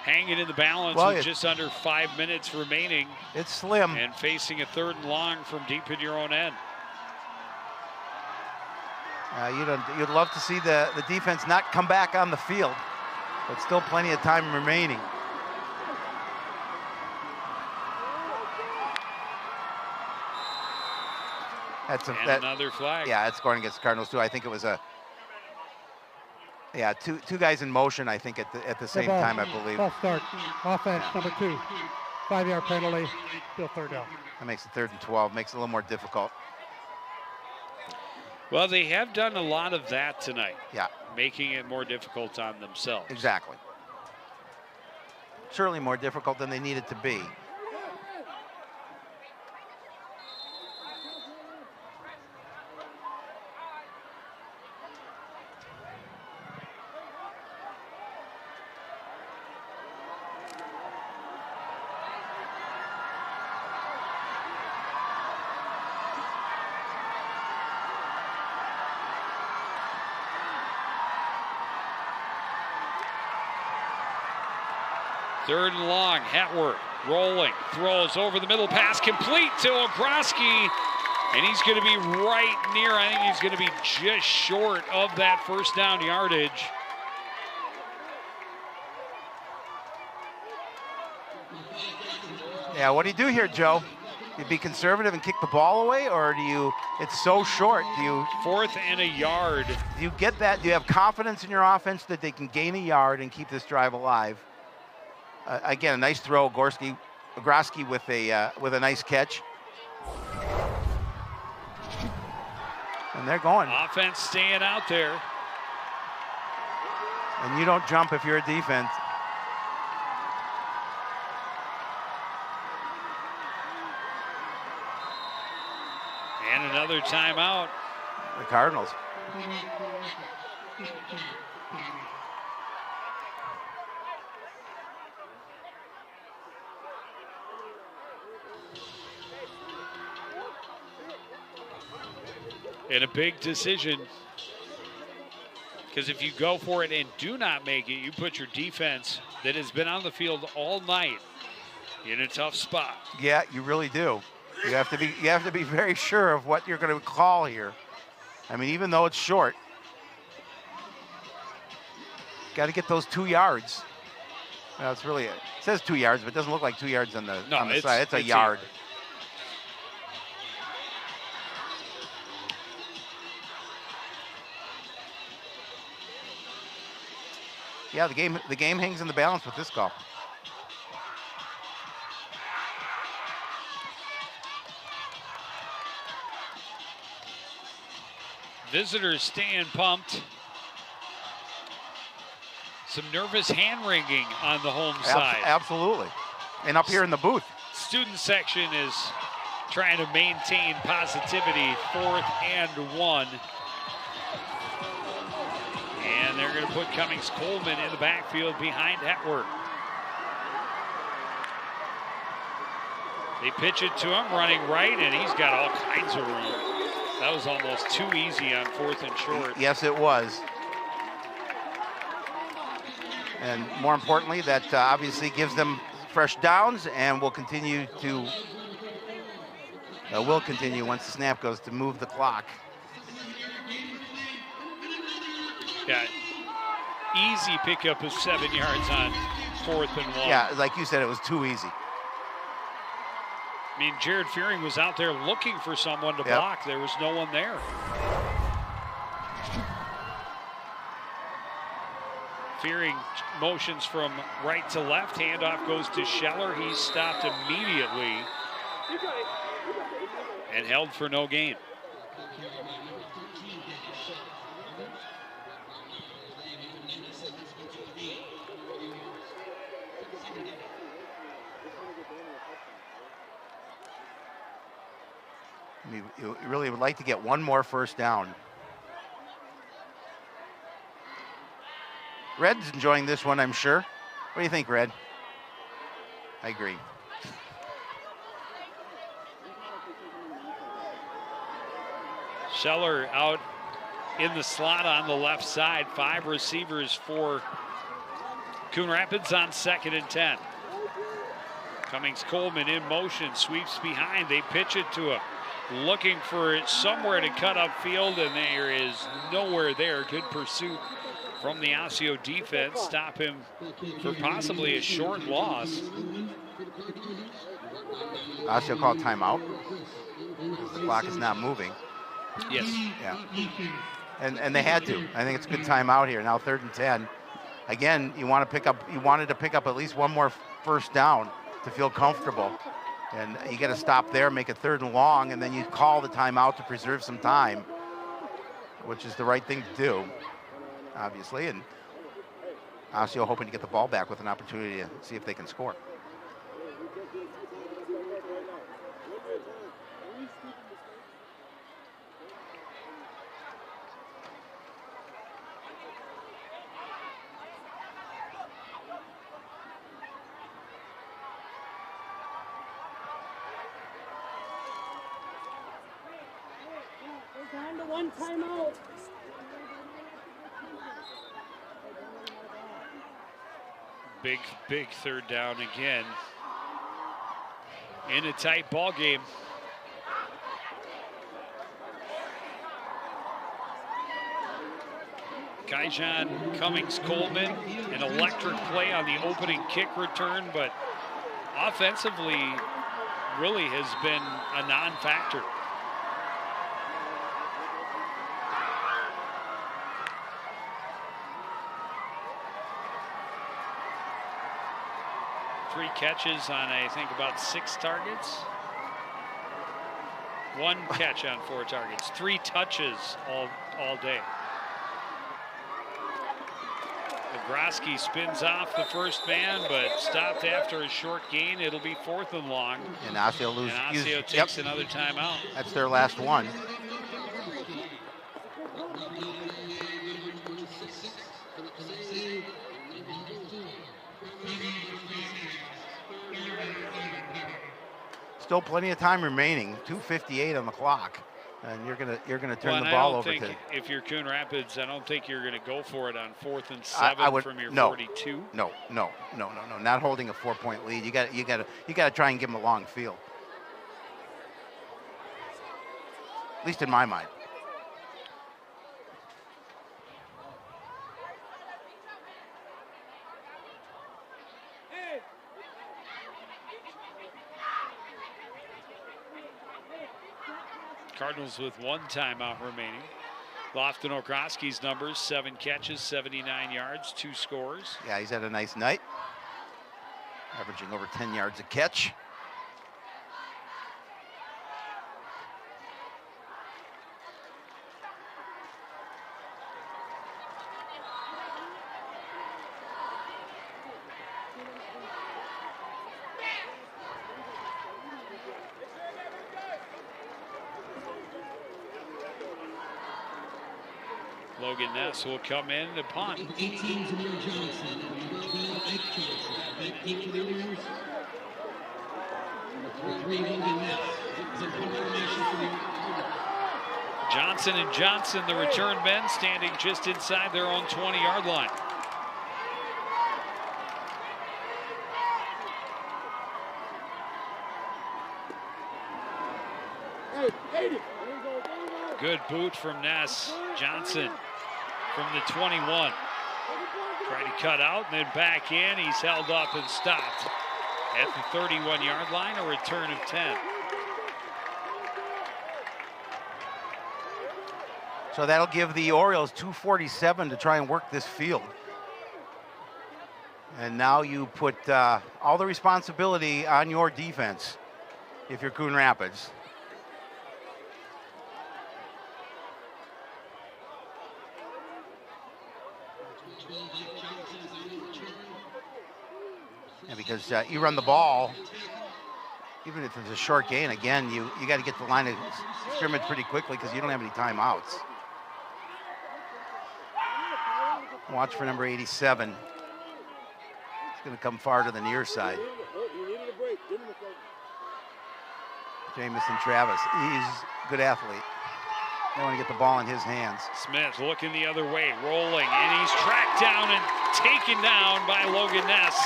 hanging in the balance with just under 5 minutes remaining. It's slim. And facing a 3rd and long from deep in your own end. You'd love to see the defense not come back on the field, but still plenty of time remaining. That's another flag. Yeah, it's going against the Cardinals too. I think it was two guys in motion, I think, at the same time, I believe. Ball start. Offense, number 2. 5-yard penalty, still 3rd down. That makes it 3rd and 12, makes it a little more difficult. Well, they have done a lot of that tonight. Yeah. Making it more difficult on themselves. Exactly. Certainly more difficult than they need it to be. Third and long, Hetworth rolling, throws over the middle, pass complete to Ogroski, and he's going to be right near, I think he's going to be just short of that first down yardage. Yeah, what do you do here, Joe? You be conservative and kick the ball away, or do you, it's so short, do you? 4th and a yard. Do you get that? Do you have confidence in your offense that they can gain a yard and keep this drive alive? Again, a nice throw, Ogroski with a nice catch. And they're going. Offense staying out there. And you don't jump if you're a defense. And another timeout. The Cardinals. And a big decision, because if you go for it and do not make it, you put your defense that has been on the field all night in a tough spot. Yeah, you really do. You have to be very sure of what you're going to call here. I mean, even though it's short, got to get those 2 yards. Well, it's really, it says 2 yards, but it doesn't look like 2 yards on the side. It's a yard. Yeah, the game hangs in the balance with this call. Visitors staying pumped. Some nervous hand-wringing on the home side. Absolutely. And up here in the booth. Student section is trying to maintain positivity. 4th and 1. And they're going to put Cummings Coleman in the backfield behind Hetworth. They pitch it to him, running right, and he's got all kinds of room. That was almost too easy on 4th and short. Yes, it was. And more importantly, that obviously gives them fresh downs and will continue once the snap goes to move the clock. Yeah, easy pickup of 7 yards on 4th and 1. Yeah, like you said, it was too easy. I mean, Jared Fearing was out there looking for someone to block. There was no one there. Fearing motions from right to left. Handoff goes to Scheller. He's stopped immediately and held for no gain. You really would like to get one more first down. Red's enjoying this one, I'm sure. What do you think, Red? I agree. Scheller out in the slot on the left side. 5 receivers for Coon Rapids on 2nd and 10. Cummings Coleman in motion, sweeps behind. They pitch it to him. Looking for somewhere to cut upfield, and there is nowhere there. Good pursuit from the Osseo defense. Stop him for possibly a short loss. Osseo called timeout. The clock is not moving. Yes. Yeah. And they had to. I think it's a good timeout here. Now 3rd and 10. Again, you wanted to pick up at least one more first down to feel comfortable. And you got to stop there, make it 3rd and long, and then you call the timeout to preserve some time, which is the right thing to do, obviously. And Osseo hoping to get the ball back with an opportunity to see if they can score. Down to 1 timeout. Big third down again. In a tight ball game. Kaijan Cummings-Coleman, an electric play on the opening kick return, but offensively really has been a non-factor. Three catches on, I think, about 6 targets. 1 catch on 4 targets. 3 touches all day. Groski spins off the first man, but stopped after a short gain. It'll be 4th and long. And Osseo takes another timeout. That's their last one. Still plenty of time remaining. 2:58 on the clock. And you're gonna turn the ball over to. If you're Coon Rapids, I don't think you're gonna go for it on 4th and 7 from your 42. No. Not holding a 4-point lead. You got to try and give them a long field. At least in my mind. Cardinals with 1 timeout remaining. Lofton Okroski's numbers: 7 catches, 79 yards, 2 scores. Yeah, he's had a nice night. Averaging over 10 yards a catch. Logan Ness will come in to punt. 18, Jameer Johnson. 12, Ike Johnson. 19, Cavaliers. 3, Logan Ness. Punt formation for the Johnson and Johnson, the return men, standing just inside their own 20-yard line. Good boot from Ness. Johnson from the 21. Trying to cut out and then back in. He's held up and stopped at the 31-yard line, a return of 10. So that'll give the Orioles 2:47 to try and work this field. And now you put all the responsibility on your defense if you're Coon Rapids. Yeah, because you run the ball, even if it's a short gain, again, you got to get the line of scrimmage pretty quickly because you don't have any timeouts. Watch for number 87. It's going to come far to the near side. Jamison Travis, he's a good athlete. They want to get the ball in his hands. Smith looking the other way, rolling, and he's tracked down and taken down by Logan Ness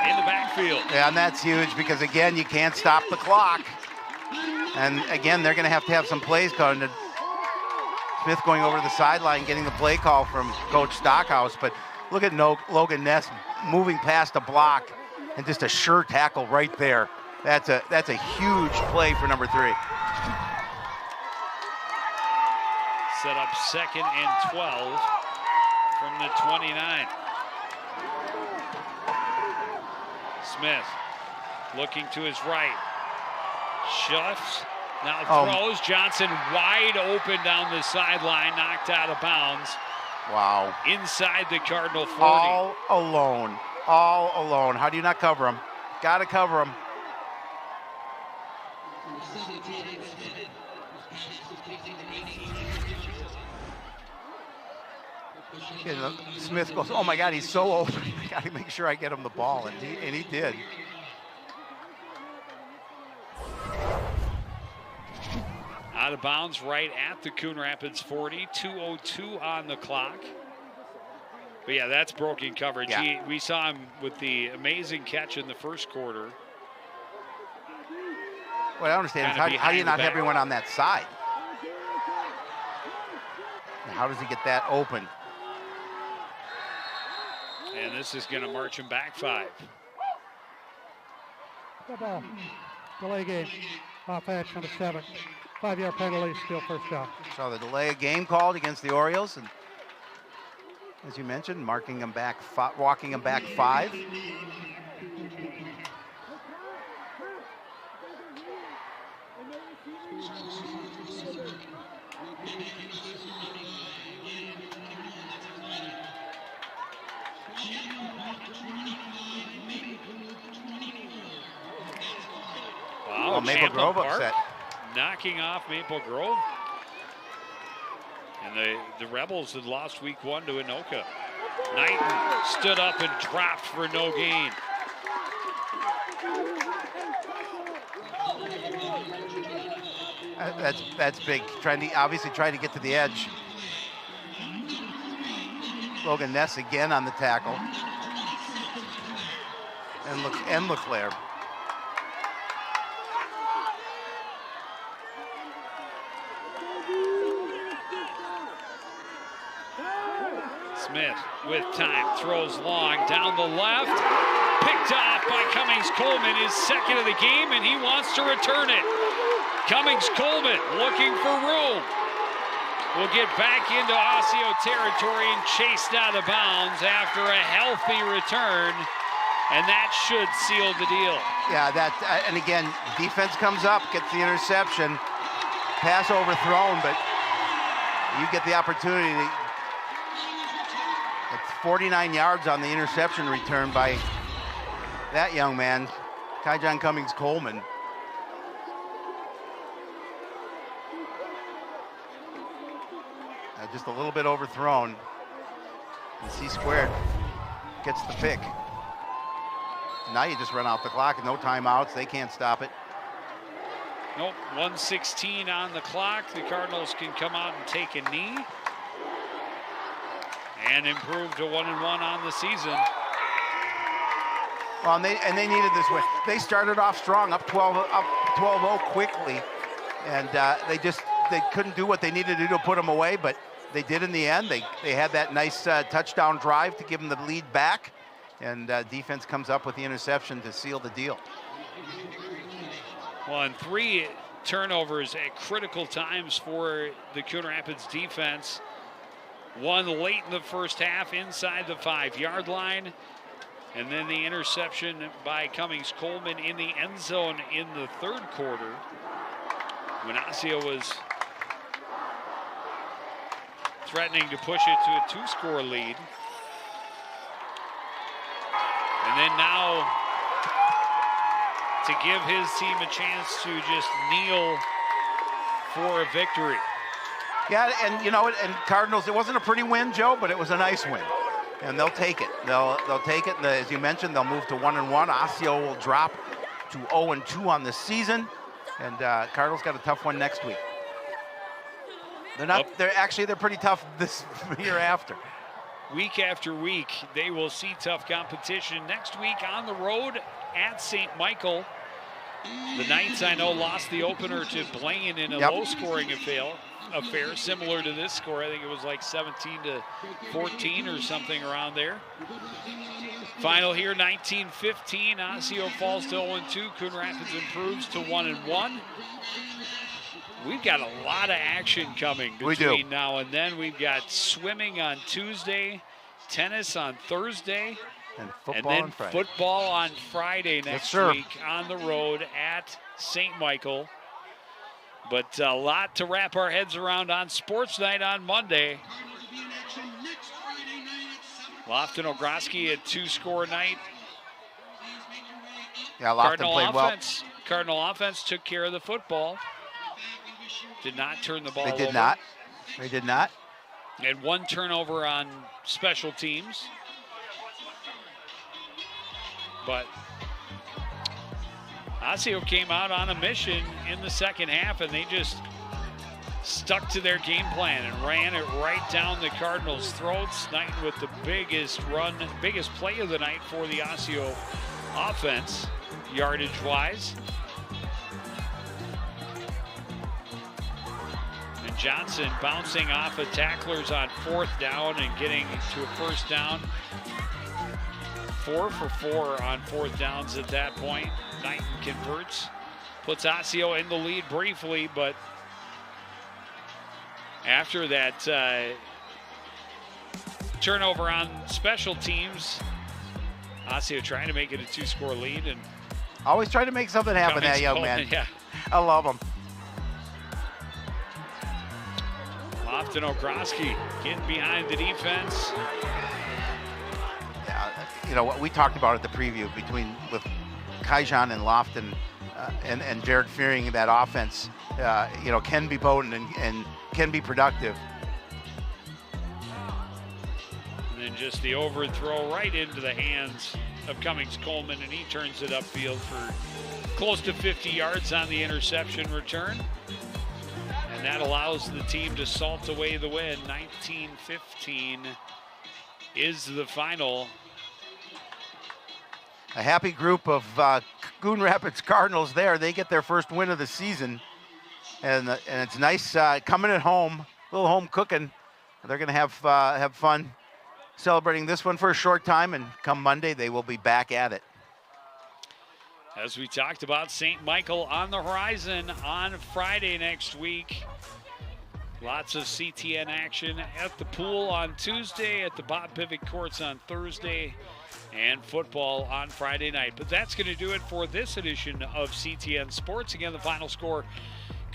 in the backfield. Yeah, and that's huge because, again, you can't stop the clock. And, again, they're going to have some plays called. Smith going over to the sideline, getting the play call from Coach Stockhouse. But look at Logan Ness moving past a block and just a sure tackle right there. That's a huge play for number 3. Set up 2nd and 12 from the 29. Smith looking to his right. Shuffs, now throws. Johnson wide open down the sideline, knocked out of bounds. Wow. Inside the Cardinal 40. All alone. How do you not cover him? Got to cover him. You know, Smith goes, oh my God, he's so open. I got to make sure I get him the ball, and he did. Out of bounds right at the Coon Rapids 40, 2:02 on the clock. But yeah, that's broken coverage. Yeah. We saw him with the amazing catch in the first quarter. What I understand is Kinda how do you behind not the have back. everyone on that side? How does he get that open? And this is going to march him back 5. Good ball. Delay game. Offense number 7. 5-yard penalty, still first down. So the delay of game called against the Orioles, and as you mentioned, walking him back 5. Wow, Maple Champlain Grove Park upset. knocking off Maple Grove. And the Rebels had lost week 1 to Anoka. Knighton stood up and dropped for no gain. That's big. Obviously trying to get to the edge. Logan Ness again on the tackle. And Leclerc. Smith with time, throws long, down the left, picked off by Cummings Coleman, his second of the game, and he wants to return it. Cummings Coleman looking for room. Will get back into Osseo territory and chased out of bounds after a healthy return, and that should seal the deal. Yeah, and again, defense comes up, gets the interception, pass overthrown, but you get the opportunity to. It's 49 yards on the interception return by that young man, Kyjon Cummings Coleman. Just a little bit overthrown. And C squared gets the pick. Now you just run out the clock and no timeouts. They can't stop it. Nope, 1:16 on the clock. The Cardinals can come out and take a knee and improve to 1-1 on the season. Well, and they needed this win. They started off strong, up 12-0 quickly, and they couldn't do what they needed to do to put them away, but they did in the end. They had that nice touchdown drive to give them the lead back, and defense comes up with the interception to seal the deal. Well, and 3 turnovers at critical times for the Coon Rapids defense. 1 late in the first half inside the 5-yard line. And then the interception by Cummings Coleman in the end zone in the third quarter when Osseo was threatening to push it to a 2-score lead. And then now to give his team a chance to just kneel for a victory. Yeah, and you know, and Cardinals, it wasn't a pretty win, Joe, but it was a nice win. And they'll take it. They'll take it. And as you mentioned, they'll move to 1-1. Osseo will drop to 0-2 on the season. And Cardinals got a tough one next week. They're pretty tough this year after. Week after week, they will see tough competition. Next week on the road at St. Michael. The Knights, I know, lost the opener to Blaine in a low-scoring affair, similar to this score. I think it was like 17-14 or something around there. Final here, 19-15. Osseo falls to 0-2. Coon Rapids improves to 1-1. We've got a lot of action coming between now and then. We've got swimming on Tuesday, tennis on Thursday, and football then on Friday. Football on Friday next week on the road at St. Michael. But a lot to wrap our heads around on Sports Night on Monday. Lofton Ogroski, a 2-score night. Yeah, Lofton played well. Cardinal offense took care of the football. Did not turn the ball over. They did not. They did not. And 1 turnover on special teams. But Osseo came out on a mission in the second half, and they just stuck to their game plan and ran it right down the Cardinals' throats. Knighton with the biggest play of the night for the Osseo offense, yardage-wise. And Johnson bouncing off of tacklers on 4th down and getting to a 1st down. 4 for 4 on 4th downs at that point. Knighton converts, puts Osseo in the lead briefly, but after that turnover on special teams, Osseo trying to make it a 2-score lead. And always trying to make something happen, that young man. Yeah. I love him. Lofton Okroski getting behind the defense. You know what we talked about at the preview with Kaijan and Lofton and Jared Fearing, that offense, can be potent and can be productive. And then just the overthrow right into the hands of Cummings Coleman, and he turns it upfield for close to 50 yards on the interception return. And that allows the team to salt away the win. 19-15 is the final. A happy group of Coon Rapids Cardinals there. They get their first win of the season. And it's nice coming at home, a little home cooking. They're going to have fun celebrating this one for a short time, and come Monday, they will be back at it. As we talked about, St. Michael on the horizon on Friday next week. Lots of CTN action at the pool on Tuesday, at the Bob Pivot Courts on Thursday, and football on Friday night. But that's going to do it for this edition of CTN Sports. Again, the final score,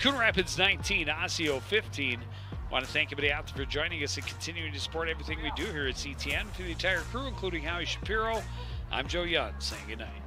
Coon Rapids 19, Osseo 15. I want to thank everybody out there for joining us and continuing to support everything we do here at CTN. For the entire crew, including Howie Shapiro, I'm Joe Young, saying good night.